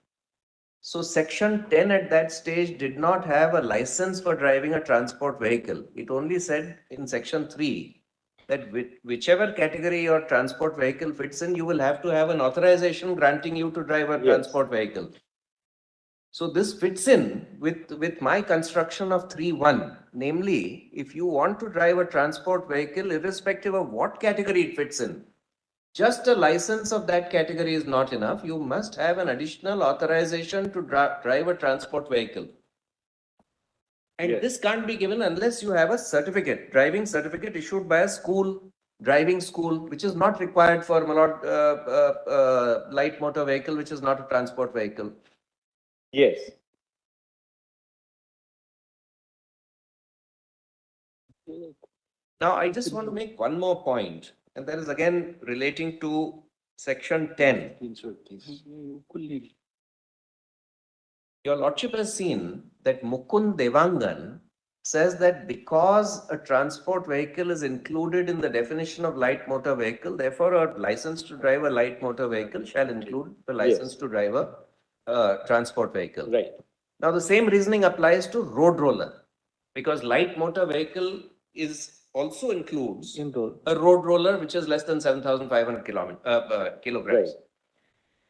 Speaker 6: So section 10 at that stage did not have a license for driving a transport vehicle. It only said in section 3 that whichever category your transport vehicle fits in, you will have to have an authorization granting you to drive a transport vehicle. So this fits in with my construction of 3.1. Namely, if you want to drive a transport vehicle, irrespective of what category it fits in, just a license of that category is not enough. You must have an additional authorization to drive a transport vehicle. And this can't be given unless you have a certificate, driving certificate issued by a school, driving school, which is not required for light motor vehicle, which is not a transport vehicle.
Speaker 1: Yes.
Speaker 6: Now, I just want to make one more point, and that is again relating to section 10. Your Lordship has seen that Mukund Devangan says that because a transport vehicle is included in the definition of light motor vehicle, therefore a license to drive a light motor vehicle shall include the license to drive a transport vehicle.
Speaker 1: Right.
Speaker 6: Now, the same reasoning applies to road roller, because light motor vehicle also includes a road roller which is less than 7,500 kilograms.
Speaker 1: Right.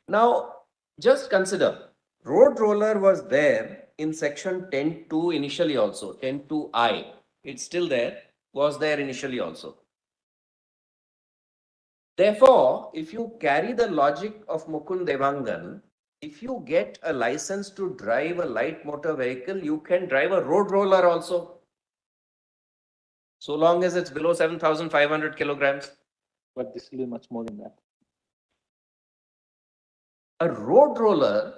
Speaker 6: Now, just consider, road roller was there in section 10.2 initially also, 10.2I. It's still there, was there initially also. Therefore, if you carry the logic of Mukund Devangan, if you get a license to drive a light motor vehicle, you can drive a road roller also, so long as it's below 7,500 kilograms.
Speaker 5: But this will be much more than that.
Speaker 6: A road roller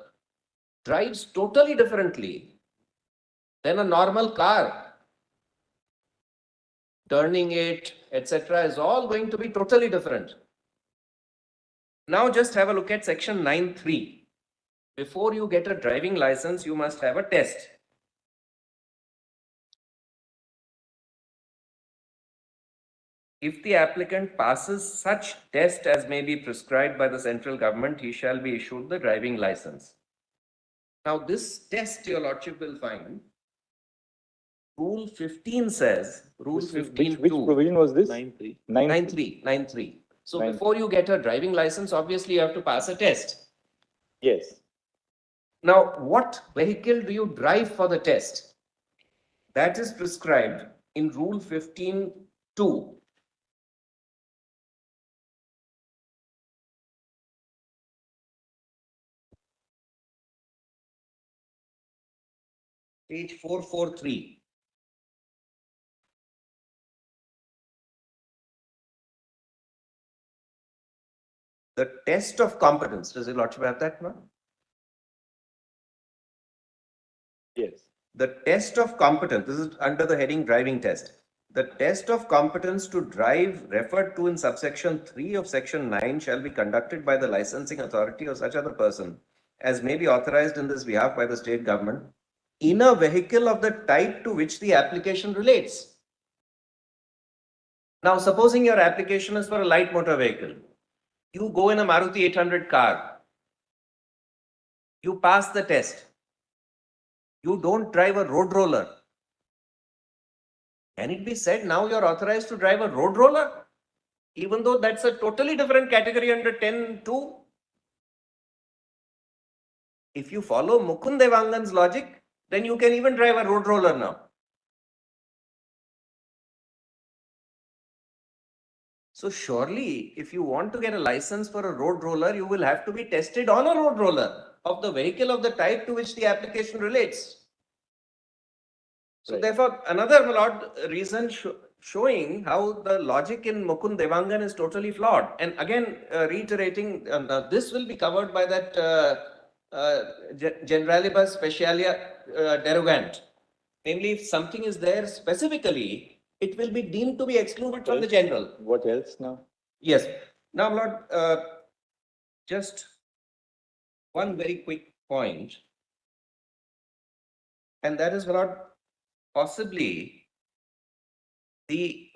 Speaker 6: drives totally differently than a normal car. Turning it, etc., is all going to be totally different. Now just have a look at section 9.3. Before you get a driving license, you must have a test. If the applicant passes such test as may be prescribed by the central government, he shall be issued the driving license. Now this test, your Lordship will find, Rule 15 says, Rule 15.2.
Speaker 1: Which provision was this?
Speaker 5: 9.3.
Speaker 6: 9.3. So before you get a driving license, obviously you have to pass a test.
Speaker 1: Yes.
Speaker 6: Now, what vehicle do you drive for the test? That is prescribed in Rule 15.2. Page 443. The test of competence. Does your Lordship have that now?
Speaker 1: Yes.
Speaker 6: The test of competence. This is under the heading driving test. The test of competence to drive referred to in subsection 3 of section 9 shall be conducted by the licensing authority or such other person as may be authorized in this behalf by the state government in a vehicle of the type to which the application relates. Now, supposing your application is for a light motor vehicle. You go in a Maruti 800 car. You pass the test. You don't drive a road roller. Can it be said now you're authorized to drive a road roller? Even though that's a totally different category under 10.2. If you follow Mukund Devangan's logic, then you can even drive a road roller now. So surely, if you want to get a license for a road roller, you will have to be tested on a road roller of the vehicle of the type to which the application relates. So
Speaker 1: Right.
Speaker 6: therefore, another reason showing how the logic in Mukund Devangan is totally flawed. And again, reiterating, this will be covered by that generalibus specialia derogant. Namely, if something is there specifically, it will be deemed to be excluded from the general.
Speaker 1: What else now?
Speaker 6: Yes. Now, Lord, just one very quick point, and that is, Lord, possibly the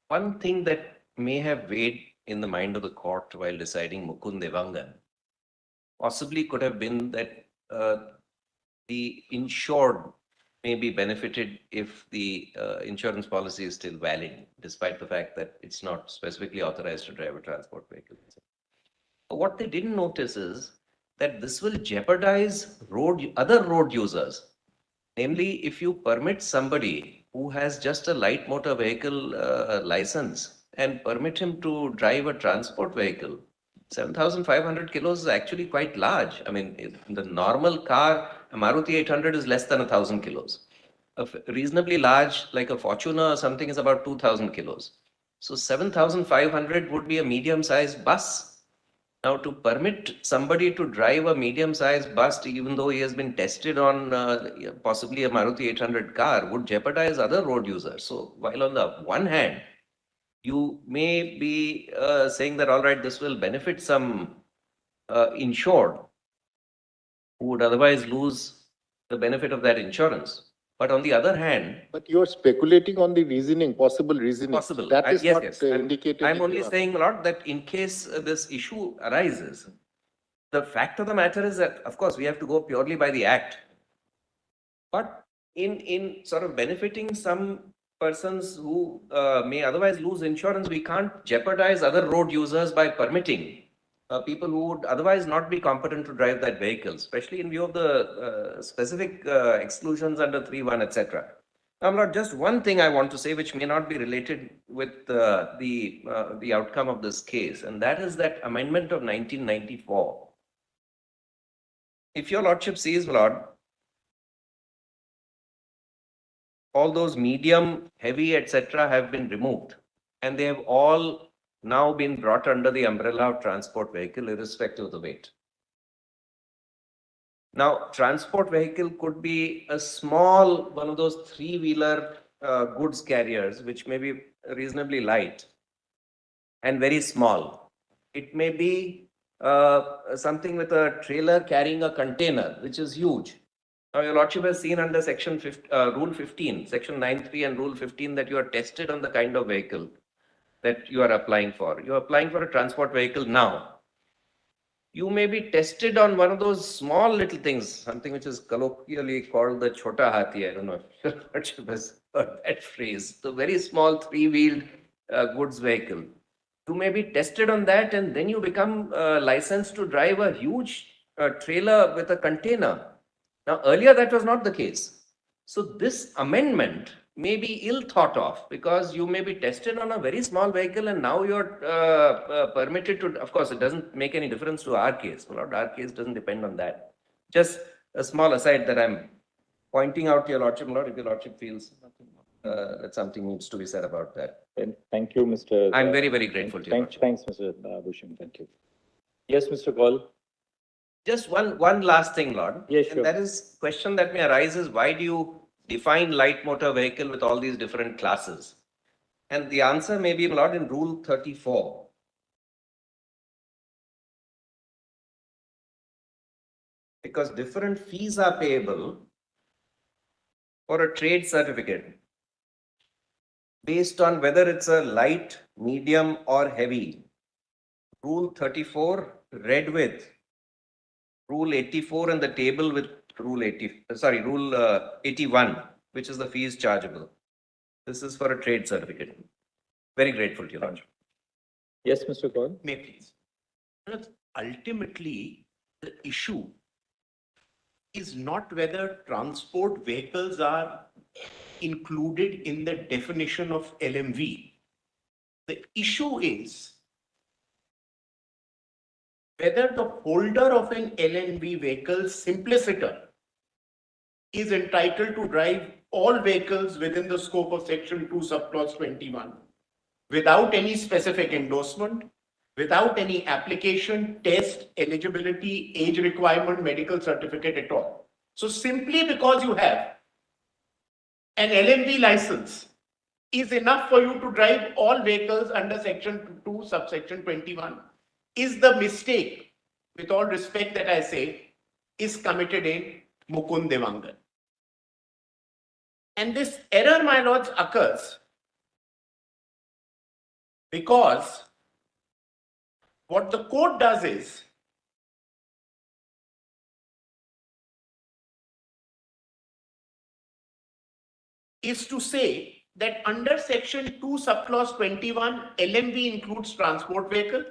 Speaker 6: one thing that may have weighed in the mind of the court while deciding Mukund Devangan possibly could have been that the insured may be benefited if the insurance policy is still valid, despite the fact that it's not specifically authorized to drive a transport vehicle. What they didn't notice is that this will jeopardize other road users. Namely, if you permit somebody who has just a light motor vehicle license and permit him to drive a transport vehicle, 7,500 kilos is actually quite large. I mean, the normal car, a Maruti 800 is less than 1,000 kilos. A reasonably large, like a Fortuner or something, is about 2,000 kilos. So 7,500 would be a medium-sized bus. Now, to permit somebody to drive a medium-sized bus, even though he has been tested on possibly a Maruti 800 car, would jeopardize other road users. So, while on the one hand, you may be saying that, all right, this will benefit some insured who would otherwise lose the benefit of that insurance. But on the other hand,
Speaker 4: But you're speculating on the reasoning, possible reasoning.
Speaker 6: possible.
Speaker 4: That is
Speaker 6: Yes,
Speaker 4: not
Speaker 6: yes.
Speaker 4: indicated.
Speaker 6: I'm
Speaker 4: in
Speaker 6: only
Speaker 4: your-
Speaker 6: saying, Lord, that in case this issue arises, the fact of the matter is that, of course, we have to go purely by the act. But in sort of benefiting some persons who may otherwise lose insurance, we can't jeopardize other road users by permitting people who would otherwise not be competent to drive that vehicle, especially in view of the specific exclusions under 3(1), etc. Now, Lord, just one thing I want to say, which may not be related with the outcome of this case, and that is that amendment of 1994. If your Lordship sees, Lord, all those medium, heavy, etc. have been removed, and they have all now been brought under the umbrella of transport vehicle, irrespective of the weight. Now, transport vehicle could be a small, one of those three-wheeler goods carriers, which may be reasonably light and very small. It may be something with a trailer carrying a container, which is huge. Now, your Lordship has seen under section Rule 15, section 9.3 and Rule 15 that you are tested on the kind of vehicle that you are applying for. You are applying for a transport vehicle now. You may be tested on one of those small little things, something which is colloquially called the chota hathi. I don't know if your Lordship has heard that phrase. The very small three-wheeled goods vehicle. You may be tested on that, and then you become licensed to drive a huge trailer with a container. Now, earlier that was not the case. So this amendment may be ill thought of, because you may be tested on a very small vehicle and now you're permitted to, of course, it doesn't make any difference to our case. Well, our case doesn't depend on that. Just a small aside that I'm pointing out to your Lordship, Lord, if your Lordship feels that something needs to be said about that.
Speaker 1: Thank you, Mr.
Speaker 6: I'm very, very grateful to you.
Speaker 1: Thanks, Mr. Bhushan. Thank you. Yes, Mr. Kaul.
Speaker 6: Just one last thing, Lord.
Speaker 1: Yes, sure.
Speaker 6: And that is question that may arise is, why do you define light motor vehicle with all these different classes? And the answer may be, Lord, in Rule 34. Because different fees are payable for a trade certificate based on whether it's a light, medium, or heavy. Rule 34 read with Rule 84 and the table with Rule 81, which is the fees chargeable. This is for a trade certificate. Very grateful to you, Lordship.
Speaker 1: Yes, Mr. Kaul.
Speaker 7: May please. Ultimately, the issue is not whether transport vehicles are included in the definition of LMV. The issue is whether the holder of an LMV vehicle, simpliciter, is entitled to drive all vehicles within the scope of section 2 subclause 21 without any specific endorsement, without any application, test, eligibility, age requirement, medical certificate at all. So simply because you have an LMV license is enough for you to drive all vehicles under section 2 subsection 21 is the mistake, with all respect that I say, is committed in Mukund Devangan. And this error, my lords, occurs because what the court does is to say that under section 2 subclause 21, LMV includes transport vehicle,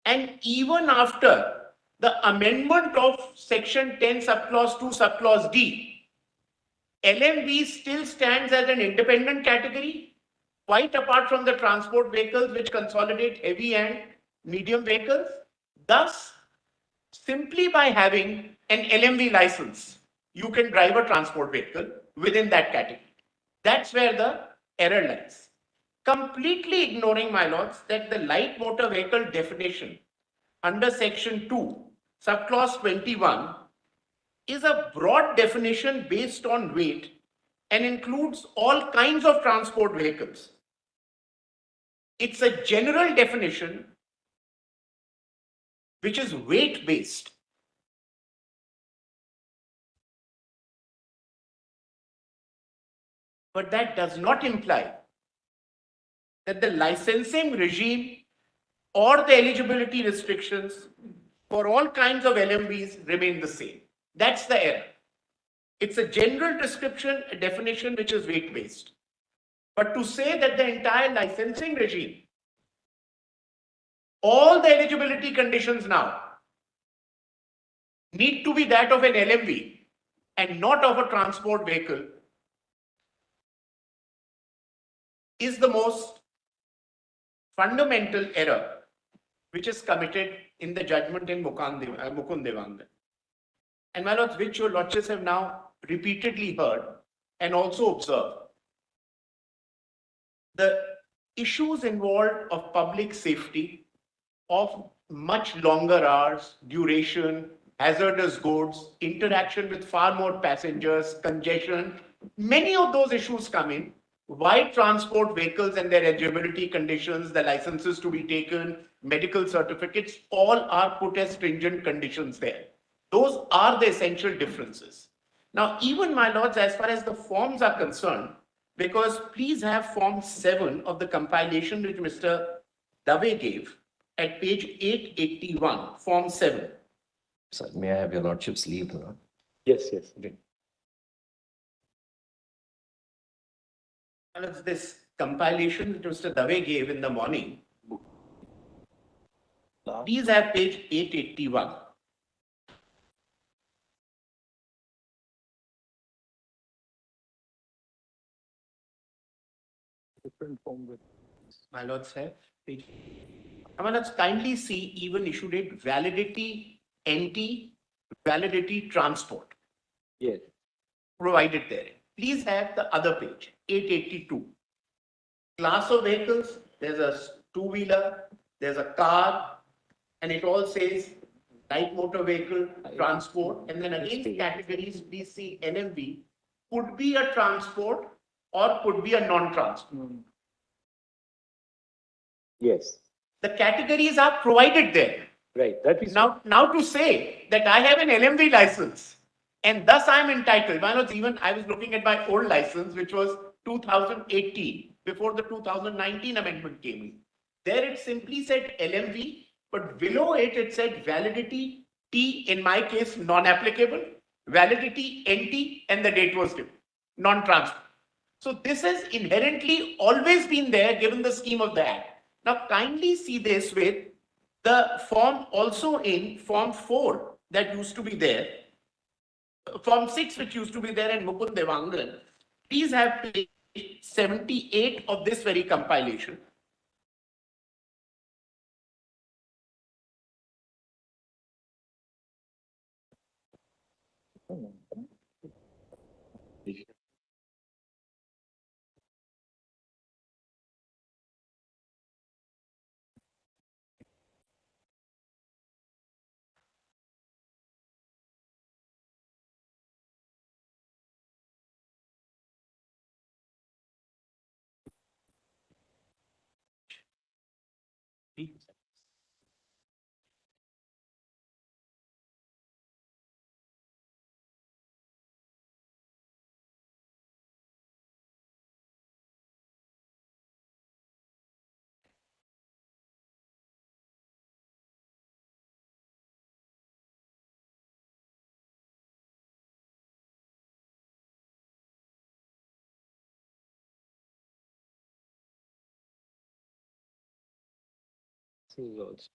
Speaker 7: and even after the amendment of section 10 subclause 2 subclause D, LMV still stands as an independent category, quite apart from the transport vehicles which consolidate heavy and medium vehicles. Thus, simply by having an LMV license, you can drive a transport vehicle within that category. That's where the error lies. Completely ignoring, my lords, that the light motor vehicle definition under section 2, subclause 21, is a broad definition based on weight and includes all kinds of transport vehicles. It's a general definition which is weight based. But that does not imply that the licensing regime or the eligibility restrictions for all kinds of LMVs remain the same. That's the error. It's a general description, a definition which is weight based. But to say that the entire licensing regime, all the eligibility conditions now need to be that of an LMV and not of a transport vehicle is the most fundamental error which is committed in the judgment in Mukund Devangan. And my lords, which your lordships have now repeatedly heard, and also observe. The issues involved of public safety, of much longer hours, duration, hazardous goods, interaction with far more passengers, congestion, many of those issues come in. Wide transport vehicles and their eligibility conditions, the licenses to be taken, medical certificates, all are put as stringent conditions there. Those are the essential differences. Now, even, my lords, as far as the forms are concerned, because please have Form 7 of the compilation which Mr. Dave gave at page 881, Form 7.
Speaker 6: Sir, may I have your lordship's leave?
Speaker 1: Yes, yes.
Speaker 7: And it's this compilation which Mr. Dave gave in the morning. Please have page 881.
Speaker 5: Different form with.
Speaker 7: My lords have page. Let's kindly see even issue date, validity, NT, validity, transport.
Speaker 1: Yes.
Speaker 7: Provided there. Please have the other page, 882. Class of vehicles, there's a two-wheeler, there's a car, and it all says light motor vehicle, transport, and then again categories, please see NMV, could be a transport or could be a non-transport.
Speaker 1: Yes.
Speaker 7: The categories are provided there.
Speaker 1: Right. That is
Speaker 7: Now to say that I have an LMV license and thus I am entitled, even I was looking at my old license, which was 2018, before the 2019 amendment came in. There it simply said LMV, but below it, it said validity T, in my case, non-applicable, validity NT, and the date was given, non-transfer. So this has inherently always been there given the scheme of the Act. Now kindly see this with the form also in Form 4 that used to be there, Form 6 which used to be there in Mukund Devangan. Please have page 78 of this very compilation.
Speaker 5: Also.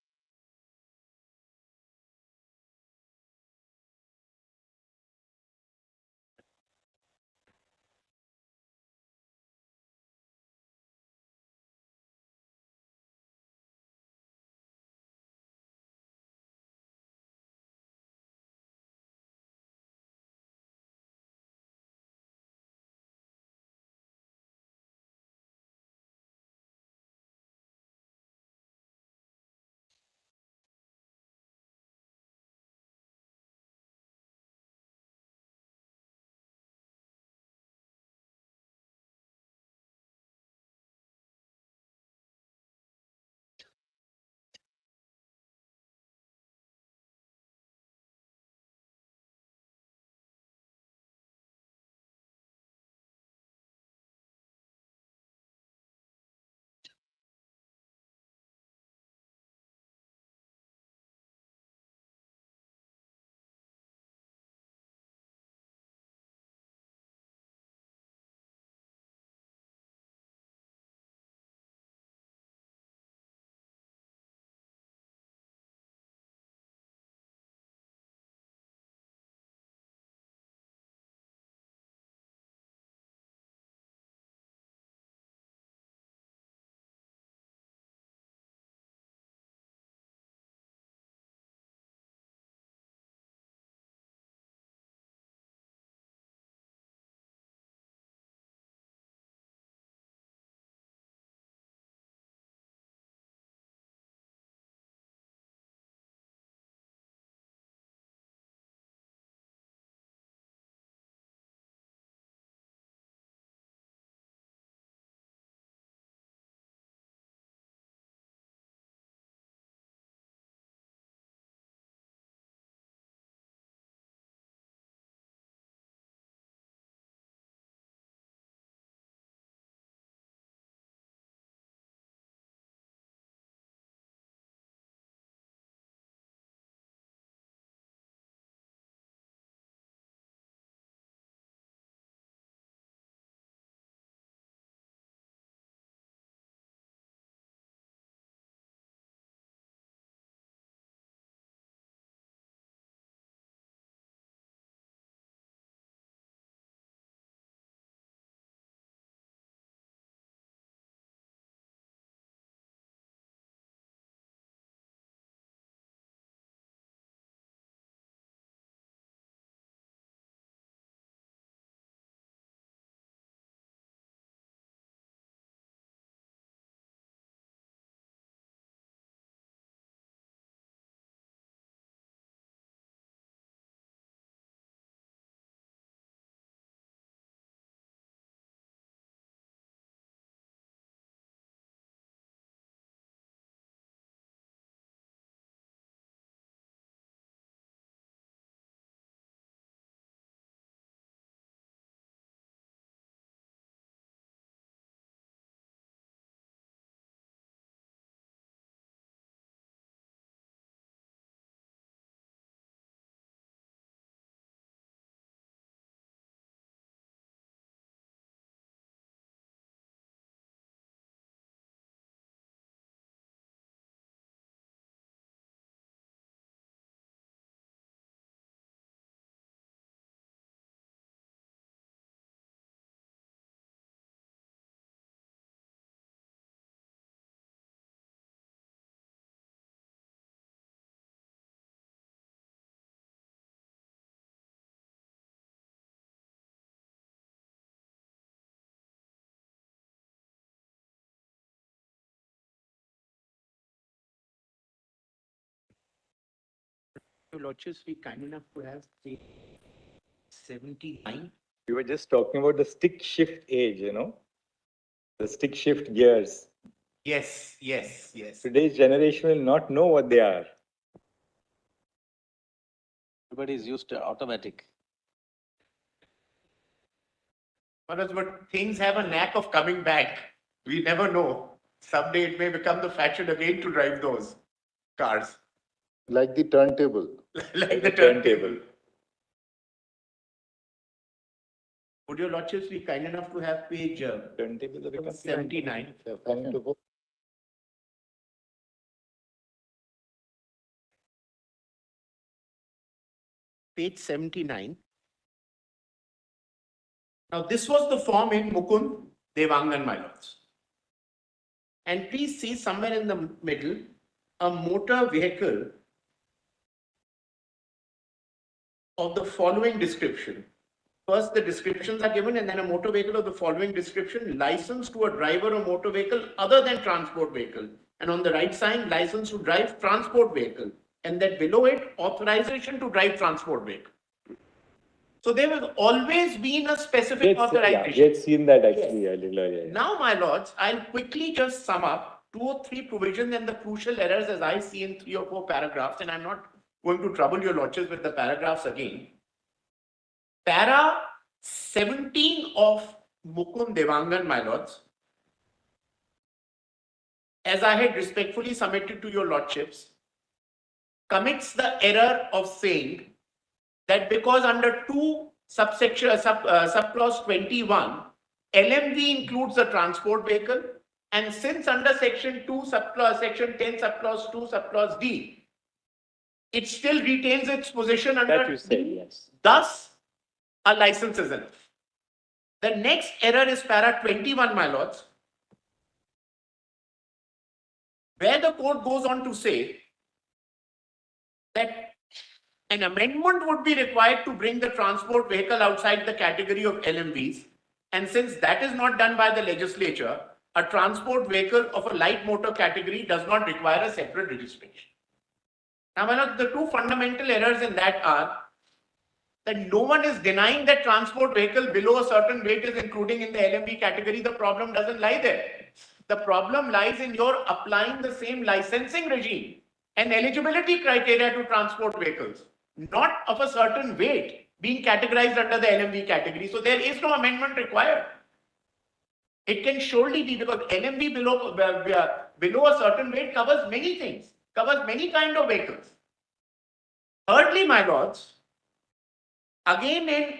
Speaker 7: Your Lordships, be kind enough to have page 79.
Speaker 1: We were just talking about the stick shift age, you know, the stick shift gears.
Speaker 7: Yes, yes, yes.
Speaker 1: Today's generation will not know what they are.
Speaker 5: Everybody is used to automatic.
Speaker 7: But things have a knack of coming back. We never know. Someday it may become the fashion again to drive those cars.
Speaker 4: Like the turntable.
Speaker 7: Like the turntable. Would your Lordships be kind enough to have page
Speaker 1: Turntable has become
Speaker 7: 79? Page 79. Now, this was the form in Mukund Devangan, my lords. And please see somewhere in the middle, a motor vehicle of the following description. First, the descriptions are given, and then a motor vehicle of the following description, license to a driver or motor vehicle other than transport vehicle. And on the right side, license to drive transport vehicle. And then below it, authorization to drive transport vehicle. So there has always been a specific authorization.
Speaker 1: Yeah, we had seen that actually earlier. Yeah.
Speaker 7: Now, my lords, I'll quickly just sum up 2 or 3 provisions and the crucial errors as I see in 3 or 4 paragraphs, and I'm not going to trouble your lordships with the paragraphs again. Para 17 of Mukund Devangan, my lords, as I had respectfully submitted to your lordships, commits the error of saying that because under 2 subclause 21, LMV includes the transport vehicle, and since under section 2 section 10 subclause 2 subclause D, it still retains its position under
Speaker 1: That you said,
Speaker 7: D.
Speaker 1: yes.
Speaker 7: Thus, a license is enough. The next error is para 21, my lords, where the court goes on to say that an amendment would be required to bring the transport vehicle outside the category of LMVs. And since that is not done by the legislature, a transport vehicle of a light motor category does not require a separate registration. Now, one of the 2 fundamental errors in that are that no one is denying that transport vehicle below a certain weight is including in the LMV category. The problem doesn't lie there. The problem lies in your applying the same licensing regime and eligibility criteria to transport vehicles, not of a certain weight being categorized under the LMV category. So there is no amendment required. It can surely be because LMV below a certain weight covers many things, covers many kind of vehicles. Thirdly, my lords, again in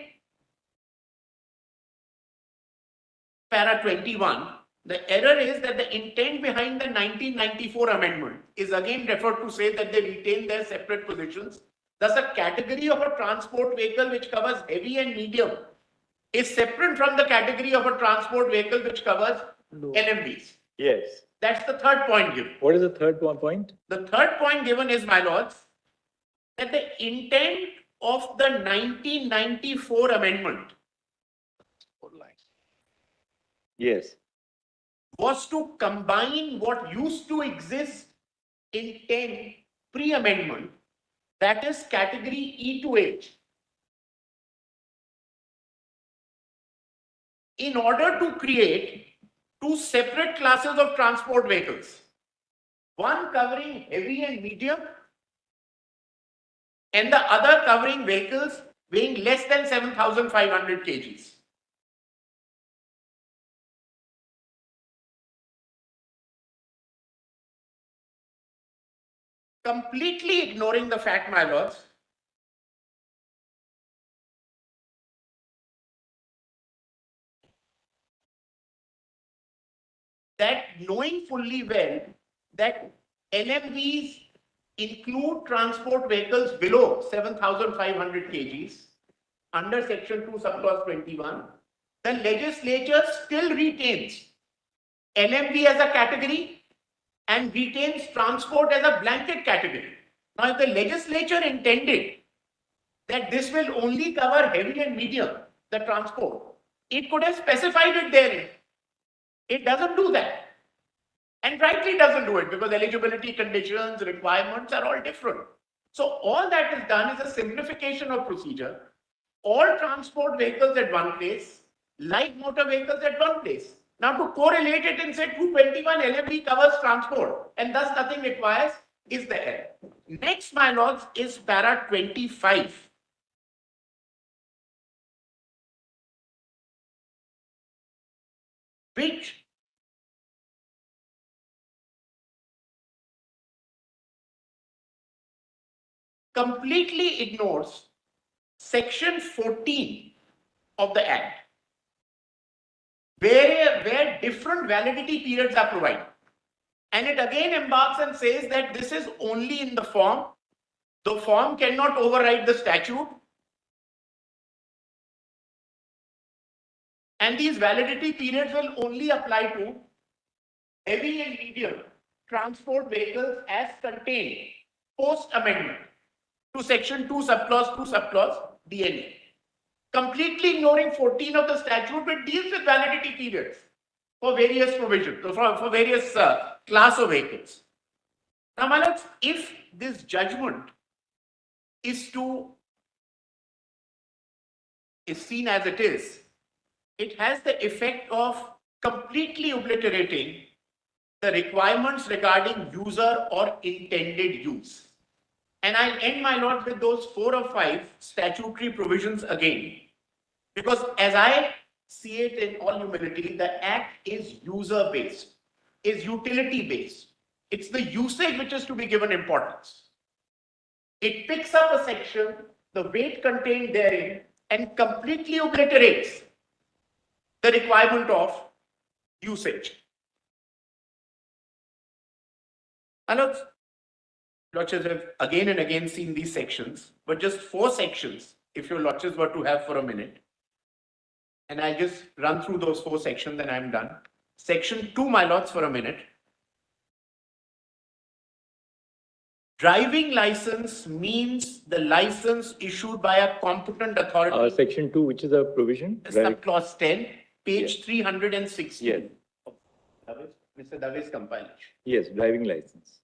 Speaker 7: para 21, the error is that the intent behind the 1994 amendment is again referred to say that they retain their separate positions. Thus, a category of a transport vehicle which covers heavy and medium is separate from the category of a transport vehicle which covers LMVs.
Speaker 1: Yes.
Speaker 7: That's the third point given.
Speaker 1: What is the third point?
Speaker 7: The third point given is, my lords, that the intent of the 1994 amendment
Speaker 1: Yes.
Speaker 7: was to combine what used to exist in 10 pre-amendment, that is category E to H, in order to create 2 separate classes of transport vehicles, one covering heavy and medium, and the other covering vehicles weighing less than 7,500 kgs. Completely ignoring the fact, my lords, that knowing fully well that LMVs include transport vehicles below 7,500 kgs under section 2 subclause 21, the legislature still retains LMV as a category and retains transport as a blanket category. Now, if the legislature intended that this will only cover heavy and medium, the transport, it could have specified it therein. It doesn't do that. And rightly doesn't do it because eligibility conditions, requirements are all different. So all that is done is a simplification of procedure. All transport vehicles at one place, light motor vehicles at one place. Now to correlate it and say 221 LMB covers transport and thus nothing requires is the error. Next, my lords, is para 25. Which completely ignores section 14 of the Act, where different validity periods are provided. And it again embarks and says that this is only in the form. The form cannot override the statute. And these validity periods will only apply to heavy and medium transport vehicles as contained post-amendment to section 2 subclause 2 subclause DNA. Completely ignoring 14 of the statute, which deals with validity periods for various provisions, for various class of vehicles. Now, my lords, if this judgment is seen as it has the effect of completely obliterating the requirements regarding user or intended use. And I'll end, my lord, with those 4 or 5 statutory provisions again, because as I see it in all humility, the Act is user-based, is utility-based. It's the usage which is to be given importance. It picks up a section, the weight contained therein, and completely obliterates the requirement of usage. And lodges have again and again seen these sections, but just 4 sections, if your lodges were to have for a minute. And I'll just run through those 4 sections and I'm done. Section 2, my lords, for a minute. Driving license means the license issued by a competent authority.
Speaker 1: Section 2, which is a provision?
Speaker 7: Subclause 10, page
Speaker 1: Yes.
Speaker 7: 316.
Speaker 1: Yes.
Speaker 7: Mr. Dave's compilation.
Speaker 1: Yes, driving license.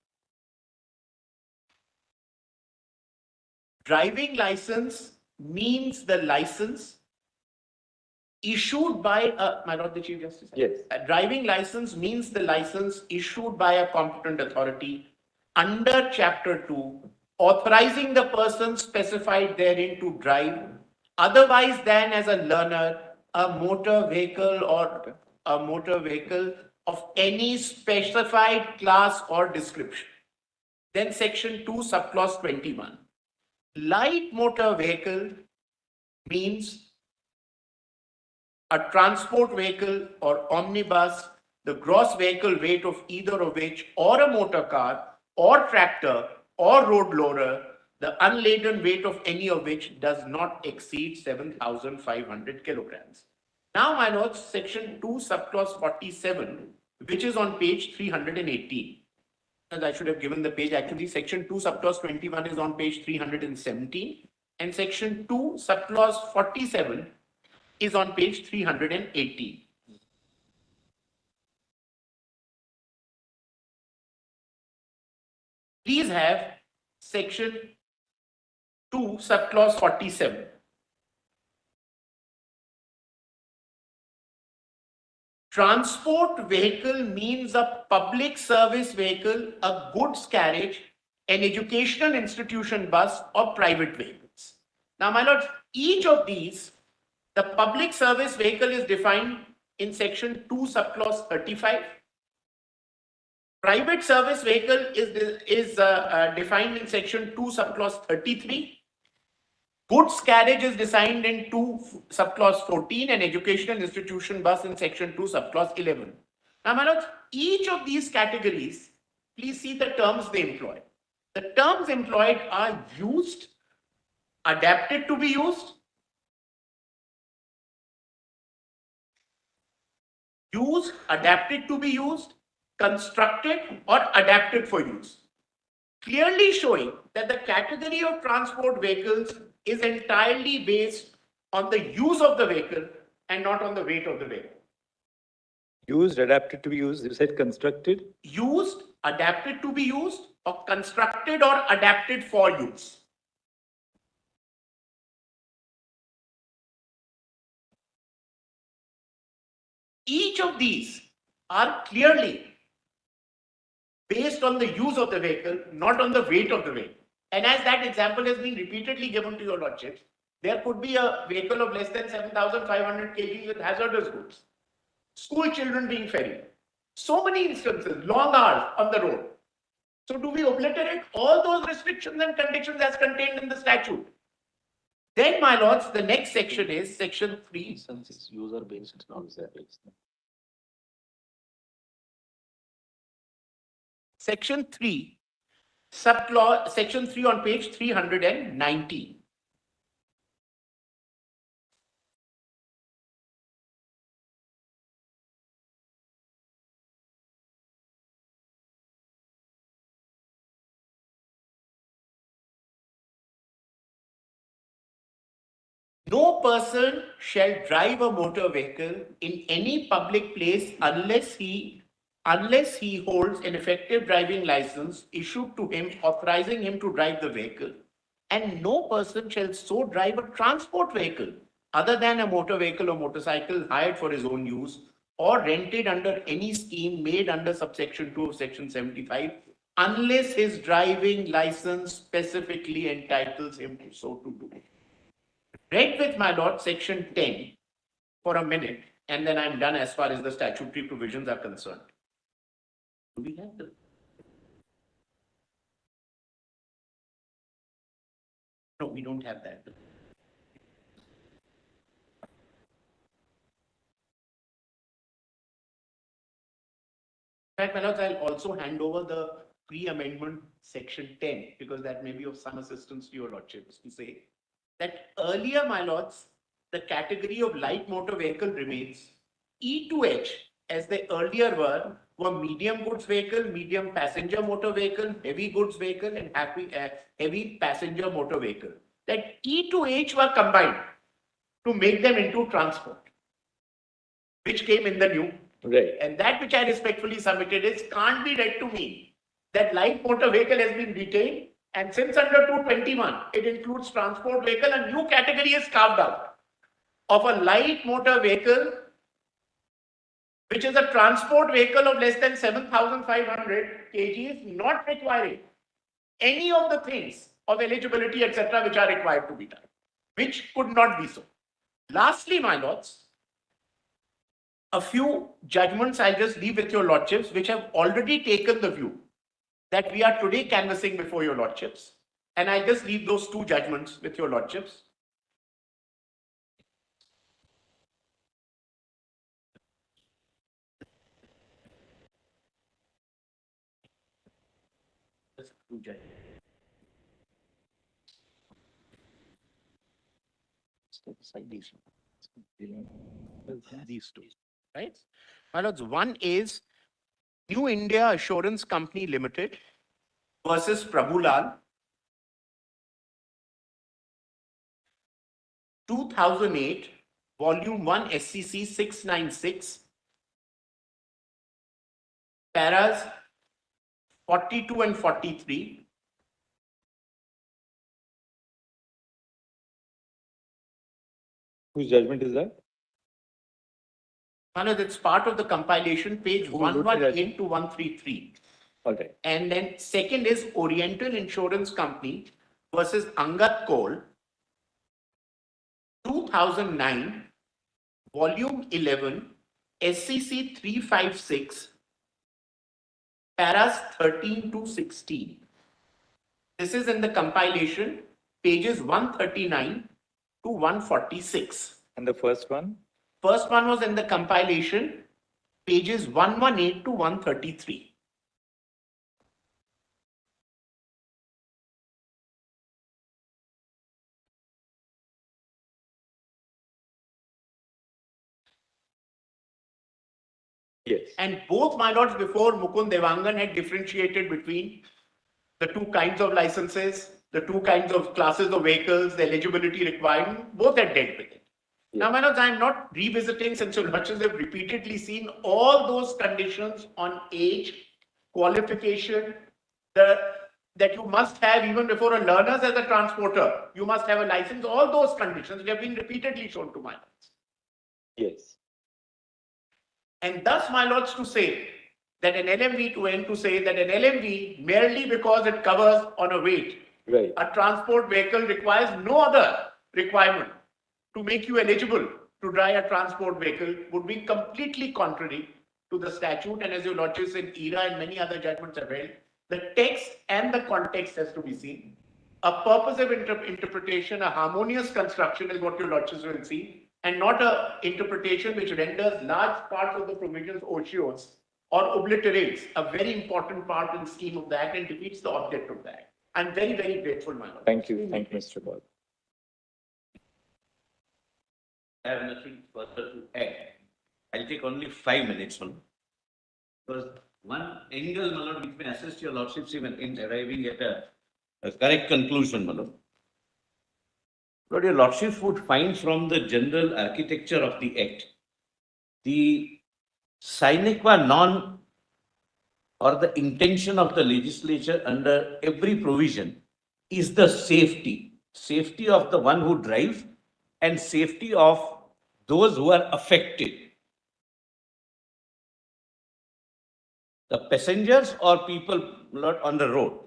Speaker 7: Driving license means the license issued by my lord the Chief Justice.
Speaker 1: Yes.
Speaker 7: A driving license means the license issued by a competent authority under Chapter 2, authorizing the person specified therein to drive otherwise than as a learner a motor vehicle or a motor vehicle of any specified class or description. Then Section 2, subclause 21. Light motor vehicle means a transport vehicle or omnibus, the gross vehicle weight of either of which, or a motor car, or tractor, or road loader, the unladen weight of any of which does not exceed 7,500 kilograms. Now, my lords, Section 2, subclause 47, which is on page 318. And I should have given the page. Actually, Section 2, subclause 21 is on page 317. And Section 2, subclause 47 is on page 318. Please have Section 2, subclause 47. Transport vehicle means a public service vehicle, a goods carriage, an educational institution bus, or private vehicles. Now, my lords, each of these, the public service vehicle is defined in Section 2, subclause 35. Private service vehicle is defined in Section 2, subclause 33. Goods carriage is defined in 2, subclause 14, and educational institution bus in Section 2, subclause 11. Now, my lords, each of these categories, please see the terms they employ. The terms employed are used, adapted to be used, adapted to be used, constructed, or adapted for use. Clearly showing that the category of transport vehicles is entirely based on the use of the vehicle and not on the weight of the vehicle.
Speaker 1: Used, adapted to be used. You said constructed?
Speaker 7: Used, adapted to be used, or constructed or adapted for use. Each of these are clearly based on the use of the vehicle, not on the weight of the vehicle. And as that example has been repeatedly given to your lordships, there could be a vehicle of less than 7,500 kg with hazardous goods, school children being ferried. So many instances, long hours on the road. So do we obliterate all those restrictions and conditions as contained in the statute? Then, my lords, the next section is section 3.
Speaker 5: Since it's user-based, not user-based.
Speaker 7: Section 3, subclause, section 3 on page 319. No person shall drive a motor vehicle in any public place unless he holds an effective driving license issued to him authorizing him to drive the vehicle, and no person shall so drive a transport vehicle other than a motor vehicle or motorcycle hired for his own use or rented under any scheme made under subsection 2 of section 75 unless his driving license specifically entitles him to so to do. Read with my lord section 10 for a minute, and then I'm done as far as the statutory provisions are concerned. Do we have the? No, we don't have that. In fact, my lords, I'll also hand over the pre-amendment section 10 because that may be of some assistance to your lordships to say that earlier, my lords, the category of light motor vehicle remains. E to H, as they earlier were medium goods vehicle, medium passenger motor vehicle, heavy goods vehicle, and heavy passenger motor vehicle. That E to H were combined to make them into transport, which came in the new.
Speaker 1: Right.
Speaker 7: And that which I respectfully submitted is can't be read to mean that light motor vehicle has been retained, and since under 221, it includes transport vehicle, a new category is carved out of a light motor vehicle, which is a transport vehicle of less than 7,500 kgs, not requiring any of the things of eligibility, etc., which are required to be done, which could not be so. Lastly, my lords, a few judgments I'll just leave with your lordships, which have already taken the view that we are today canvassing before your lordships. And I'll just leave those two judgments with your lordships. Just two judgments. These two, right? My lords, one is New India Assurance Company Limited versus Prabhulal, 2008, Volume 1, SCC 696, paras 42 and 43.
Speaker 1: Whose judgment is that?
Speaker 7: Manoj, it's part of the compilation, page
Speaker 1: Who wrote
Speaker 7: 118 to 133.
Speaker 1: All right.
Speaker 7: And then second is Oriental Insurance Company versus Angad Kohl, 2009, Volume 11, SCC 356, paras 13 to 16. This is in the compilation, pages 139 to 146.
Speaker 1: And the first one?
Speaker 7: First one was in the compilation, pages 118 to 133.
Speaker 1: Yes.
Speaker 7: And both, my lords, before Mukund Devangan had differentiated between the two kinds of licenses, the two kinds of classes of vehicles, the eligibility requirement, both had dealt with it. Now, my lords, I am not revisiting, since your lordships have repeatedly seen all those conditions on age, qualification, that you must have even before a learner's as a transporter, you must have a license. All those conditions which have been repeatedly shown to my lords.
Speaker 1: Yes.
Speaker 7: And thus, my lords, to say that an LMV to say that an LMV merely because it covers on a weight,
Speaker 1: Right.
Speaker 7: a transport vehicle requires no other requirement to make you eligible to drive a transport vehicle would be completely contrary to the statute. And as your lordships in ERA and many other judgments have held, the text and the context has to be seen. A purposive interpretation, a harmonious construction is what your lordships will see, and not a interpretation which renders large parts of the provisions odious or obliterates a very important part in the scheme of the act and defeats the object of the act. I'm very, very grateful, my lord.
Speaker 1: Thank you. Thank you, Mr. Paul.
Speaker 8: I have nothing further to add. I'll take only 5 minutes, my lord. Because one angle, my lord, which may assist your lordships even in arriving at a correct conclusion, my lord. Lord, your lordships would find from the general architecture of the act, the sine qua non or the intention of the legislature under every provision is the safety of the one who drives and safety of those who are affected. The passengers or people not on the road.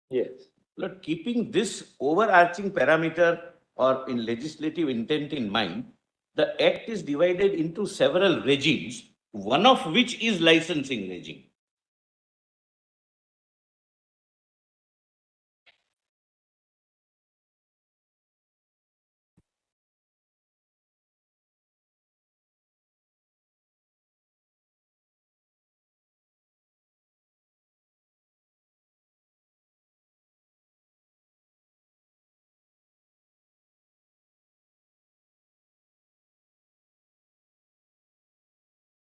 Speaker 1: Yes.
Speaker 8: Lord, keeping this overarching parameter or in legislative intent in mind, the act is divided into several regimes, one of which is licensing regime.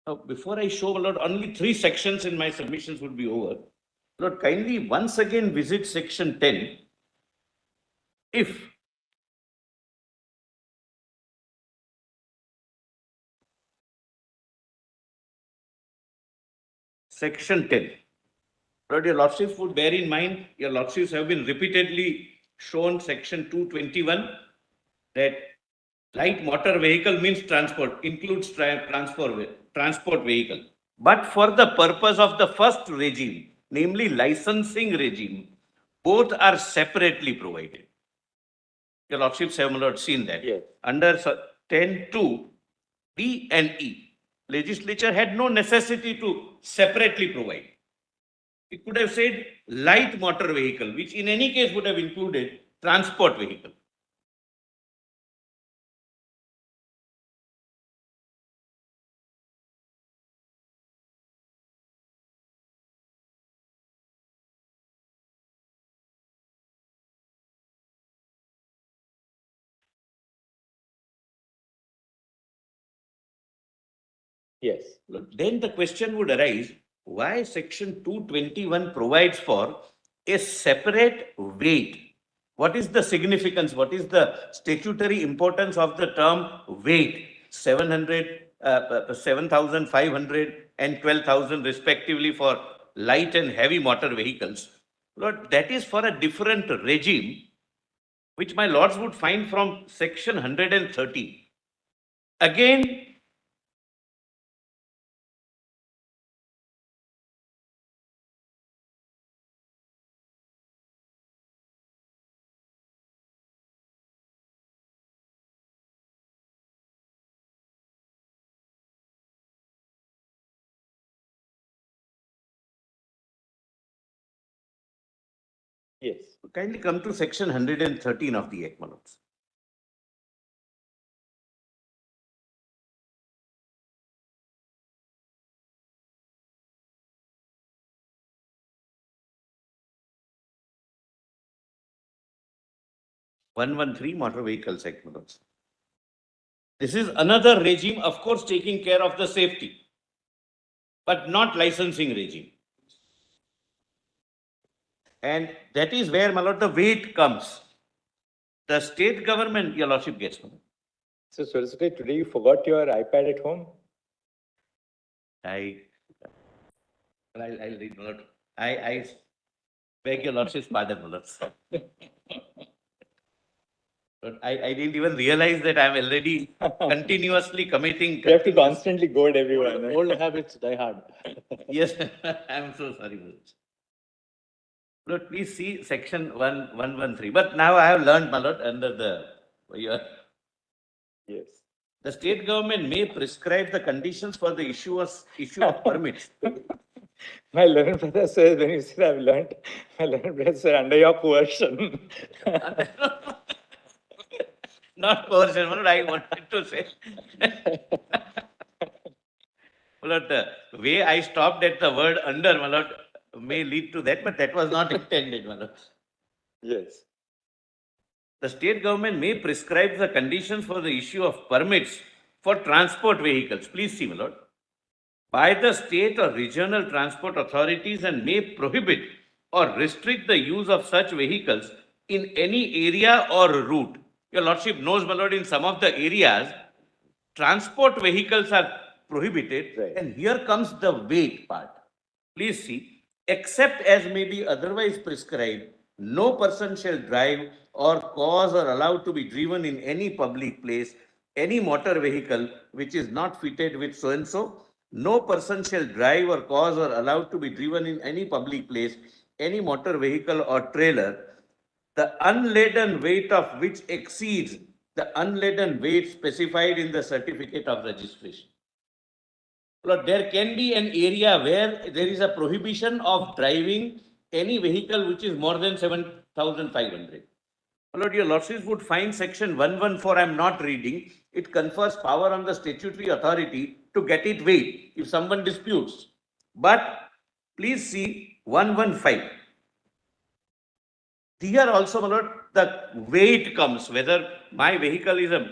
Speaker 8: Now, before I show, Lord, only 3 sections in my submissions would be over. Lord, kindly once again visit section 10. If section 10. Lord, your lordships would bear in mind, your lordships have been repeatedly shown section 221 that light motor vehicle means transport, includes transport vehicle. But for the purpose of the first regime, namely licensing regime, both are separately provided. Your lordships have not seen that.
Speaker 1: Yes.
Speaker 8: Under 10(2), D and E, legislature had no necessity to separately provide. It could have said light motor vehicle, which in any case would have included transport vehicle.
Speaker 1: Yes.
Speaker 8: Then the question would arise, why section 221 provides for a separate weight? What is the significance? What is the statutory importance of the term weight? 700, 7,500 and 12,000 respectively for light and heavy motor vehicles. Lord, that is for a different regime, which my lords would find from section 130. Again,
Speaker 1: Yes.
Speaker 8: kindly come to section 113 of the Act, my lords. 113 Motor Vehicles Act, my lords. This is another regime, of course, taking care of the safety, but not licensing regime. And that is where, my lord, the weight comes. The state government, your lordship gets.
Speaker 1: So Solicitor, today you forgot your iPad at home?
Speaker 8: I'll read, my lord. I beg your lordship's pardon, my lords. But I didn't even realize that I'm already continuously committing.
Speaker 1: You have to constantly goad everyone.
Speaker 5: Old habits die hard.
Speaker 8: Yes, I'm so sorry, my lords. Lord, please see section 113. But now I have learned, my lord, under the
Speaker 1: Yes.
Speaker 8: the state government may prescribe the conditions for the issue of permits.
Speaker 1: My learned brother says, when you say I've learned, my learned brother said, under your coercion.
Speaker 8: Not coercion, my lord, I wanted to say. My lord, the way I stopped at the word under, my lord, may lead to that, but that was not intended, my lord.
Speaker 1: Yes.
Speaker 8: The state government may prescribe the conditions for the issue of permits for transport vehicles. Please see, my lord. By the state or regional transport authorities and may prohibit or restrict the use of such vehicles in any area or route. Your lordship knows, my lord, in some of the areas, transport vehicles are prohibited.
Speaker 1: Right.
Speaker 8: And here comes the weight part. Please see, except as may be otherwise prescribed, no person shall drive or cause or allowed to be driven in any public place any motor vehicle which is not fitted with so and so. No person shall drive or cause or allowed to be driven in any public place any motor vehicle or trailer, the unladen weight of which exceeds the unladen weight specified in the certificate of registration. Lord, there can be an area where there is a prohibition of driving any vehicle which is more than 7,500. Lord, your lordships would find section 114, I'm not reading. It confers power on the statutory authority to get it weighed if someone disputes. But please see 115. Here also, my lord, the weight comes, whether my vehicle is a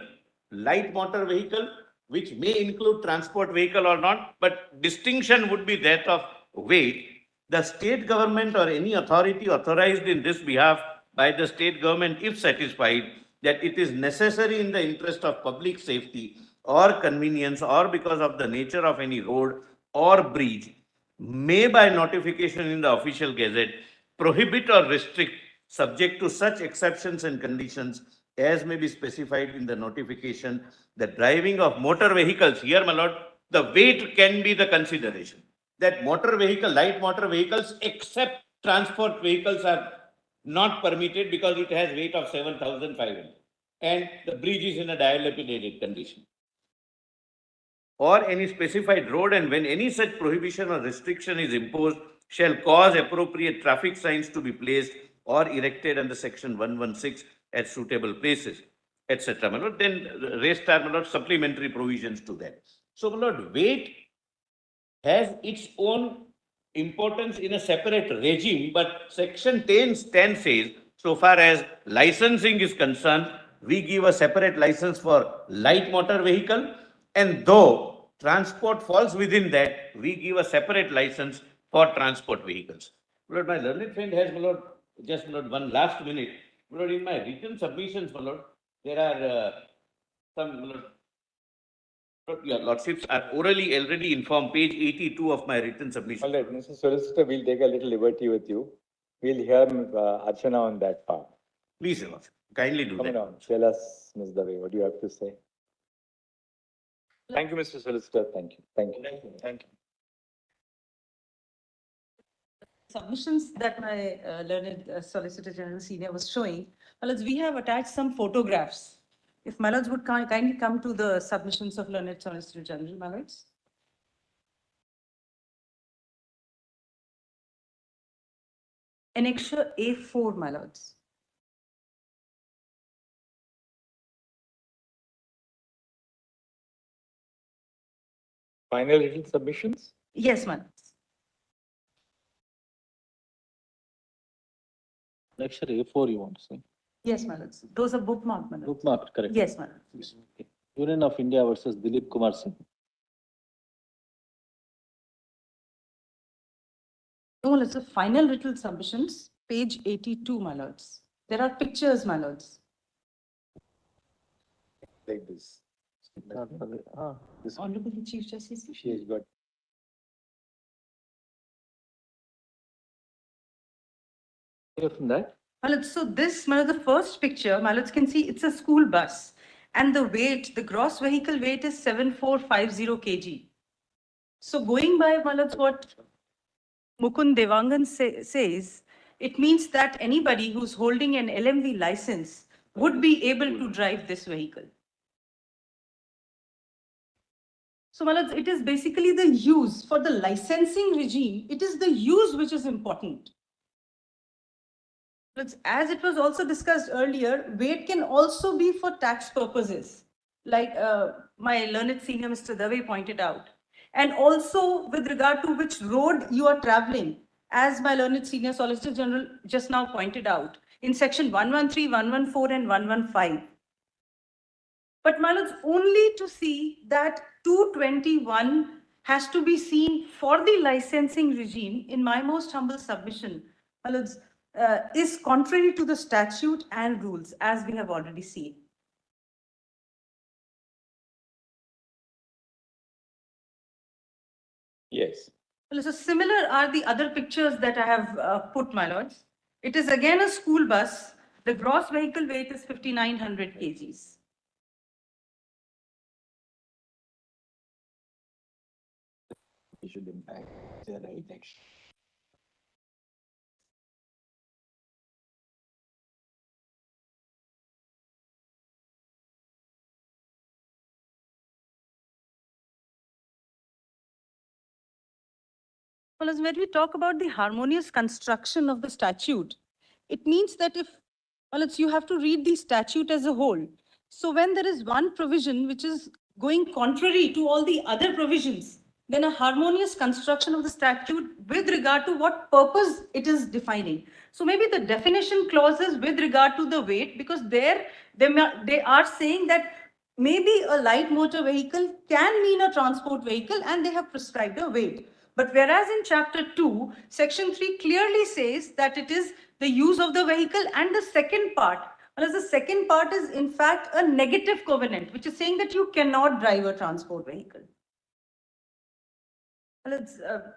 Speaker 8: light motor vehicle, which may include transport vehicle or not, but distinction would be that of weight. The state government or any authority authorized in this behalf by the state government, if satisfied that it is necessary in the interest of public safety or convenience or because of the nature of any road or bridge, may by notification in the official gazette prohibit or restrict, subject to such exceptions and conditions as may be specified in the notification, the driving of motor vehicles. Here, my lord, the weight can be the consideration. That motor vehicle, light motor vehicles, except transport vehicles are not permitted because it has weight of 7,500 and the bridge is in a dilapidated condition. Or any specified road, and when any such prohibition or restriction is imposed, shall cause appropriate traffic signs to be placed or erected under section 116 at suitable places, etc. My lord, then rest are, my lord, supplementary provisions to that. So, my lord, weight has its own importance in a separate regime, but section 10 says, so far as licensing is concerned, we give a separate license for light motor vehicle, and though transport falls within that, we give a separate license for transport vehicles. Lord, my learned friend has, my lord, just, my lord, one last minute. My lord, in my written submissions, my lord, there are some, my lord, your lordships are orally already informed, page 82 of my written submission.
Speaker 1: All right, Mr. Solicitor, we'll take a little liberty with you. We'll hear Archana on that part.
Speaker 8: Please, your lordship, kindly do
Speaker 1: Come
Speaker 8: that.
Speaker 1: on, tell us, Ms. Dave, what do you have to say? Thank you, Mr. Solicitor. Thank you. Thank you.
Speaker 8: Thank you.
Speaker 9: Submissions that my learned Solicitor General Senior was showing, my lords, we have attached some photographs. If my lords would kindly come to the submissions of learned Solicitor General, my lords. Annexure A4, my lords.
Speaker 1: Final written submissions?
Speaker 9: Yes, my lords.
Speaker 5: Lecture A4 you want to say?
Speaker 9: Yes, my lords. Those are bookmarked, my lords.
Speaker 5: Bookmarked, correct?
Speaker 9: Yes, my lords.
Speaker 5: Okay. Union of India versus Dilip Kumar Singh.
Speaker 9: No, it's the final written submissions, page 82, my lords. There are pictures, my lords.
Speaker 1: Like this.
Speaker 5: This
Speaker 9: Honorable Chief Justice.
Speaker 1: She has got.
Speaker 5: here from that.
Speaker 9: My lords, so this, my lords, the first picture, my lords can see it's a school bus. And the weight, the gross vehicle weight is 7450 kg. So going by, my lords, what Mukund Devangan says, it means that anybody who's holding an LMV license would be able to drive this vehicle. So, my lords, it is basically the use for the licensing regime. It is the use which is important. As it was also discussed earlier, weight can also be for tax purposes, like my learned senior Mr. Dave pointed out. And also with regard to which road you are traveling, as my learned senior Solicitor General just now pointed out, in section 113, 114 and 115. But my lords, only to see that 221 has to be seen for the licensing regime, in my most humble submission, my lords, is contrary to the statute and rules, as we have already seen.
Speaker 1: Yes.
Speaker 9: Well, so similar are the other pictures that I have put, my lords. It is again a school bus. The gross vehicle weight is 5,900 kgs.
Speaker 1: You should impact. Yeah, right next.
Speaker 9: Well, as when we talk about the harmonious construction of the statute, it means that if, well, you have to read the statute as a whole. So when there is one provision which is going contrary to all the other provisions, then a harmonious construction of the statute with regard to what purpose it is defining. So maybe the definition clauses with regard to the weight, because they are saying that maybe a light motor vehicle can mean a transport vehicle, and they have prescribed a weight. But whereas in chapter 2, section 3 clearly says that it is the use of the vehicle, and the second part, whereas the second part is in fact a negative covenant, which is saying that you cannot drive a transport vehicle. Well,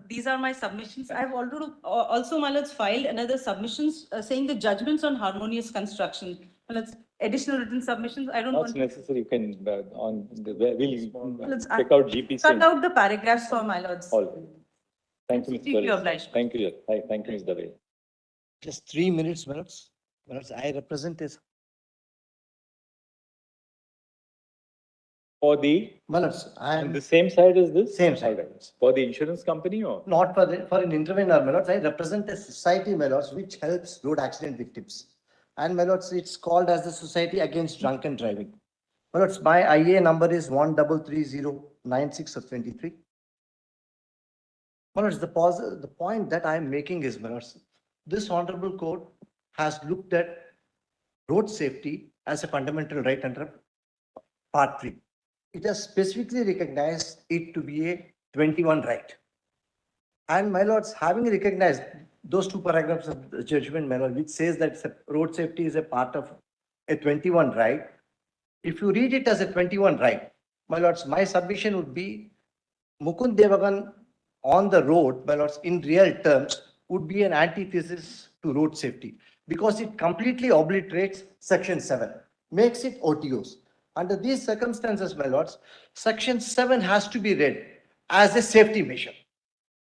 Speaker 9: these are my submissions. I have also, my lords, filed another submissions saying the judgments on harmonious construction. Well, it's additional written submissions. I don't
Speaker 1: Not
Speaker 9: want
Speaker 1: necessary. You can on the we'll
Speaker 9: to
Speaker 1: check out GP.
Speaker 9: cut out the paragraphs for my lords.
Speaker 1: All. Thank you, Mr.
Speaker 9: Deeply
Speaker 1: Dave.
Speaker 9: obliged.
Speaker 1: Thank you. Thank you, Ms. Dave.
Speaker 10: Just 3 minutes, minutes. I represent this.
Speaker 1: For the,
Speaker 10: I
Speaker 1: on
Speaker 10: am
Speaker 1: the same side as this?
Speaker 10: Same side.
Speaker 1: All right. For the insurance company or?
Speaker 10: not for an intervener, I represent a society, which helps road accident victims. And it's called as the Society Against Drunken Driving. My IA number is 13309/6 of 23. The point that I am making is, this honorable court has looked at road safety as a fundamental right under part 3. It has specifically recognized it to be a 21 right. And my lords, having recognized those 2 paragraphs of the judgment, my lord, which says that road safety is a part of a 21 right, if you read it as a 21 right, my lords, my submission would be Mukund Devangan on the road, my lords, in real terms, would be an antithesis to road safety, because it completely obliterates section 7, makes it OTOs. Under these circumstances, my lords, section 7 has to be read as a safety measure.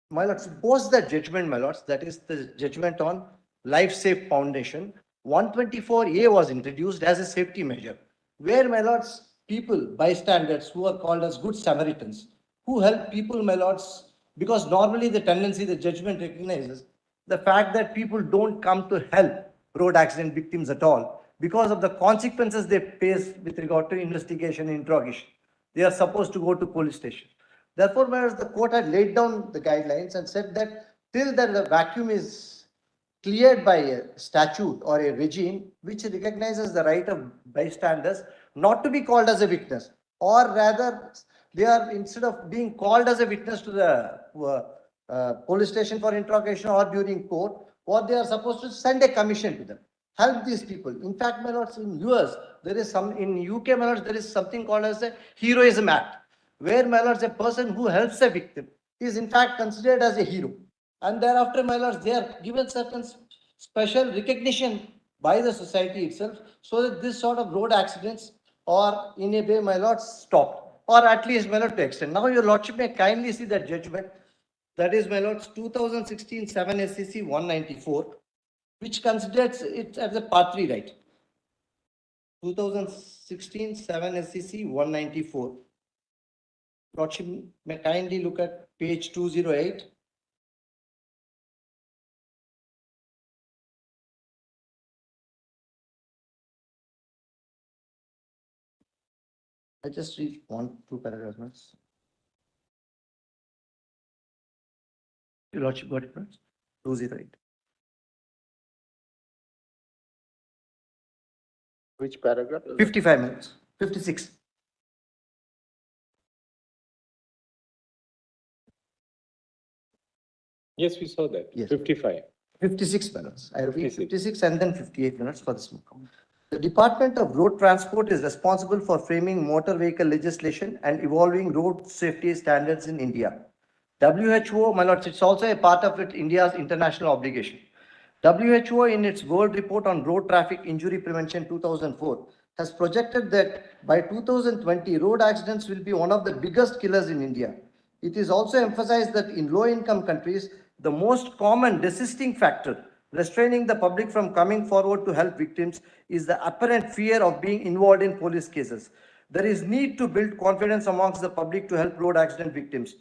Speaker 10: My lords, post that judgment, my lords, that is the judgment on Life Safe Foundation, 124A was introduced as a safety measure, where, my lords, people, bystanders who are called as good Samaritans, who help people, my lords, because normally the tendency the judgment recognizes the fact that people don't come to help road accident victims at all because of the consequences they face with regard to investigation and interrogation. They are supposed to go to police station. Therefore, whereas the court had laid down the guidelines and said that till the vacuum is cleared by a statute or a regime which recognizes the right of bystanders not to be called as a witness, or rather they are, instead of being called as a witness to the police station for interrogation or during court, what they are supposed to send a commission to them, help these people. In fact, my lords, in US, there is some, in UK, my lords, there is something called as a Heroism Act, where, my lords, a person who helps a victim is in fact considered as a hero. And thereafter, my lords, they are given certain special recognition by the society itself, so that this sort of road accidents or in a way, my lords, stopped, or at least, my lord, to extend. Now, your lordship may kindly see that judgment. That is, my lords, 2016 7 SCC 194, which considers it as a part 3 right. 2016 7 SCC 194. Lordship may kindly look at page 208. I just read 1-2 paragraphs. Your Lordship got it, right? 208.
Speaker 4: Which paragraph?
Speaker 10: 55 minutes. 56.
Speaker 1: Yes, we saw that.
Speaker 10: Yes.
Speaker 1: 55.
Speaker 10: 56 minutes. I repeat
Speaker 1: 56.
Speaker 10: 56 and then 58 minutes for this. The Department of Road Transport is responsible for framing motor vehicle legislation and evolving road safety standards in India. WHO, my lords, it's also a part of India's international obligation. WHO, in its World Report on Road Traffic Injury Prevention 2004, has projected that by 2020, road accidents will be one of the biggest killers in India. It is also emphasized that in low-income countries, the most common desisting factor restraining the public from coming forward to help victims is the apparent fear of being involved in police cases. There is need to build confidence amongst the public to help road accident victims.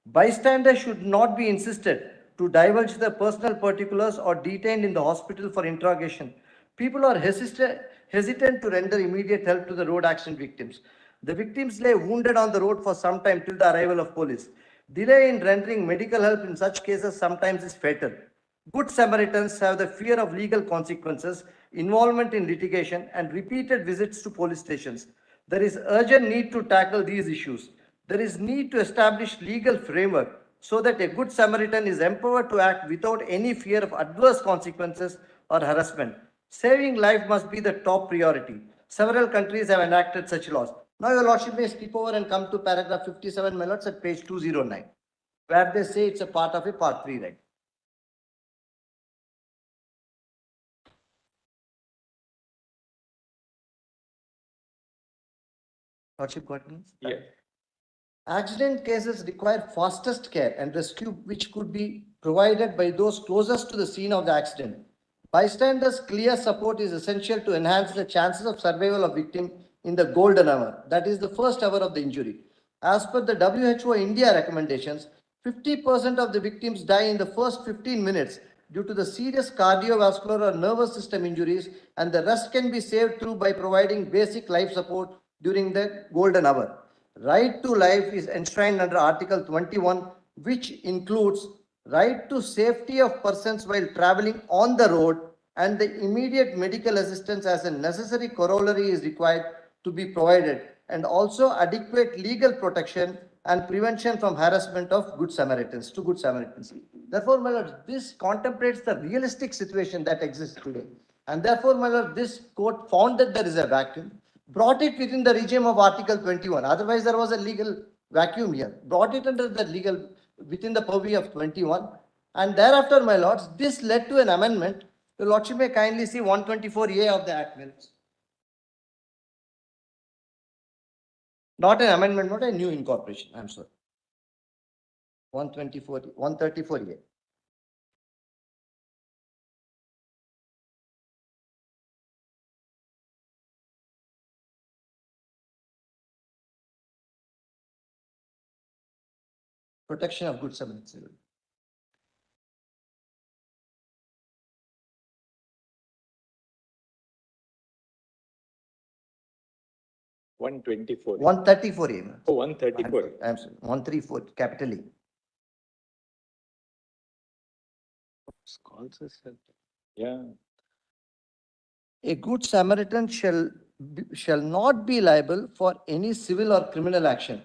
Speaker 10: Bystanders should not be insisted to divulge their personal particulars or detained in the hospital for interrogation. People are hesitant to render immediate help to the road accident victims. The victims lay wounded on the road for some time till the arrival of police. Delay in rendering medical help in such cases sometimes is fatal. Good Samaritans have the fear of legal consequences, involvement in litigation, and repeated visits to police stations. There is urgent need to tackle these issues. There is need to establish legal framework so that a good Samaritan is empowered to act without any fear of adverse consequences or harassment. Saving life must be the top priority. Several countries have enacted such laws. Now, your lordship may skip over and come to paragraph 57, my lords, at page 209, where they say it's a part of a part 3 right. Lordship got me?
Speaker 1: Yeah.
Speaker 10: Accident cases require fastest care and rescue, which could be provided by those closest to the scene of the accident. Bystanders' clear support is essential to enhance the chances of survival of victim in the golden hour, that is the first hour of the injury. As per the WHO India recommendations, 50% of the victims die in the first 15 minutes due to the serious cardiovascular or nervous system injuries, and the rest can be saved through by providing basic life support during the golden hour. Right to life is enshrined under Article 21, which includes right to safety of persons while traveling on the road, and the immediate medical assistance as a necessary corollary is required to be provided, and also adequate legal protection and prevention from harassment of good Samaritans to good Samaritans. Therefore, my lord, this contemplates the realistic situation that exists today. And therefore, my lord, this court found that there is a vacuum, brought it within the regime of Article 21. Otherwise, there was a legal vacuum here. Brought it under the legal, within the purview of 21. And thereafter, my lords, this led to an amendment. The lordship may kindly see 124A of the Act minutes. Not an amendment, not a new incorporation. I'm sorry. 134A. Protection of good Samaritans.
Speaker 1: 124.
Speaker 10: 134A.
Speaker 1: Oh, 134.
Speaker 10: I'm sorry. 134, capital E.
Speaker 5: Calls us.
Speaker 1: Yeah.
Speaker 10: A good Samaritan shall not be liable for any civil or criminal action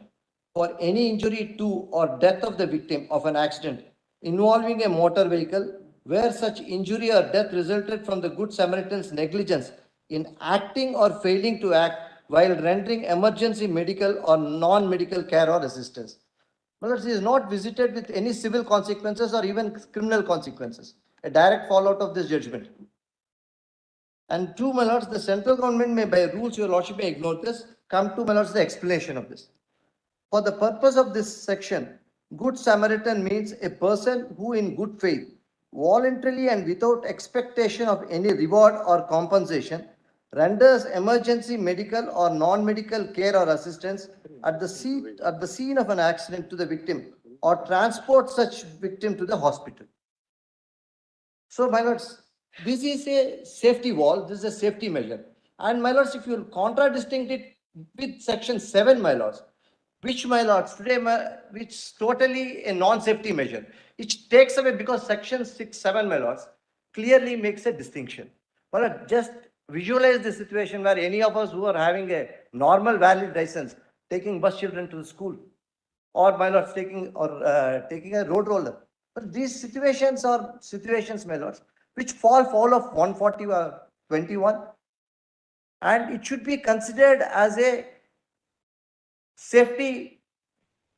Speaker 10: for any injury to or death of the victim of an accident involving a motor vehicle where such injury or death resulted from the Good Samaritan's negligence in acting or failing to act while rendering emergency medical or non-medical care or assistance. Well, he is not visited with any civil consequences or even criminal consequences, a direct fallout of this judgment. And two, my lords, the central government may, by rules, your lordship may ignore this, come to, my lords, the explanation of this. For the purpose of this section, Good Samaritan means a person who in good faith, voluntarily and without expectation of any reward or compensation, renders emergency medical or non-medical care or assistance at the scene of an accident to the victim or transports such victim to the hospital. So, my lords, this is a safety wall, this is a safety measure. And my lords, if you contradistinct it with section 7, my lords, which, my lords, today, which is totally a non-safety measure, which takes away, because section 6, 7, my lords, clearly makes a distinction. My lord, just visualize the situation where any of us who are having a normal valid license, taking bus children to school, or my lords, taking a road roller. But these situations are situations, my lords, which fall of 140-21, and it should be considered as a safety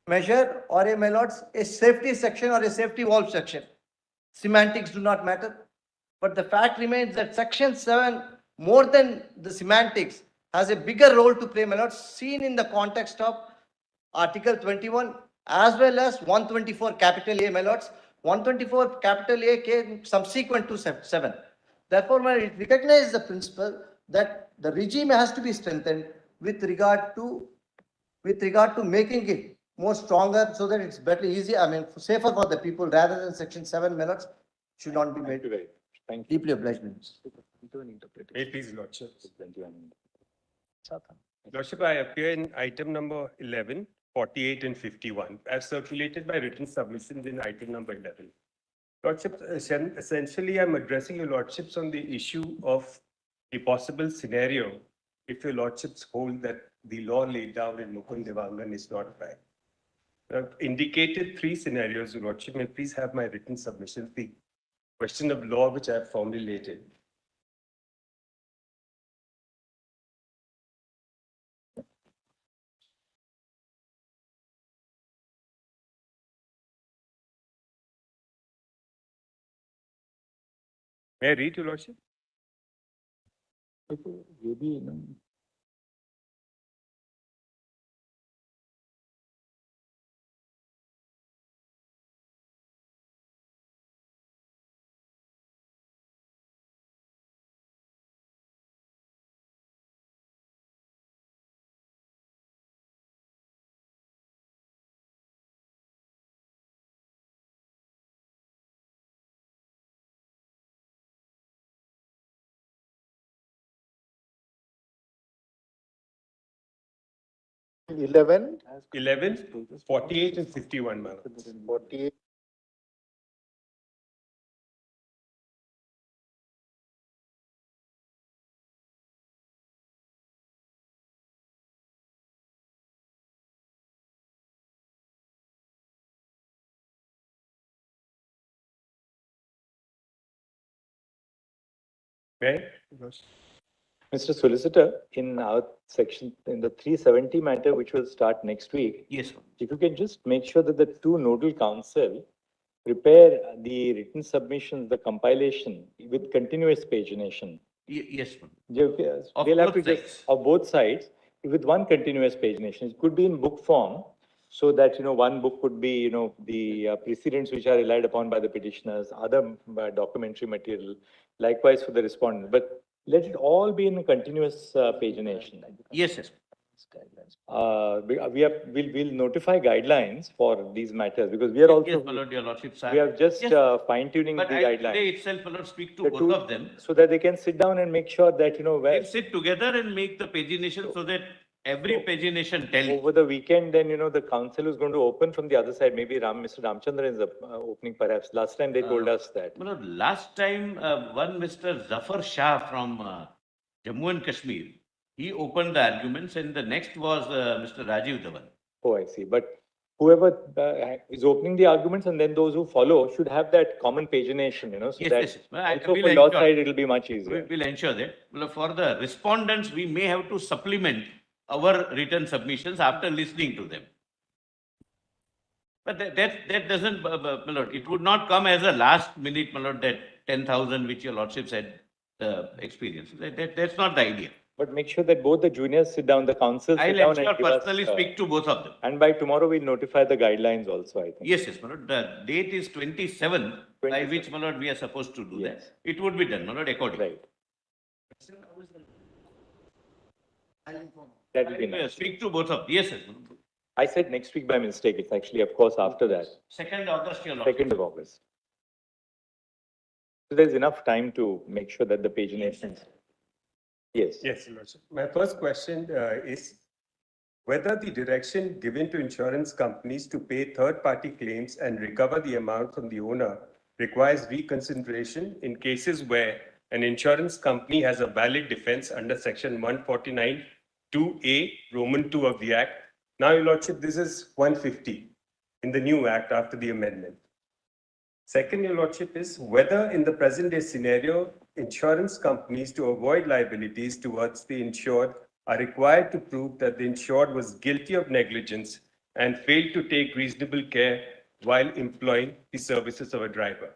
Speaker 10: measure or a, my lords, a safety section or a safety valve section. Semantics do not matter, but the fact remains that section 7, more than the semantics, has a bigger role to play, my lords, seen in the context of Article 21 as well as 124 capital A, my lords. 124 capital A came subsequent to 7. Therefore, I recognize the principle that the regime has to be strengthened with regard to making it more stronger so that it's better, easier, safer for the people rather than section 7, my lords, should not be made.
Speaker 1: Thank you.
Speaker 10: Deeply obliged, Minister.
Speaker 11: Please, Lordship. Lordship, I appear in item number 11, 48 and 51, as circulated by written submissions in item number 11. Lordship, essentially, I'm addressing your Lordships on the issue of a possible scenario if your Lordships hold that the law laid down in Mukund Devangan is not right. I've indicated 3 scenarios, your Lordship. May I please have my written submissions, the question of law which I have formulated. May I read, your Lordship?
Speaker 1: Maybe,
Speaker 4: Eleven,
Speaker 11: 11, 48 and 51, madam.
Speaker 4: 48.
Speaker 11: May I?
Speaker 1: Mr. Solicitor, in our section, in the 370 matter, which will start next week,
Speaker 8: Yes, sir.
Speaker 1: if you can just make sure that the 2 nodal counsel prepare the written submissions, the compilation with continuous pagination.
Speaker 8: Yes, sir.
Speaker 1: They'll have to
Speaker 8: both
Speaker 1: just,
Speaker 8: sides.
Speaker 1: of both sides, with one continuous pagination. It could be in book form, so that, one book could be, the precedents which are relied upon by the petitioners, other documentary material, likewise for the respondent. But let it all be in a continuous pagination.
Speaker 8: Yes, yes.
Speaker 1: We'll notify guidelines for these matters, because we are also,
Speaker 8: Yes, my lord, your lordship, sir.
Speaker 1: we are just
Speaker 8: Yes.
Speaker 1: fine tuning the
Speaker 8: But I
Speaker 1: guidelines.
Speaker 8: today itself, my lord, speak to
Speaker 1: The
Speaker 8: both
Speaker 1: two-
Speaker 8: of them.
Speaker 1: So that they can sit down and make sure that, where.
Speaker 8: We'll sit together and make the pagination so that every pagination tells.
Speaker 1: Over the weekend, then, the council is going to open from the other side. Maybe Mr. Ramchandran is opening perhaps. Last time they told us that.
Speaker 8: Well, last time, one Mr. Zafar Shah from Jammu and Kashmir, he opened the arguments, and the next was Mr. Rajiv Dhawan.
Speaker 1: Oh, I see. But whoever is opening the arguments and then those who follow should have that common pagination, so
Speaker 8: Yes,
Speaker 1: that
Speaker 8: yes. Well,
Speaker 1: also
Speaker 8: we'll
Speaker 1: for your
Speaker 8: ensure.
Speaker 1: side, it'll be much easier.
Speaker 8: We'll ensure that. Well, for the respondents, we may have to supplement our written submissions after listening to them. But that doesn't, my lord, it would not come as a last minute, my lord, that 10,000 which your lordship said experience. That's not the idea.
Speaker 1: But make sure that both the juniors sit down, the council sit
Speaker 8: I'll
Speaker 1: down
Speaker 8: ensure
Speaker 1: and give us,
Speaker 8: personally speak to both of them.
Speaker 1: and by tomorrow we'll notify the guidelines also, I think.
Speaker 8: Yes, yes, my lord. The date is 27, by
Speaker 1: 27.
Speaker 8: which, my lord, we are supposed to do
Speaker 1: Yes.
Speaker 8: that. It would be done, my lord, accordingly.
Speaker 1: Right. That will be nice.
Speaker 8: Speak to both of, yes, yes.
Speaker 1: I said next week by mistake. It's actually, of course, after that,
Speaker 8: 2nd August, your lordship.
Speaker 1: 2nd of August. So there's enough time to make sure that the pagination. Yes.
Speaker 11: Yes, Your Lordship. My first question is whether the direction given to insurance companies to pay third-party claims and recover the amount from the owner requires reconsideration in cases where an insurance company has a valid defense under Section 149 2A, Roman 2 of the Act. Now, Your Lordship, this is 150 in the new Act after the amendment. Second, Your Lordship, is whether in the present day scenario, insurance companies, to avoid liabilities towards the insured, are required to prove that the insured was guilty of negligence and failed to take reasonable care while employing the services of a driver.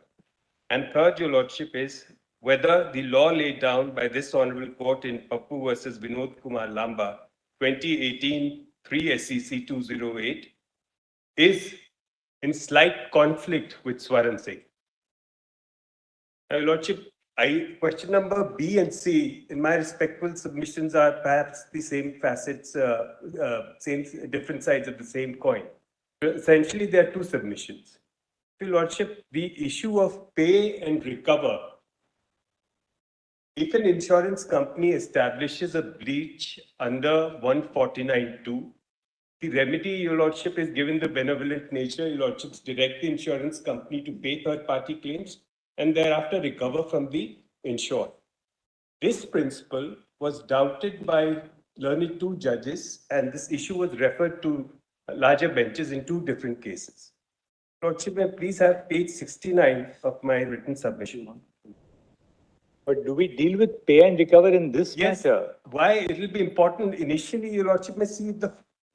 Speaker 11: And third, Your Lordship, is whether the law laid down by this Honorable Court in Pappu versus Vinod Kumar Lamba, 2018, 3 SCC 208, is in slight conflict with Swaran Singh. Now, Your Lordship, question number B and C, in my respectful submissions, are perhaps the same facets, different sides of the same coin. Essentially, there are two submissions. Your Lordship, the issue of pay and recover. If an insurance company establishes a breach under 149(2), the remedy, Your Lordship, is given the benevolent nature, Your Lordships direct the insurance company to pay third-party claims and thereafter recover from the insured. This principle was doubted by learned two judges, and this issue was referred to larger benches in two different cases. Lordship, may I please have page 69 of my written submission.
Speaker 1: But do we deal with pay and recover in this
Speaker 11: Yes.
Speaker 1: matter?
Speaker 11: Why? It will be important initially, Your Lordship, may see the.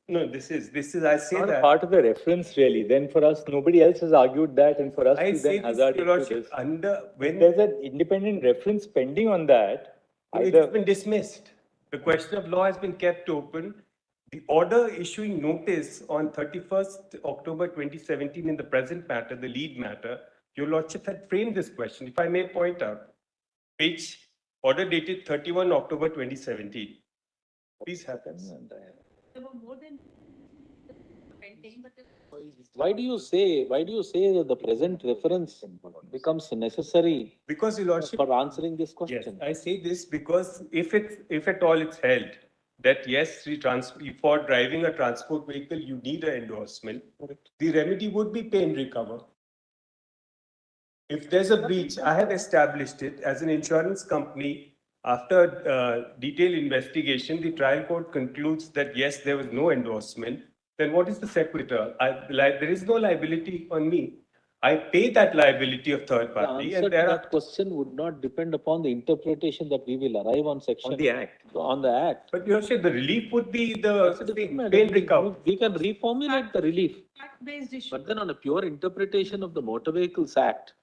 Speaker 11: No, this is, I say
Speaker 1: Not a
Speaker 11: that.
Speaker 1: part of the reference really. Then for us, nobody else has argued that, and for us
Speaker 11: I
Speaker 1: to
Speaker 11: say
Speaker 1: then
Speaker 11: this,
Speaker 1: hazard
Speaker 11: Your
Speaker 1: into
Speaker 11: Lordship,
Speaker 1: this.
Speaker 11: under,
Speaker 1: If
Speaker 11: when
Speaker 1: there's an independent reference pending on that,
Speaker 11: it's
Speaker 1: either,
Speaker 11: been dismissed. The question of law has been kept open. The order issuing notice on 31st October 2017 in the present matter, the lead matter, Your Lordship had framed this question. If I may point out, page order dated 31 October 2017. Please have this.
Speaker 9: There were more than pending, but
Speaker 5: Why do you say that the present reference becomes necessary
Speaker 11: Because, Your Lordship,
Speaker 5: for answering this
Speaker 11: yes,
Speaker 5: question?
Speaker 11: I say this because if at all it's held that yes, for driving a transport vehicle, you need an endorsement, the remedy would be pay and recover. If there's a breach, I have established it as an insurance company. After detailed investigation, the trial court concludes that yes, there was no endorsement. Then what is the sequitur? There is no liability on me. I pay that liability of third
Speaker 5: The
Speaker 11: party,
Speaker 5: answer
Speaker 11: and
Speaker 5: to
Speaker 11: there are
Speaker 5: that question would not depend upon the interpretation that we will arrive on section.
Speaker 6: On the Act.
Speaker 5: On the Act.
Speaker 11: But you say the relief would be
Speaker 5: That's a
Speaker 11: the
Speaker 5: different matter.
Speaker 11: pay and recover.
Speaker 5: We can reformulate the relief.
Speaker 9: fact-based issue.
Speaker 5: But then on a pure interpretation of the Motor Vehicles Act,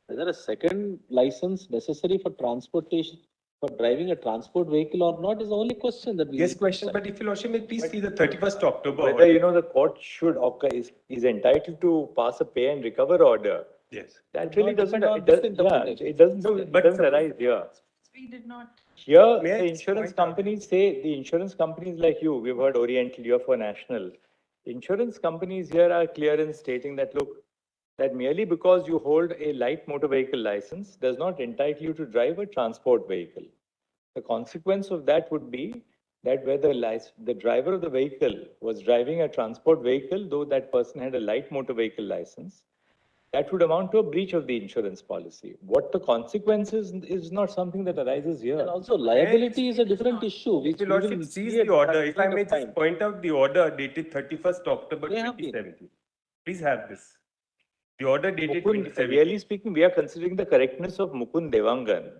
Speaker 5: whether a second license necessary for transportation, for driving a transport vehicle or not is the only question that we.
Speaker 11: Yes,
Speaker 5: need to
Speaker 11: question,
Speaker 5: decide.
Speaker 11: but if you Lordship may please see the 31st October.
Speaker 1: whether, the court should, is entitled to pass a pay and recover order.
Speaker 11: Yes.
Speaker 1: That really
Speaker 5: Not
Speaker 1: doesn't,
Speaker 5: depend on
Speaker 1: it
Speaker 5: this
Speaker 1: doesn't,
Speaker 5: interpretation.
Speaker 1: it doesn't,
Speaker 11: No,
Speaker 1: it
Speaker 11: but
Speaker 1: doesn't
Speaker 11: suppose-
Speaker 1: arise here.
Speaker 9: We did not.
Speaker 1: Here,
Speaker 11: May I
Speaker 1: the
Speaker 11: just
Speaker 1: insurance
Speaker 11: point out-
Speaker 1: companies say, the insurance companies like you, we've heard Oriental, you're for National. Insurance companies here are clear in stating that, look, that merely because you hold a light motor vehicle license does not entitle you to drive a transport vehicle. The consequence of that would be that where the driver of the vehicle was driving a transport vehicle, though that person had a light motor vehicle license, that would amount to a breach of the insurance policy. What the consequences is not something that arises here.
Speaker 5: And also liability is a different issue.
Speaker 11: If
Speaker 5: which
Speaker 11: your
Speaker 5: we will
Speaker 11: lordship sees
Speaker 5: see at
Speaker 11: the order, if I
Speaker 5: point
Speaker 11: may
Speaker 5: of
Speaker 11: just
Speaker 5: time.
Speaker 11: point out the order dated 31st October
Speaker 5: They have been.
Speaker 11: 2017. Please have this. The order dated
Speaker 1: Mukund,
Speaker 11: 2017.
Speaker 1: really speaking, we are considering the correctness of Mukund Devangan.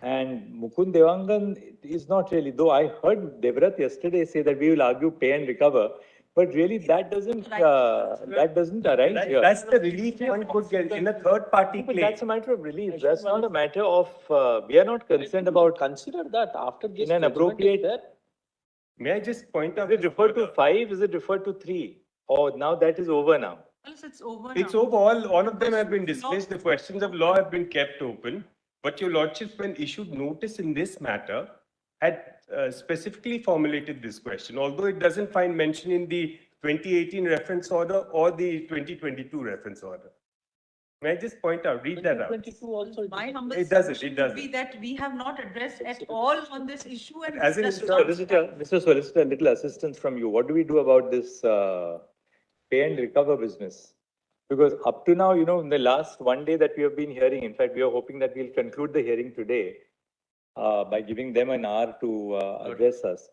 Speaker 1: And Mukund Devangan is not really, though I heard Devrat yesterday say that we will argue pay and recover, but really that doesn't arise here.
Speaker 11: That's the relief one could get in a third party
Speaker 1: But
Speaker 11: claim.
Speaker 1: that's a matter of relief. That's not a matter of, we are not concerned about
Speaker 5: Consider that after this
Speaker 1: in an
Speaker 5: judgment is
Speaker 1: appropriate.
Speaker 5: there,
Speaker 11: May I just point out?
Speaker 1: Is it referred to 5? Is it referred to 3? Or now that is over now?
Speaker 9: It's over
Speaker 11: It's
Speaker 9: now.
Speaker 11: over. All of them have been dismissed. The questions of law have been kept open. But your lordship, when issued notice in this matter, had specifically formulated this question, although it doesn't find mention in the 2018 reference order or the 2022 reference order. May I just point out, read that out.
Speaker 5: 2022 also.
Speaker 9: My humble
Speaker 11: It doesn't,
Speaker 9: submission
Speaker 11: it
Speaker 9: would be
Speaker 11: doesn't.
Speaker 9: that we have not addressed at all on this issue and.
Speaker 11: As in
Speaker 9: just
Speaker 1: Mr. Solicitor, a little assistance from you. What do we do about this pay and recover business? Because up to now, in the last one day that we have been hearing, in fact, we are hoping that we'll conclude the hearing today by giving them an hour to address us.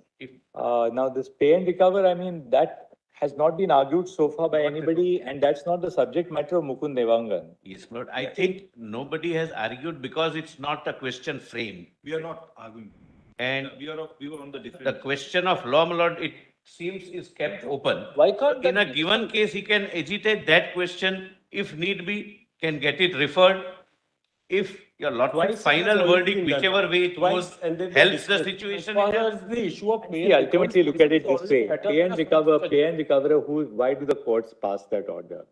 Speaker 1: Now, this pay and recover, I mean, that has not been argued so far by anybody, and that's not the subject matter of Mukund Devangan.
Speaker 8: Yes, Lord. I think nobody has argued because it's not a question framed.
Speaker 2: We are not arguing.
Speaker 8: And
Speaker 2: We were on the different.
Speaker 8: the question of law, my lord, it seems is kept open.
Speaker 5: Why can't
Speaker 8: In
Speaker 5: that
Speaker 8: a
Speaker 5: be
Speaker 8: given case, he can agitate that question, if need be, can get it referred. If your lordship's
Speaker 11: Twice it has
Speaker 8: final
Speaker 11: already
Speaker 8: verdict,
Speaker 11: been done.
Speaker 8: whichever way it
Speaker 11: Twice,
Speaker 8: goes,
Speaker 11: and then they
Speaker 8: helps the
Speaker 11: dismiss.
Speaker 8: situation.
Speaker 11: As
Speaker 8: it
Speaker 11: far
Speaker 8: has-
Speaker 11: as the issue of pay
Speaker 1: See,
Speaker 11: and
Speaker 1: ultimately look at it this way,
Speaker 11: recover-
Speaker 1: pay and recover, why do the courts pass that order?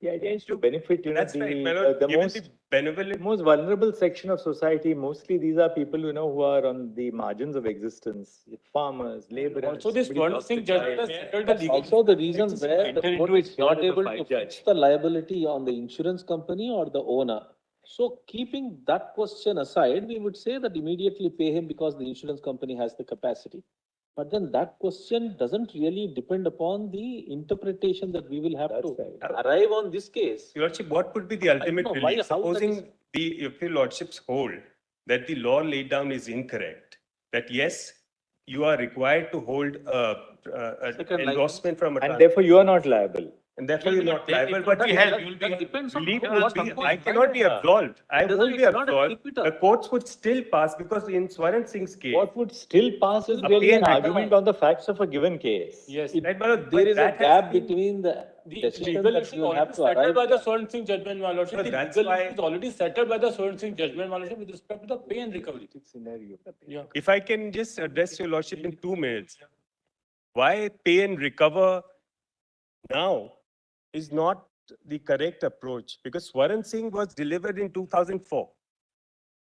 Speaker 1: The idea is to benefit,
Speaker 11: That's right, my lord.
Speaker 1: the
Speaker 11: Given the
Speaker 1: most
Speaker 11: benevolent
Speaker 1: vulnerable section of society. Mostly these are people, who are on the margins of existence, farmers, laborers.
Speaker 11: Also, this
Speaker 1: somebody
Speaker 11: Swarn
Speaker 1: lost
Speaker 11: Singh
Speaker 1: a
Speaker 11: judgment
Speaker 1: child.
Speaker 11: has settled
Speaker 5: That's
Speaker 11: the legal.
Speaker 5: also the reason
Speaker 11: It's
Speaker 5: where the
Speaker 1: enter
Speaker 5: court
Speaker 1: into
Speaker 5: is
Speaker 1: it
Speaker 5: not
Speaker 1: here as a
Speaker 5: able to
Speaker 1: five
Speaker 5: fix
Speaker 1: judge.
Speaker 5: the liability on the insurance company or the owner. So keeping that question aside, we would say that immediately pay him because the insurance company has the capacity. But then that question doesn't really depend upon the interpretation that we will have
Speaker 1: That's
Speaker 5: to
Speaker 1: right.
Speaker 5: arrive on this case.
Speaker 11: Your lordship, what would be the ultimate
Speaker 5: know why-
Speaker 11: relief?
Speaker 5: how that
Speaker 11: Supposing if your lordships hold that the law laid down is incorrect, that yes, you are required to hold an
Speaker 5: Second
Speaker 11: endorsement from a
Speaker 1: And therefore you are not liable.
Speaker 11: and therefore you're not
Speaker 8: Then it
Speaker 11: liable,
Speaker 8: would
Speaker 11: but
Speaker 8: be
Speaker 11: you
Speaker 8: held.
Speaker 11: have
Speaker 8: You will
Speaker 5: That
Speaker 8: be.
Speaker 5: depends on
Speaker 11: relief
Speaker 5: how
Speaker 11: would
Speaker 5: what
Speaker 11: be,
Speaker 5: support-
Speaker 11: I cannot be absolved. I
Speaker 5: doesn't-
Speaker 11: won't be
Speaker 5: it's not a
Speaker 11: absolved.
Speaker 5: keep it up.
Speaker 11: The courts would still pass because in Swaran Singh's case.
Speaker 1: What would still pass is
Speaker 11: A
Speaker 1: really
Speaker 11: pay
Speaker 1: an
Speaker 11: and
Speaker 1: argument on the facts of a given case.
Speaker 11: Yes,
Speaker 5: It-
Speaker 11: right, but
Speaker 5: There is a
Speaker 11: that has
Speaker 5: gap
Speaker 11: been-
Speaker 5: between the
Speaker 12: The
Speaker 5: decision
Speaker 12: legal
Speaker 5: that
Speaker 12: issue
Speaker 5: we
Speaker 12: is
Speaker 5: will have
Speaker 12: already
Speaker 5: to
Speaker 12: settled
Speaker 5: arrive.
Speaker 12: by the Swarn Singh judgment, my lordship.
Speaker 11: So
Speaker 12: The
Speaker 11: that's
Speaker 12: legal
Speaker 11: why-
Speaker 12: issue is already settled by the Swarn Singh judgment, my lordship, with respect to the pay and recovery.
Speaker 1: Scenario.
Speaker 12: Yeah.
Speaker 11: If I can just address your lordship in 2 minutes, why pay and recover now is not the correct approach, because Swaran Singh was delivered in 2004.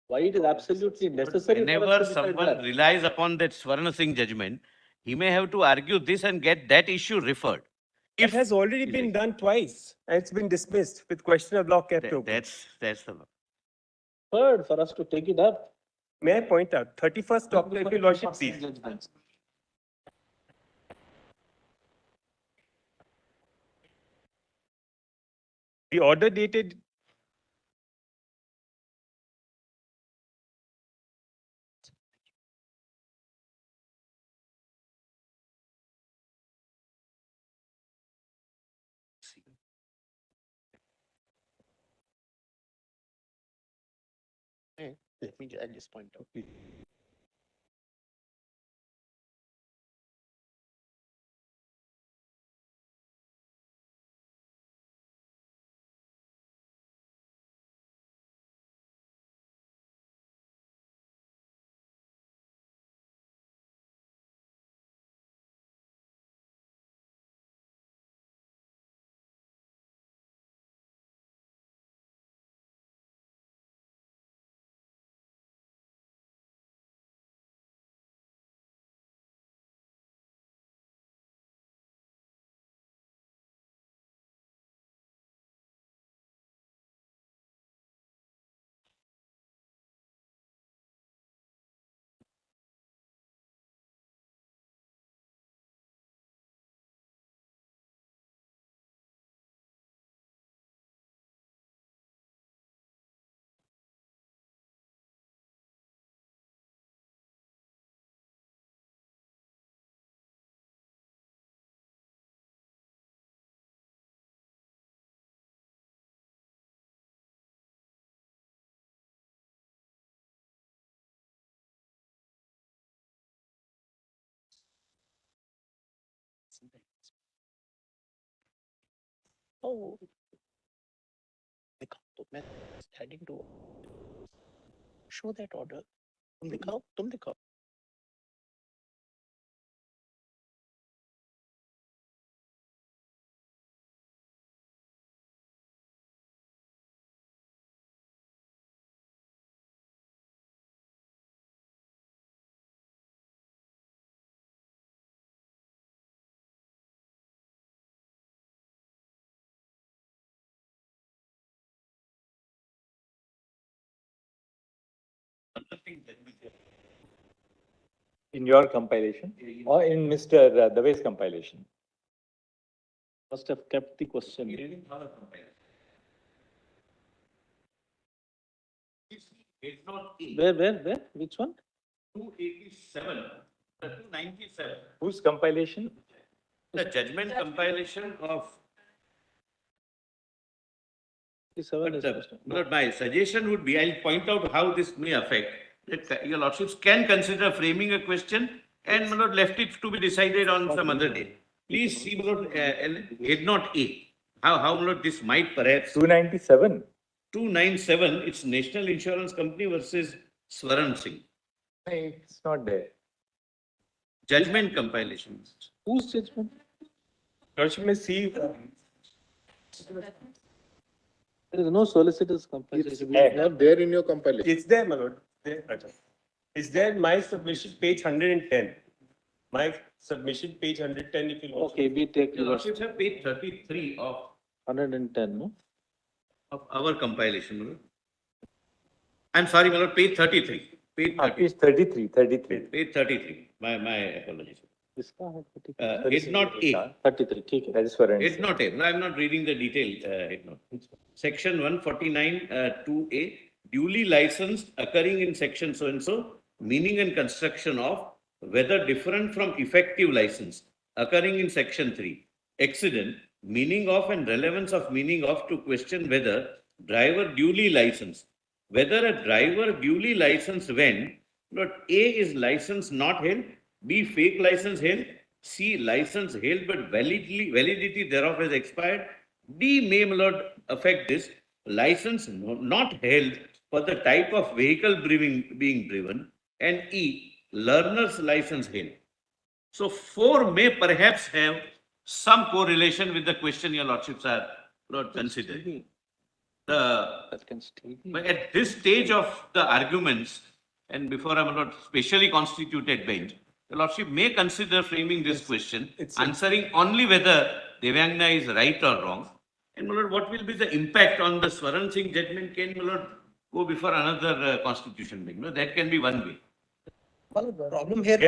Speaker 5: Why it is absolutely necessary. for us
Speaker 8: Whenever
Speaker 5: to decide
Speaker 8: someone
Speaker 5: that.
Speaker 8: relies upon that Swarna Singh judgment, he may have to argue this and get that issue referred.
Speaker 11: It has already been done twice, and it's been dismissed with question of law kept open.
Speaker 8: That's the law.
Speaker 5: Third, for us to take it up.
Speaker 11: May I point out, 31st October, if your lordship sees,
Speaker 5: Judgments.
Speaker 11: the order dated
Speaker 7: Let me, I'll just point out.
Speaker 13: Oh, दिखाओ तो मैं heading to show that order. तुम दिखाओ.
Speaker 1: In your compilation or in Mr. Dave's compilation?
Speaker 5: Must have kept the question. Where? Which one?
Speaker 8: 287, 297.
Speaker 1: Whose compilation?
Speaker 8: The judgment compilation of. But my suggestion would be, I'll point out how this may affect. That your lordships can consider framing a question and my lord left it to be decided on some other day. Please see, my lord, head note A. How my lord this might perhaps.
Speaker 1: 297.
Speaker 8: 297, it's National Insurance Company versus Swaran Singh.
Speaker 1: It's not there.
Speaker 8: Judgment compilations.
Speaker 5: Whose judgment?
Speaker 11: Lordship may see.
Speaker 5: There is no solicitor's compilation.
Speaker 4: It's not there in your compilation.
Speaker 11: It's there, my lord. It's there in my submission, page 110. My submission, page 110, if you
Speaker 5: Okay, we take
Speaker 8: Your
Speaker 5: your
Speaker 8: lordships have page 33 of
Speaker 5: 110, no?
Speaker 8: of our compilation, my lord. I'm sorry, my lord, page 33. Page
Speaker 1: 33.
Speaker 8: Page 33. My apologies.
Speaker 5: इसका है 33.
Speaker 8: Head note A.
Speaker 5: 33, ठीक है.
Speaker 1: That is for
Speaker 8: Head note A. No, I'm not reading the detailed head note. Section 149 2A, duly licensed occurring in section so and so, meaning and construction of, whether different from effective license occurring in section 3. Accident, meaning of and relevance of meaning of to question whether driver duly licensed. Whether a driver duly licensed when, not A is license not held, B fake license held, C license held but validity thereof has expired, D may not affect this, license not held for the type of vehicle being driven, and E learner's license held. So 4 may perhaps have some correlation with the question your lordships are not considering. But at this stage of the arguments, and before I'm not specially constituted bench, the lordship may consider framing this question, answering only whether Devyangna is right or wrong. And my lord, what will be the impact on the Swaran Singh judgment? Can my lord go before another constitution bench? No, that can be one way.
Speaker 13: Well, the problem here,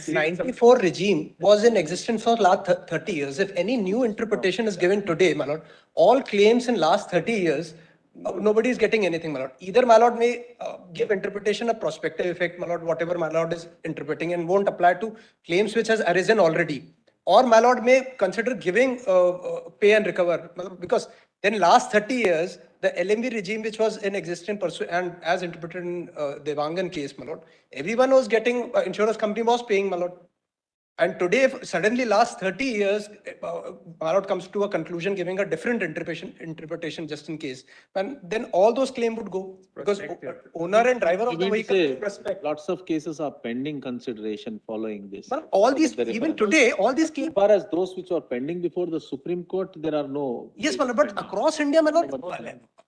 Speaker 13: 94 regime was in existence for last 30 years. If any new interpretation is given today, my lord, all claims in last 30 years, nobody is getting anything, my lord. Either my lord may give interpretation of prospective effect, my lord, whatever my lord is interpreting and won't apply to claims which has arisen already. Or my lord may consider giving pay and recover, because in last 30 years, the LMV regime which was in existence and as interpreted in Devangan case, my lord, everyone was getting, insurance company was paying, my lord. And today, if suddenly last 30 years, my lord comes to a conclusion giving a different interpretation just in case, and then all those claims would go. Because owner and driver of the vehicle.
Speaker 5: Lots of cases are pending consideration following this.
Speaker 13: But all these, even today, all these claims.
Speaker 5: As far as those which are pending before the Supreme Court, there are no.
Speaker 13: Yes, my lord, but across India, my lord,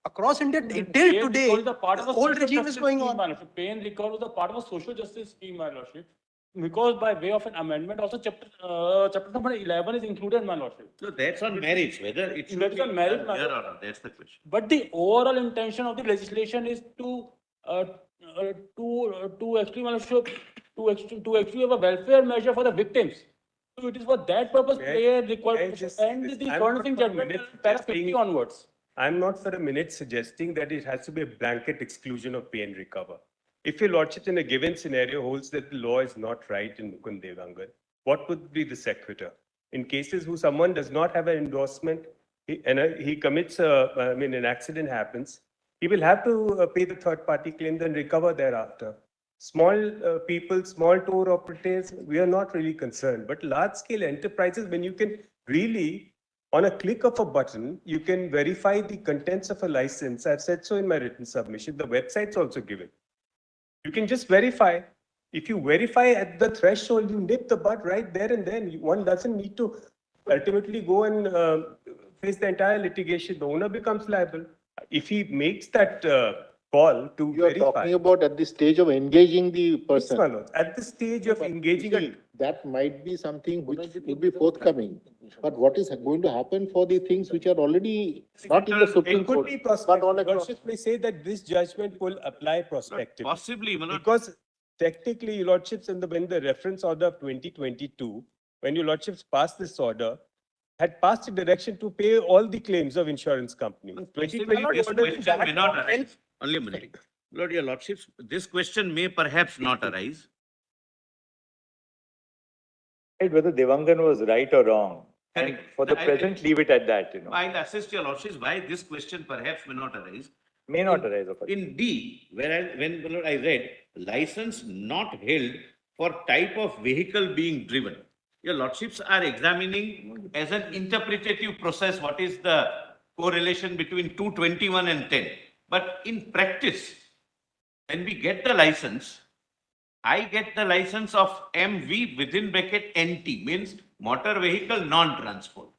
Speaker 13: across India, till today, the old regime is going on.
Speaker 12: Pay and recover was a part of a social justice scheme, my lordship. Because by way of an amendment, also chapter number 11 is included, my lordship.
Speaker 8: So that's on marriage, whether it should be
Speaker 12: on marriage,
Speaker 8: here or not, that's the question.
Speaker 12: But the overall intention of the legislation is to actually, my lordship, to actually have a welfare measure for the victims. So it is for that purpose, pay and recover and the counting judgment, para 50 onwards.
Speaker 11: I'm not for a minute suggesting that it has to be a blanket exclusion of pay and recover. If your lordship in a given scenario holds that the law is not right in Mukund Devangan, what would be the sequitur? In cases who someone does not have an endorsement and he commits, an accident happens, he will have to pay the third party claims and recover thereafter. Small people, small tour operators, we are not really concerned. But large scale enterprises, when you can really, on a click of a button, you can verify the contents of a license. I've said so in my written submission. The website's also given. You can just verify. If you verify at the threshold, you nip the bud right there and then. One doesn't need to ultimately go and face the entire litigation. The owner becomes liable. If he makes that call to
Speaker 4: You are
Speaker 11: verify.
Speaker 4: talking about at the stage of engaging the person.
Speaker 11: Yes, my lord. At the stage of engaging
Speaker 4: That might be something which will be forthcoming. But what is going to happen for the things which are already not in the Supreme
Speaker 11: it could
Speaker 4: Court,
Speaker 11: be
Speaker 4: but
Speaker 11: prospective.
Speaker 4: all across?
Speaker 11: Lordship may say that this judgment will apply prospectively.
Speaker 8: Possibly, my lord.
Speaker 11: Because technically, your lordships, when the reference order of 2022, when your lordships passed this order, had passed a direction to pay all the claims of insurance companies.
Speaker 8: Possibly, this question may not arise. Only a minute. Lord, your lordships, this question may perhaps not arise.
Speaker 1: Whether Devangan was right or wrong. And
Speaker 8: Correct.
Speaker 1: for the present, leave it at that,
Speaker 8: I'll assist your lordships why this question perhaps may not arise.
Speaker 1: May not arise. Of course.
Speaker 8: In D, when my lord, I read license not held for type of vehicle being driven. Your lordships are examining as an interpretative process what is the correlation between 221 and 10. But in practice, when we get the license, I get the license of MV within bracket NT, means motor vehicle non-transport.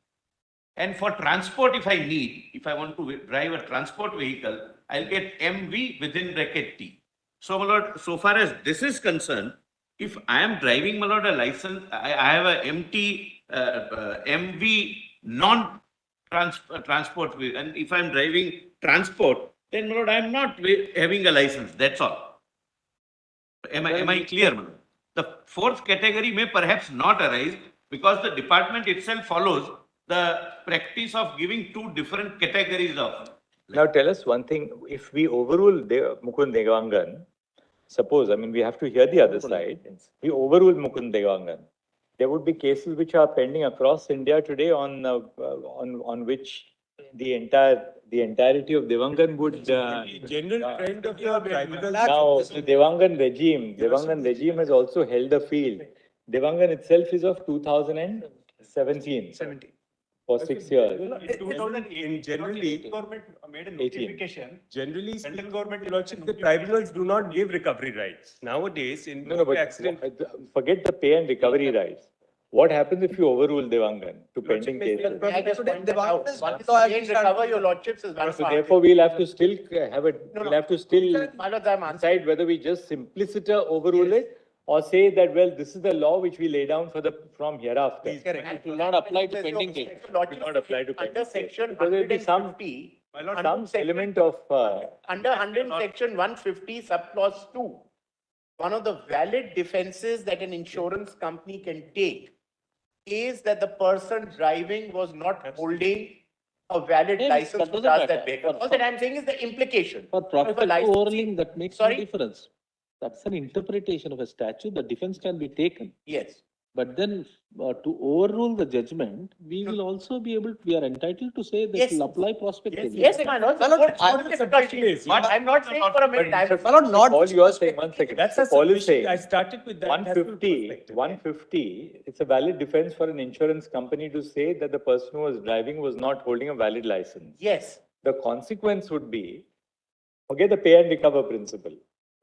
Speaker 8: And for transport, if I want to drive a transport vehicle, I'll get MV within bracket T. So, my lord, so far as this is concerned, if I am driving, my lord, a license, I have a MV non-transport, and if I'm driving transport, then, my lord, I'm not having a license. That's all. Am I clear, my lord? The fourth category may perhaps not arise because the department itself follows the practice of giving two different categories of.
Speaker 1: Now tell us one thing, if we overrule Mukund Devangan, suppose, we have to hear the other side, we overrule Mukund Devangan, there would be cases which are pending across India today on which the entirety of Devangan would...
Speaker 11: general trend of your tribunal.
Speaker 1: Now, the Devangan regime has also held a field. Devangan itself is of 2017. For 6 years.
Speaker 11: Generally,
Speaker 12: government made a notification.
Speaker 11: Generally,
Speaker 12: Central government,
Speaker 11: the tribunals do not give recovery rights. Nowadays, in accident,
Speaker 1: forget the pay and recovery rights. What happens if you overrule Devangan to pending cases?
Speaker 7: Recover your lordships is one
Speaker 1: So
Speaker 7: part.
Speaker 1: therefore, we'll have to still decide whether we just simpliciter overrule it or say that, well, this is the law which we lay down from hereafter.
Speaker 5: It will not apply to pending cases.
Speaker 1: It will not apply to pending
Speaker 7: Under section
Speaker 1: cases. Because there will be some
Speaker 7: 150,
Speaker 1: element of...
Speaker 7: under 100 section 150 subclause 2, one of the valid defenses that an insurance company can take is that the person driving was not holding a valid license to drive that vehicle. All that I'm saying is the implication.
Speaker 5: For prospective overruling, that makes no
Speaker 7: Sorry?
Speaker 5: difference. That's an interpretation of a statute. The defense can be taken.
Speaker 7: Yes.
Speaker 5: But then to overrule the judgment, we will also be we are entitled to say that will apply prospectively.
Speaker 7: Yes, my lord. I'm not saying for a minute.
Speaker 1: All you are saying, 1 second.
Speaker 11: That's a
Speaker 1: Paul is saying,
Speaker 11: I started with that.
Speaker 1: 150, it's a valid defense for an insurance company to say that the person who was driving was not holding a valid license.
Speaker 7: Yes.
Speaker 1: The consequence would be, forget the pay and recover principle.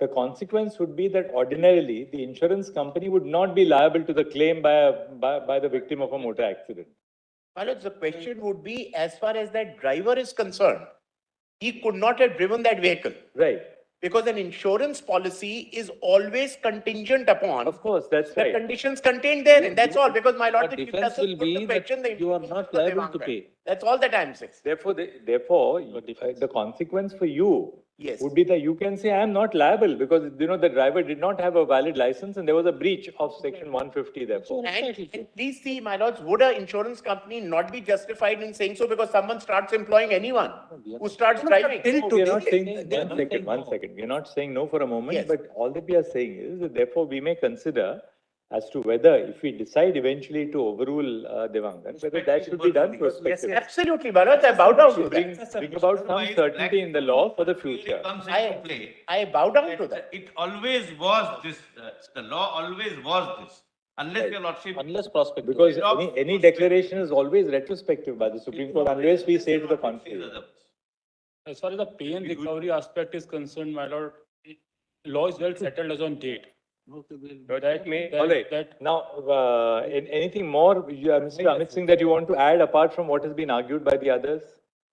Speaker 1: The consequence would be that ordinarily the insurance company would not be liable to the claim by the victim of a motor accident.
Speaker 7: Well, the question would be, as far as that driver is concerned, he could not have driven that vehicle.
Speaker 1: Right.
Speaker 7: Because an insurance policy is always contingent upon.
Speaker 1: Of course, that's
Speaker 7: the
Speaker 1: right.
Speaker 7: conditions contained therein. That's all. Because my lord,
Speaker 5: The defense will be that you are not liable to pay.
Speaker 7: That's all that I'm saying.
Speaker 1: Therefore, the consequence for you would be that you can say, I am not liable because, the driver did not have a valid license and there was a breach of section 150 therefore.
Speaker 7: And please see, my lords, would an insurance company not be justified in saying so because someone starts employing anyone who starts driving?
Speaker 1: We are not saying, one second. We are not saying no for a moment, but all that we are saying is that therefore we may consider as to whether, if we decide eventually to overrule Devangan, whether that should be done prospectively.
Speaker 7: Absolutely, Manoj, I bow down to
Speaker 1: Bring
Speaker 7: that.
Speaker 1: about some certainty in the law for the future.
Speaker 7: I bow down to that.
Speaker 8: It always was this, the law always was this, unless
Speaker 1: Right.
Speaker 8: your lordship.
Speaker 5: Unless prospective.
Speaker 1: Because any declaration is always retrospective by the Supreme Court, unless we say to the contrary.
Speaker 12: As far as the pay and recovery aspect is concerned, my lord, law is well settled as on date.
Speaker 11: That may,
Speaker 1: All right. Now, anything more, Mr. Amit Singh, that you want to add apart from what has been argued by the others?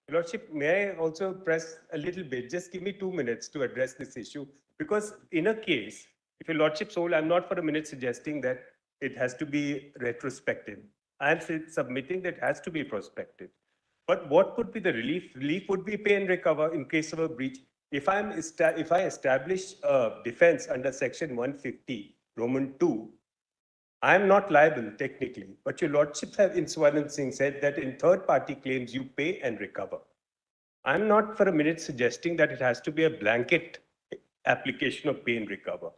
Speaker 11: Your Lordship, may I also press a little bit? Just give me 2 minutes to address this issue. Because in a case, if Your Lordship's hold, I'm not for a minute suggesting that it has to be retrospective. I'm submitting that it has to be prospective. But what would be the relief? Relief would be pay and recover in case of a breach. If I establish a defense under section 150, Roman 2, I am not liable technically, but Your Lordship have in Swaran Singh said that in third party claims you pay and recover. I'm not for a minute suggesting that it has to be a blanket application of pay and recover.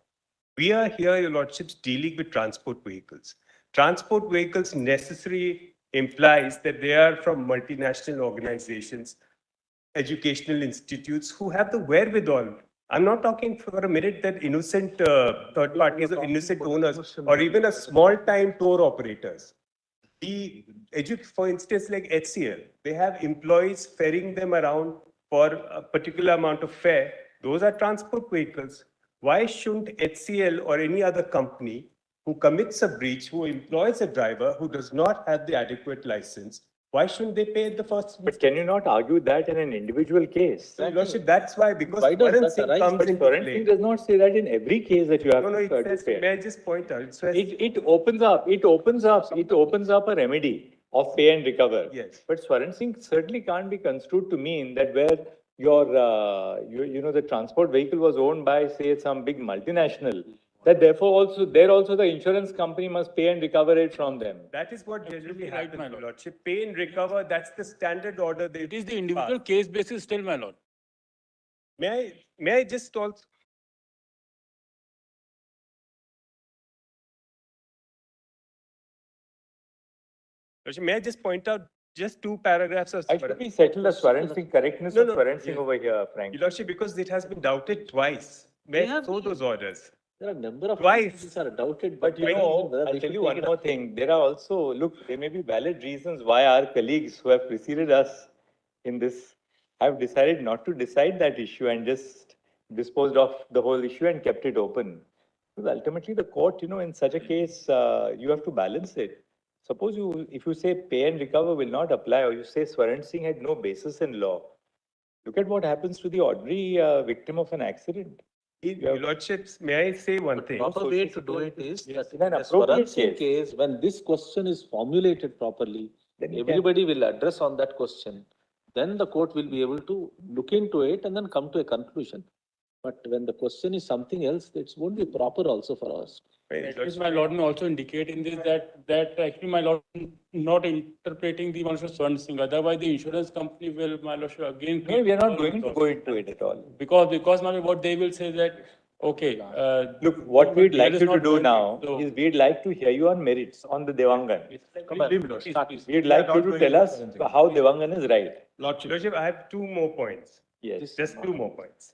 Speaker 11: We are here, Your Lordships, dealing with transport vehicles. Transport vehicles necessarily implies that they are from multinational organizations, educational institutes who have the wherewithal. I'm not talking for a minute that innocent third parties or innocent owners or even a small time tour operators. For instance, like HCL, they have employees ferrying them around for a particular amount of fare. Those are transport vehicles. Why shouldn't HCL or any other company who commits a breach, who employs a driver who does not have the adequate license, why shouldn't they pay the first?
Speaker 1: But can you not argue that in an individual case?
Speaker 11: So, Your Lordship, that's why, because
Speaker 5: Why does
Speaker 11: Swaran
Speaker 5: that
Speaker 11: Singh
Speaker 5: arise?
Speaker 11: comes
Speaker 1: But
Speaker 11: into
Speaker 1: Swaran
Speaker 11: play.
Speaker 1: Singh does not say that in every case that you have
Speaker 11: No,
Speaker 1: to
Speaker 11: it says,
Speaker 1: pay.
Speaker 11: may I just point out? It says,
Speaker 1: It opens up a remedy of pay and recover.
Speaker 11: Yes.
Speaker 1: But Swaran Singh certainly can't be construed to mean that where your, the transport vehicle was owned by, say, some big multinational, that therefore also the insurance company must pay and recover it from them.
Speaker 11: that is what generally
Speaker 12: right,
Speaker 11: happens,
Speaker 12: my
Speaker 11: Your
Speaker 12: lord.
Speaker 11: Lordship. Pay and recover, that's the standard order.
Speaker 12: It is the individual case basis still, my lord.
Speaker 11: May I just also? Lordship, may I just point out just 2 paragraphs of
Speaker 1: I should be settled the Swaran Singh correctness
Speaker 11: No,
Speaker 1: of
Speaker 11: no,
Speaker 1: Swaran Singh
Speaker 11: yeah.
Speaker 1: over here, Frank.
Speaker 11: Your Lordship, because it has been doubted twice. May I show those orders?
Speaker 5: There are a number of
Speaker 11: Twice.
Speaker 5: things are doubted,
Speaker 1: But you know, I'll tell you one more thing. There are also, look, there may be valid reasons why our colleagues who have preceded us in this have decided not to decide that issue and just disposed of the whole issue and kept it open. Because ultimately the court, in such a case, you have to balance it. Suppose if you say pay and recover will not apply, or you say Swaran Singh had no basis in law, look at what happens to the ordinary victim of an accident.
Speaker 11: Your Lordships, may I say one thing?
Speaker 5: proper way to do it is that
Speaker 1: in an
Speaker 5: in a
Speaker 1: appropriate
Speaker 5: Swaran Singh
Speaker 1: case.
Speaker 5: case, when this question is formulated properly,
Speaker 1: Then you
Speaker 5: everybody will address on that question. Then the court will be able to look into it and then come to a conclusion. But when the question is something else, it won't be proper also for us.
Speaker 12: At least my lord may also indicate in this that actually my lord not interpreting the motion of Swaran Singh. Otherwise, the insurance company will, my lord, should again.
Speaker 1: No, we are not going to go into it at all.
Speaker 12: Because my lord, what they will say that, okay.
Speaker 1: Look, what we'd like you to do
Speaker 12: going
Speaker 1: now
Speaker 12: so-
Speaker 1: is we'd like to hear you on merits on the Devangan.
Speaker 5: Come on, start.
Speaker 1: We'd like you to tell us how Devangan is right.
Speaker 11: Lordship, I have 2 more points.
Speaker 1: Yes.
Speaker 11: Just 2 more points.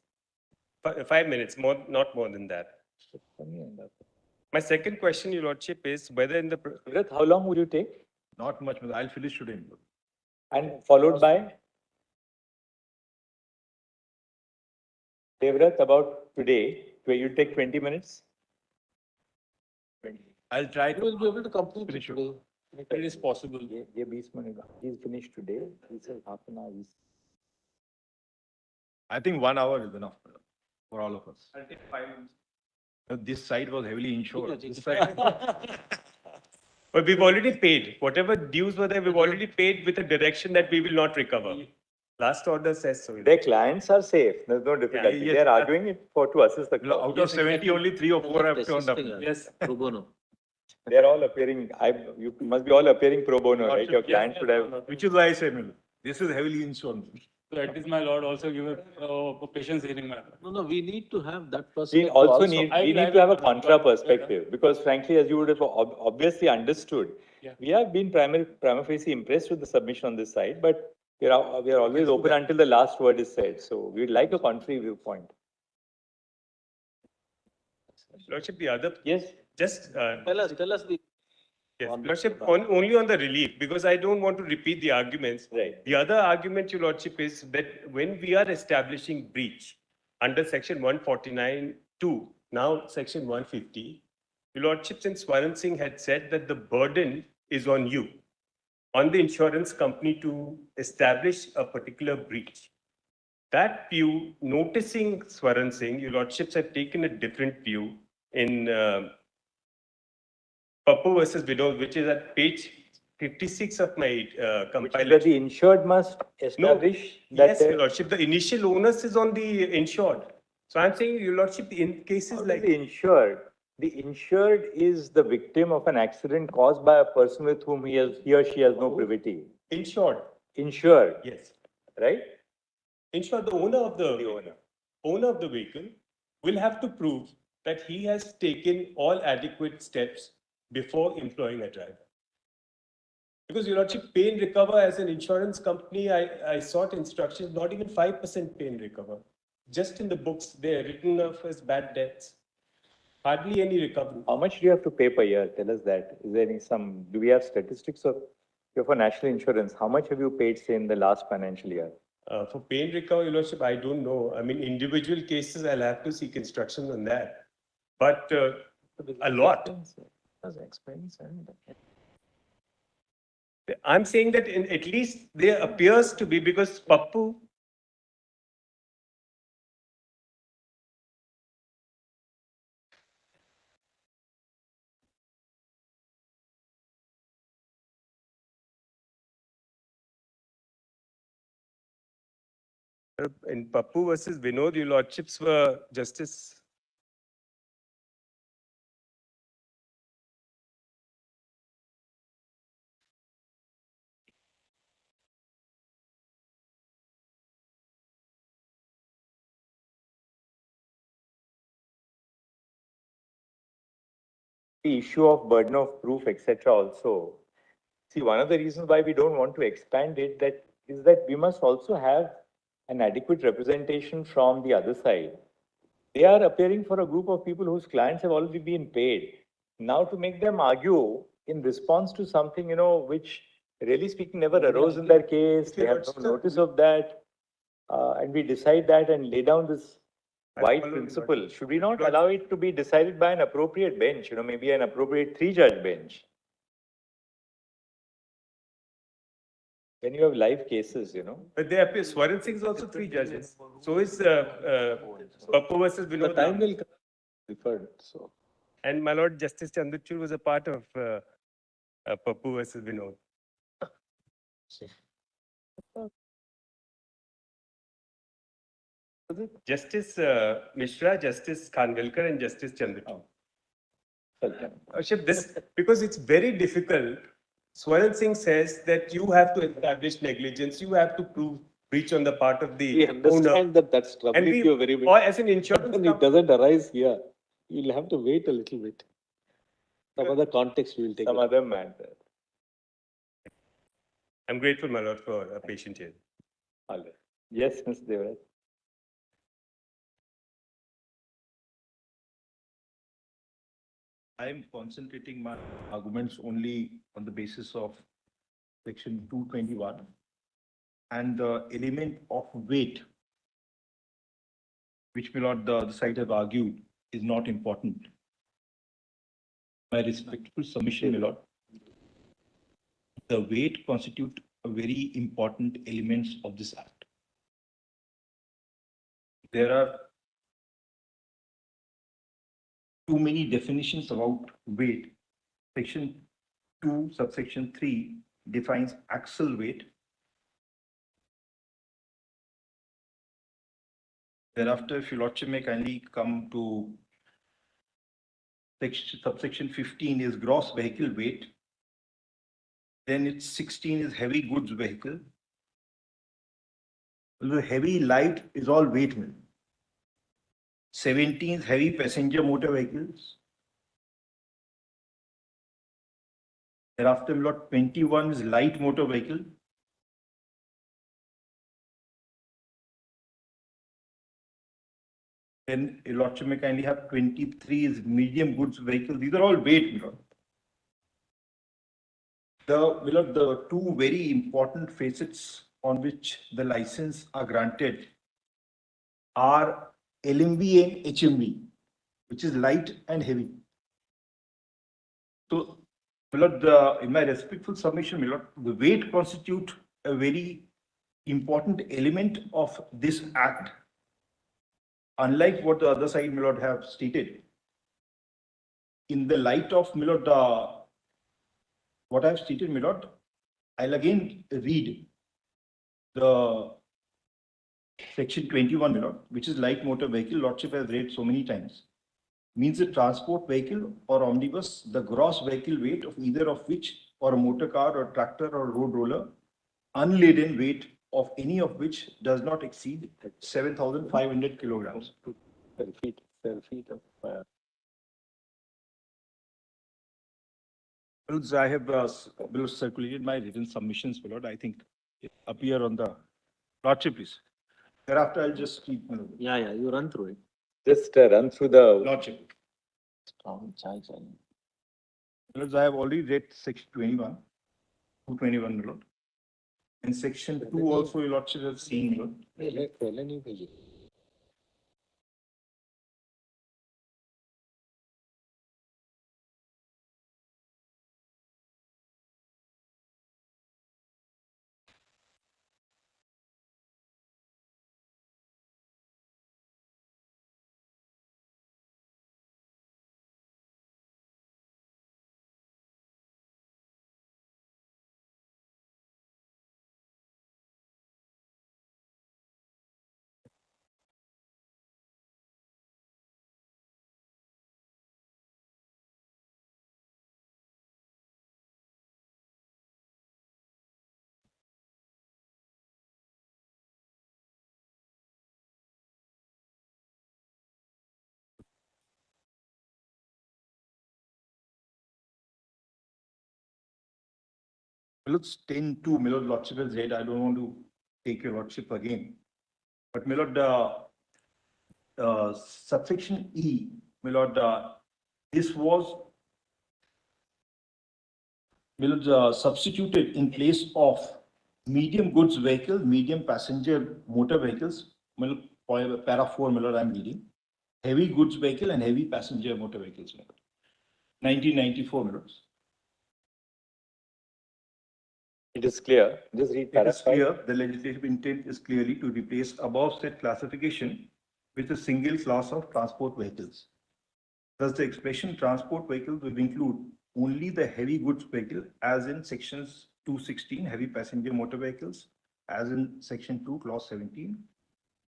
Speaker 11: 5 minutes, not more than that. My second question, Your Lordship, is whether in the...
Speaker 1: Devrat, how long would you take?
Speaker 2: Not much, but I'll finish today.
Speaker 1: And followed by? Devrat, about today, where you take 20 minutes?
Speaker 2: I'll try
Speaker 5: You will be able to complete it
Speaker 2: Finish it.
Speaker 5: today.
Speaker 12: It is possible.
Speaker 1: He's finished today. He says half an hour.
Speaker 2: I think 1 hour is enough for all of us.
Speaker 11: I'll take 5 minutes.
Speaker 2: This site was heavily insured.
Speaker 11: But we've already paid. Whatever dues were there, we've already paid with a direction that we will not recover. Last order says so.
Speaker 1: Their clients are safe. There's no difficulty.
Speaker 2: yes.
Speaker 1: They're arguing it to assist the court.
Speaker 2: Out of 70, only 3 or 4 have turned up.
Speaker 11: Yes.
Speaker 5: Pro bono.
Speaker 1: They're all appearing, you must be all appearing pro bono, right? Your client should have.
Speaker 2: Which is why I say, this is heavily insured.
Speaker 12: So at least my lord also give a patience hearing, my lord.
Speaker 5: No, we need to have that
Speaker 1: We
Speaker 5: perspective
Speaker 1: also
Speaker 5: also.
Speaker 1: need,
Speaker 12: I
Speaker 1: we
Speaker 12: will-
Speaker 1: need to have a
Speaker 12: I will-
Speaker 1: contra perspective, because frankly, as you would have obviously understood,
Speaker 12: Yeah.
Speaker 1: we have been prima facie impressed with the submission on this side, but we are always open until the last word is said. So we'd like a contrary viewpoint.
Speaker 11: Lordship, the other,
Speaker 1: Yes.
Speaker 11: just,
Speaker 5: Tell us the.
Speaker 11: yes,
Speaker 5: on-
Speaker 11: Lordship, only on the relief, because I don't want to repeat the arguments.
Speaker 1: Right.
Speaker 11: The other argument, Your Lordship, is that when we are establishing breach under section 149(2), now section 150, Your Lordship, since Swaran Singh had said that the burden is on you, on the insurance company to establish a particular breach. That view, noticing Swaran Singh, Your Lordships have taken a different view in Pappu versus Vinod, which is at page 56 of my
Speaker 1: That
Speaker 11: compilation.
Speaker 1: the insured must establish that.
Speaker 11: Yes, Your Lordship, the initial onus is on the insured. So I'm saying, Your Lordship, in cases like.
Speaker 1: The insured is the victim of an accident caused by a person with whom he or she has no privity.
Speaker 11: Insured.
Speaker 1: Insured,
Speaker 11: Yes.
Speaker 1: right?
Speaker 11: Insured, the owner of the owner of the vehicle will have to prove that he has taken all adequate steps before employing a driver. Because Your Lordship, pay and recover as an insurance company, I sought instructions, not even 5% pay and recover. Just in the books, they are written off as bad debts. Hardly any recovery.
Speaker 1: How much do you have to pay per year? Tell us that. Is there do we have statistics of, for national insurance, how much have you paid, say, in the last financial year?
Speaker 11: For pay and recover, Your Lordship, I don't know. I mean, individual cases, I'll have to seek instructions on that. But a lot. I'm saying that at least there appears to be, because Pappu. In Pappu versus Vinod, Your Lordships were Justice.
Speaker 1: The issue of burden of proof, etc. also. See, one of the reasons why we don't want to expand it is that we must also have an adequate representation from the other side. They are appearing for a group of people whose clients have already been paid. Now to make them argue in response to something, which really speaking never arose in their case, they have no notice of that, and we decide that and lay down this wide principle. Should we not allow it to be decided by an appropriate bench, maybe an appropriate 3-judge bench? When you have live cases,
Speaker 11: But they appear, Swaran Singh is also 3 judges. So is Pappu versus Vinod.
Speaker 5: The time will come. Deferred, so.
Speaker 11: And my Lord Justice Chandrachud was a part of Pappu versus Vinod. Justice Mishra, Justice Khanvilkar, and Justice Chandrachud. This, because it's very difficult. Swaran Singh says that you have to establish negligence, you have to prove breach on the part of the
Speaker 5: We understand that that's troubling you very much.
Speaker 11: Or as an insurance
Speaker 5: company, it doesn't arise here. You'll have to wait a little bit. Some other context we will take.
Speaker 1: Some other matter.
Speaker 11: I'm grateful, my Lord, for a patient here.
Speaker 1: All right. Yes, Mr. Devaraj.
Speaker 14: I am concentrating my arguments only on the basis of section 221 and the element of weight, which my lord the side have argued is not important. My respectful submission, my lord. The weight constitute a very important elements of this act. There are too many definitions about weight. Section 2, subsection 3 defines axle weight. Thereafter, if your lordship may kindly come to subsection 15 is gross vehicle weight. Then it's 16 is heavy goods vehicle. The heavy light is all weight. 17 heavy passenger motor vehicles. Thereafter, lot 21 is light motor vehicle. Then lot may kindly have 23 is medium goods vehicle. These are all weight. The two very important facets on which the license are granted are LMV and HMV, which is light and heavy. So, in my respectful submission, the weight constitute a very important element of this act. Unlike what the other side, have stated, in the light of what I've stated, I'll again read the section 21, which is light motor vehicle. Lordship has read so many times. Means a transport vehicle or omnibus, the gross vehicle weight of either of which, or a motor car or tractor or road roller, unladen weight of any of which does not exceed 7,500 kilograms.
Speaker 1: 12 feet of
Speaker 14: I have circulated my written submissions, my lord. I think it appear on the lordship, please. Thereafter, I'll just keep.
Speaker 5: Yeah, you run through it.
Speaker 1: Just run through the
Speaker 14: Lordship.
Speaker 5: Lords,
Speaker 14: I have already read section 21, 221, my lord. And section 2 also, your lordship has seen, my lord. Looks 10-2, my lord, lordship has read. I don't want to take your lordship again. But my lord, subsection E, my lord, this was substituted in place of medium goods vehicle, medium passenger motor vehicles, para 4, my lord, I'm reading, heavy goods vehicle and heavy passenger motor vehicles. 1994, my lord.
Speaker 1: It is clear. Just read
Speaker 14: It is clear. The legislative intent is clearly to replace above said classification with a single class of transport vehicles. Thus, the expression transport vehicles will include only the heavy goods vehicle, as in sections 216, heavy passenger motor vehicles, as in section 2, clause 17,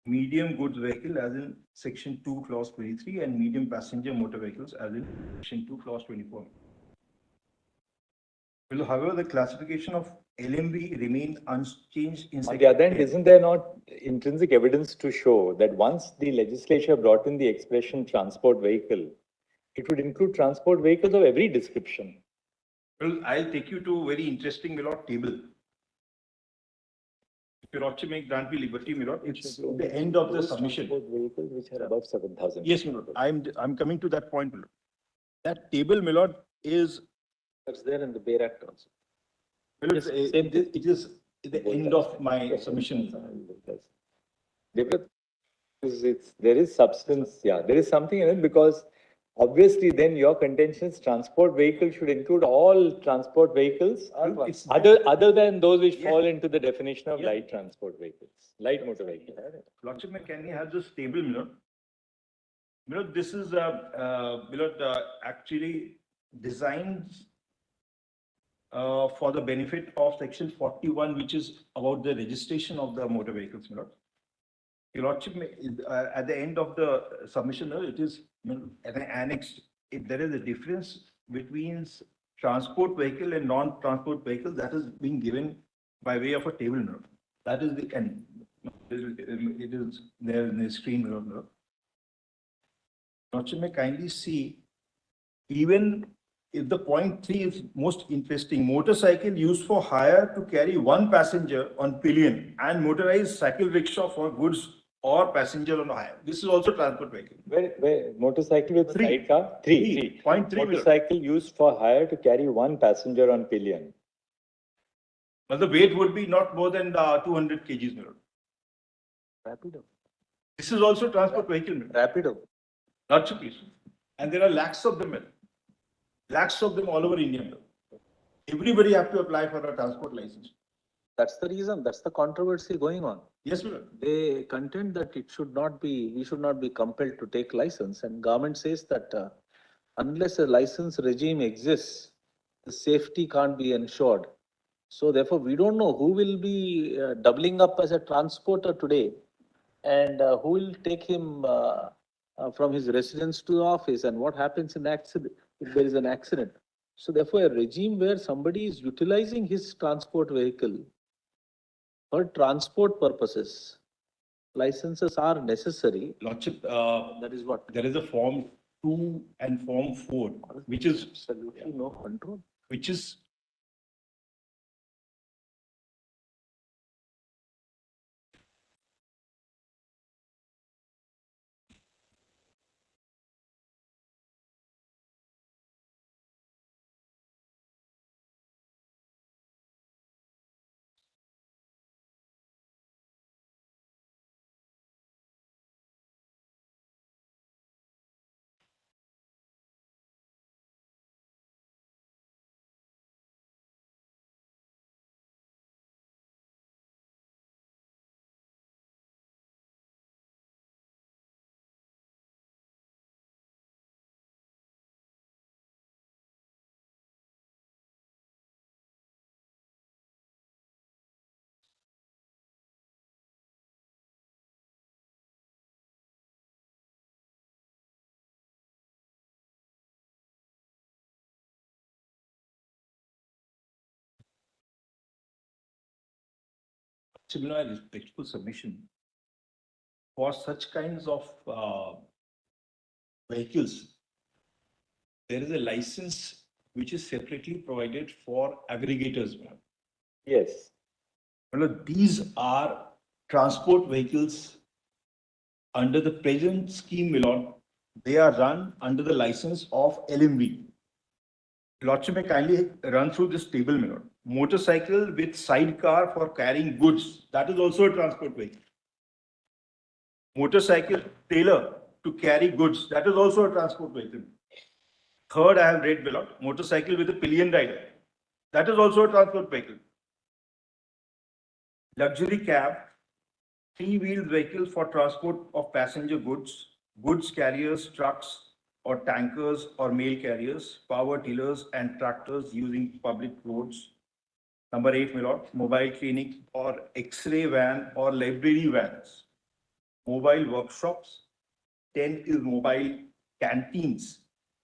Speaker 14: medium goods vehicle, as in section 2, clause 23, and medium passenger motor vehicles, as in section 2, clause 24. Well, however, the classification of LMV remain unchanged in
Speaker 1: On the other hand, isn't there not intrinsic evidence to show that once the legislature brought in the expression transport vehicle, it would include transport vehicles of every description?
Speaker 14: Well, I'll take you to a very interesting table. If your lordship may grant me liberty, my lord, it's the end of the submission.
Speaker 1: Transport vehicles which are above 7,000.
Speaker 14: Yes, my lord. I'm coming to that point, my lord. That table, my lord, is.
Speaker 5: That's there in the Bear Act also.
Speaker 14: Well, it is the end of my submission.
Speaker 1: There is substance, yeah, there is something in it, because obviously then your contentions, transport vehicle should include all transport vehicles other than those which fall into the definition of light transport vehicles, light motor vehicles.
Speaker 14: Lordship, can you have this table, my lord? My lord, this is actually designed for the benefit of section 41, which is about the registration of the motor vehicles, my lord. Your lordship, at the end of the submission, it is annexed. If there is a difference between transport vehicle and non-transport vehicle, that is being given by way of a table, my lord. That is the end. It is there in the screen. Lordship may kindly see, even if the point 3 is most interesting, motorcycle used for hire to carry one passenger on pillion and motorized cycle rickshaw for goods or passenger on hire. This is also transport vehicle.
Speaker 1: Where motorcycle with
Speaker 14: Three.
Speaker 1: sidecar? Three.
Speaker 14: Point 3.
Speaker 1: Motorcycle used for hire to carry one passenger on pillion.
Speaker 14: But the weight would be not more than 200 kgs.
Speaker 5: Rapido.
Speaker 14: This is also transport vehicle.
Speaker 5: Rapido.
Speaker 14: Not so please. And there are lakhs of them. Lakhs of them all over India. Everybody have to apply for a transport license.
Speaker 5: That's the reason, that's the controversy going on.
Speaker 14: Yes, madam.
Speaker 5: They contend that we should not be compelled to take license, and government says that unless a license regime exists, the safety can't be ensured. So therefore, we don't know who will be doubling up as a transporter today, and who will take him from his residence to the office, and what happens in accident if there is an accident. So therefore, a regime where somebody is utilizing his transport vehicle for transport purposes, licenses are necessary.
Speaker 14: Lordship,
Speaker 5: That is what.
Speaker 14: there is a form 2 and form 4, which is
Speaker 5: Absolutely no control.
Speaker 14: which is similar respectful submission for such kinds of vehicles. There is a license which is separately provided for aggregators.
Speaker 1: Yes.
Speaker 14: Well, these are transport vehicles under the present scheme, Milord. They are run under the license of LMV. Lordship may kindly run through this table, Milord. Motorcycle with sidecar for carrying goods. That is also a transport vehicle. Motorcycle trailer to carry goods. That is also a transport vehicle. Third, I have read below. Motorcycle with a pillion rider. That is also a transport vehicle. Luxury cab, three-wheeled vehicle for transport of passenger goods, goods carriers, trucks or tankers or mail carriers, power tillers and tractors using public roads. Number 8, Milord, mobile clinic or X-ray van or library vans. Mobile workshops. 10 is mobile canteens.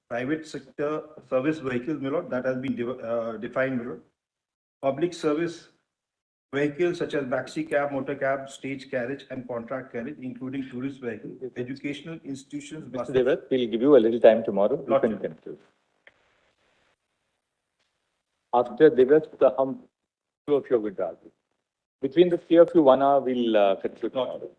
Speaker 14: Private sector service vehicles, Milord, that has been defined, Milord. Public service vehicles such as maxi cab, motor cab, stage carriage, and contract carriage, including tourist vehicles, educational institutions.
Speaker 1: Mr. Devat, we'll give you a little time tomorrow. You can conclude. After Devat, two of you will argue. Between the three of you, 1 hour, we'll conclude tomorrow.